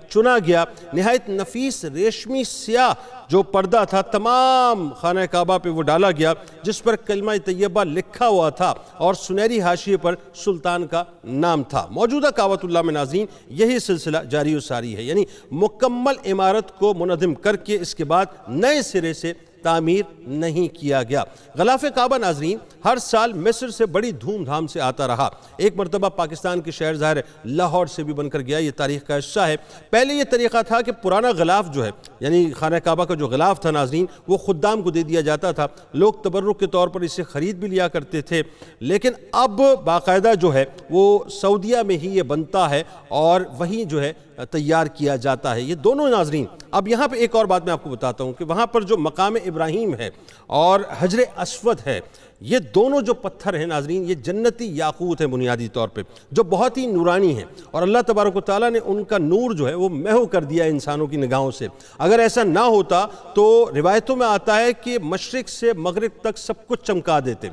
چنا گیا۔ نہایت نفیس ریشمی سیاہ جو پردہ تھا تمام خانہ کعبہ پہ وہ ڈالا گیا، جس پر کلمہ طیبہ لکھا ہوا تھا اور سنہری حاشیے پر سلطان کا نام تھا۔ موجودہ کعبۃ اللہ میں ناظرین یہی سلسلہ جاری و ساری ہے، یعنی مکمل عمارت کو منہدم کر کے اس کے بعد نئے سرے سے تعمیر نہیں کیا گیا۔ غلاف کعبہ ناظرین ہر سال مصر سے بڑی دھوم دھام سے آتا رہا۔ ایک مرتبہ پاکستان کے شہر ظاہر لاہور سے بھی بن کر گیا، یہ تاریخ کا حصہ ہے۔ پہلے یہ طریقہ تھا کہ پرانا غلاف جو ہے، یعنی خانہ کعبہ کا جو غلاف تھا ناظرین، وہ خدام کو دے دیا جاتا تھا، لوگ تبرک کے طور پر اسے خرید بھی لیا کرتے تھے۔ لیکن اب باقاعدہ جو ہے وہ سعودیہ میں ہی یہ بنتا ہے اور وہیں جو ہے تیار کیا جاتا ہے۔ یہ دونوں ناظرین، اب یہاں پہ ایک اور بات میں آپ کو بتاتا ہوں کہ وہاں پر جو مقام ابراہیم ہے اور حجر اسود ہے، یہ دونوں جو پتھر ہیں ناظرین، یہ جنتی یاقوت ہیں بنیادی طور پہ، جو بہت ہی نورانی ہیں، اور اللہ تبارک و تعالیٰ نے ان کا نور جو ہے وہ محو کر دیا انسانوں کی نگاہوں سے۔ اگر ایسا نہ ہوتا تو روایتوں میں آتا ہے کہ مشرق سے مغرب تک سب کچھ چمکا دیتے۔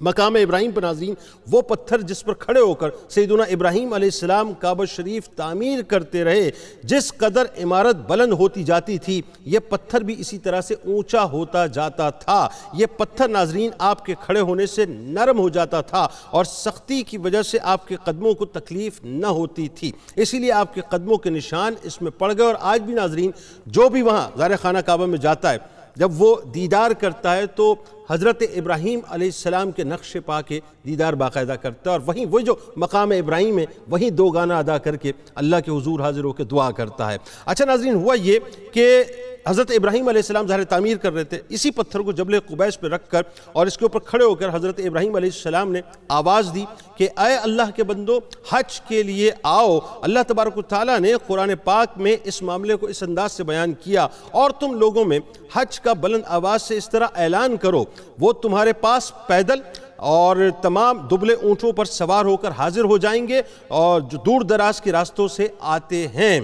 مقام ابراہیم پر ناظرین وہ پتھر جس پر کھڑے ہو کر سیدنا ابراہیم علیہ السلام کعبہ شریف تعمیر کرتے رہے، جس قدر عمارت بلند ہوتی جاتی تھی یہ پتھر بھی اسی طرح سے اونچا ہوتا جاتا تھا۔ یہ پتھر ناظرین آپ کے کھڑے ہونے سے نرم ہو جاتا تھا اور سختی کی وجہ سے آپ کے قدموں کو تکلیف نہ ہوتی تھی، اسی لیے آپ کے قدموں کے نشان اس میں پڑ گئے۔ اور آج بھی ناظرین جو بھی وہاں ظاہر خانہ کعبہ میں جاتا ہے، جب وہ دیدار کرتا ہے تو حضرت ابراہیم علیہ السلام کے نقش پا کے دیدار باقاعدہ کرتا ہے، اور وہیں وہی جو مقام ابراہیم ہے وہیں دو گانا ادا کر کے اللہ کے حضور حاضر ہو کے دعا کرتا ہے۔ اچھا ناظرین، ہوا یہ کہ حضرت ابراہیم علیہ السلام ظاہر تعمیر کر رہے تھے، اسی پتھر کو جبل قبیس پہ رکھ کر اور اس کے اوپر کھڑے ہو کر حضرت ابراہیم علیہ السلام نے آواز دی کہ اے اللہ کے بندو، حج کے لیے آؤ۔ اللہ تبارک و تعالیٰ نے قرآن پاک میں اس معاملے کو اس انداز سے بیان کیا، اور تم لوگوں میں حج کا بلند آواز سے اس طرح اعلان کرو، وہ تمہارے پاس پیدل اور تمام دبلے اونٹوں پر سوار ہو کر حاضر ہو جائیں گے اور جو دور دراز کے راستوں سے آتے ہیں۔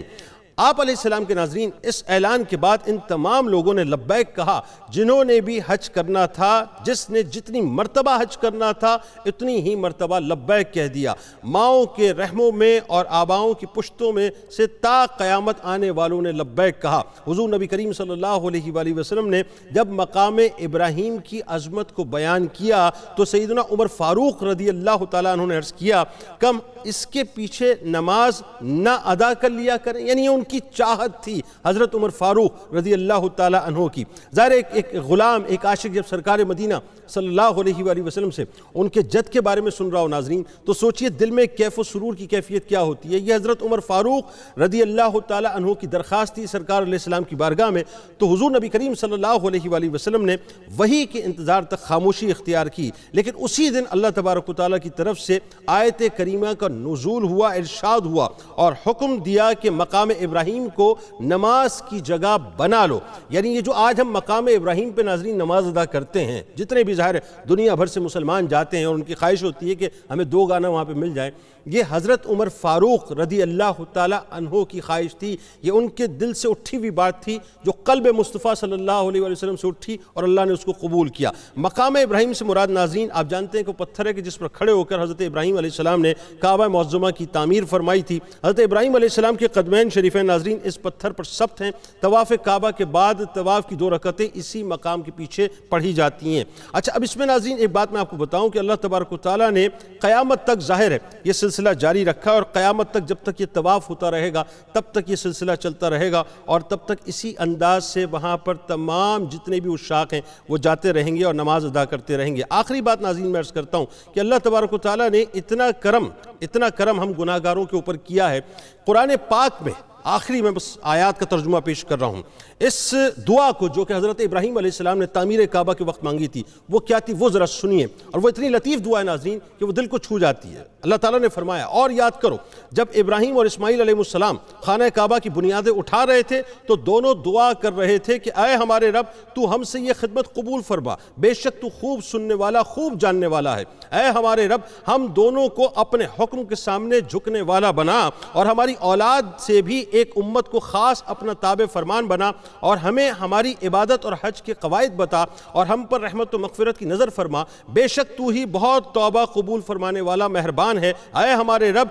آپ علیہ السلام کے ناظرین اس اعلان کے بعد ان تمام لوگوں نے لبیک کہا، جنہوں نے بھی حج کرنا تھا، جس نے جتنی مرتبہ حج کرنا تھا اتنی ہی مرتبہ لبیک کہہ دیا۔ ماؤں کے رحموں میں اور آباؤں کی پشتوں میں سے تا قیامت آنے والوں نے لبیک کہا۔ حضور نبی کریم صلی اللہ علیہ وآلہ وسلم نے جب مقام ابراہیم کی عظمت کو بیان کیا تو سیدنا عمر فاروق رضی اللہ تعالیٰ عنہ نے عرض کیا، کم اس کے پیچھے نماز نہ ادا کر لیا کریں، یعنی ان کی چاہت تھی حضرت عمر فاروق رضی اللہ تعالیٰ عنہ کی۔ ظاہر ایک غلام، ایک عاشق جب سرکار مدینہ صلی اللہ علیہ وآلہ وسلم سے ان کے جد کے بارے میں سن رہا ہو ناظرین، تو سوچئے دل میں کیف و سرور کی کیفیت کیا ہوتی ہے۔ یہ حضرت عمر فاروق رضی اللہ تعالیٰ عنہ کی درخواست تھی سرکار علیہ السلام کی بارگاہ میں، تو حضور نبی کریم صلی اللہ علیہ وآلہ وسلم نے وحی کے انتظار تک خاموشی اختیار کی، لیکن اسی دن اللہ تبارک و تعالیٰ کی طرف سے آیت کریمہ کا نزول ہوا، ارشاد ہوا اور حکم دیا کہ مقام ابراہیم کو نماز کی جگہ بنا لو۔ یعنی یہ جو آج ہم مقام ابراہیم پہ ناظرین نماز ادا کرتے ہیں، جتنے بھی ظاہر دنیا بھر سے مسلمان جاتے ہیں اور ان کی خواہش ہوتی ہے کہ ہمیں دو گانا وہاں پہ مل جائیں، یہ حضرت عمر فاروق رضی اللہ تعالیٰ عنہ کی خواہش تھی، یہ ان کے دل سے اٹھی ہوئی بات تھی جو قلب مصطفیٰ صلی اللہ علیہ وآلہ وسلم سے اٹھی اور اللہ نے اس کو قبول کیا۔ مقام ابراہیم سے مراد ناظرین آپ جانتے ہیں کہ پتھر ہے کہ جس پر کھڑے ہو کر حضرت ابراہیم علیہ السلام نے کعبہ معظمہ کی تعمیر فرمائی تھی۔ حضرت ابراہیم علیہ السلام کے قدمین شریفین ناظرین اس پتھر پر ثبت ہیں۔ طواف کعبہ کے بعد طواف کی 2 رکعتیں اسی مقام کے پیچھے پڑھی جاتی ہیں۔ اچھا، اب اس میں ناظرین ایک بات میں آپ کو بتاؤں کہ اللہ تبارک و تعالیٰ نے قیامت تک ظاہر ہے یہ سلسلہ جاری رکھا، اور قیامت تک جب تک یہ طواف ہوتا رہے گا تب تک یہ سلسلہ چلتا رہے گا، اور تب تک اسی انداز سے وہاں پر تمام جتنے بھی عشاق ہیں وہ جاتے رہیں گے اور نماز ادا کرتے رہیں گے۔ آخری بات ناظرین میں عرض کرتا ہوں کہ اللہ تبارک و تعالیٰ نے اتنا کرم ہم گناہگاروں کے اوپر کیا ہے۔ قرآن پاک میں آخری میں بس آیات کا ترجمہ پیش کر رہا ہوں، اس دعا کو جو کہ حضرت ابراہیم علیہ السلام نے تعمیر کعبہ کے وقت مانگی تھی وہ کیا تھی، وہ ذرا سنیے، اور وہ اتنی لطیف دعا ہے ناظرین کہ وہ دل کو چھو جاتی ہے۔ اللہ تعالیٰ نے فرمایا، اور یاد کرو جب ابراہیم اور اسماعیل علیہ السلام خانہ کعبہ کی بنیادیں اٹھا رہے تھے تو دونوں دعا کر رہے تھے کہ اے ہمارے رب، تو ہم سے یہ خدمت قبول فرما، بے شک تو خوب سننے والا خوب جاننے والا ہے۔ اے ہمارے رب، ہم دونوں کو اپنے حکم کے سامنے جھکنے والا بنا، اور ہماری اولاد سے بھی ایک امت کو خاص اپنا تابع فرمان بنا، اور ہمیں ہماری عبادت اور حج کے قواعد بتا، اور ہم پر رحمت و مغفرت کی نظر فرما، بے شک تو ہی بہت توبہ قبول فرمانے والا مہربان ہے۔ اے ہمارے رب،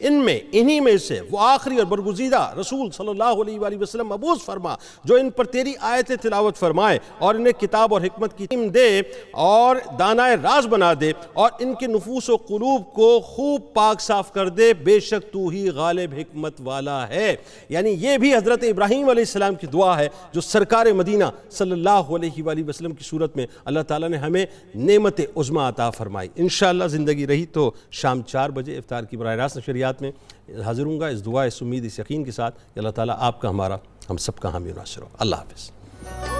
ان میں انہی میں سے وہ آخری اور برگزیدہ رسول صلی اللہ علیہ وآلہ وسلم مبعوث فرما جو ان پر تیری آیت تلاوت فرمائے اور انہیں کتاب اور حکمت کی علم دے اور دانائے راز بنا دے اور ان کے نفوس و قلوب کو خوب پاک صاف کر دے، بے شک تو ہی غالب حکمت والا ہے۔ یعنی یہ بھی حضرت ابراہیم علیہ السلام کی دعا ہے جو سرکار مدینہ صلی اللہ علیہ وآلہ وسلم کی صورت میں اللہ تعالیٰ نے ہمیں نعمت عظمیٰ عطا فرمائی۔ انشاءاللہ زندگی رہی تو شام 4 بجے افطار کی براہ راست نشریات میں حاضر ہوں گا، اس دعا، اس امید، اس یقین کے ساتھ کہ اللہ تعالیٰ آپ کا، ہمارا، ہم سب کا حامی و ناصر ہو۔ اللہ حافظ۔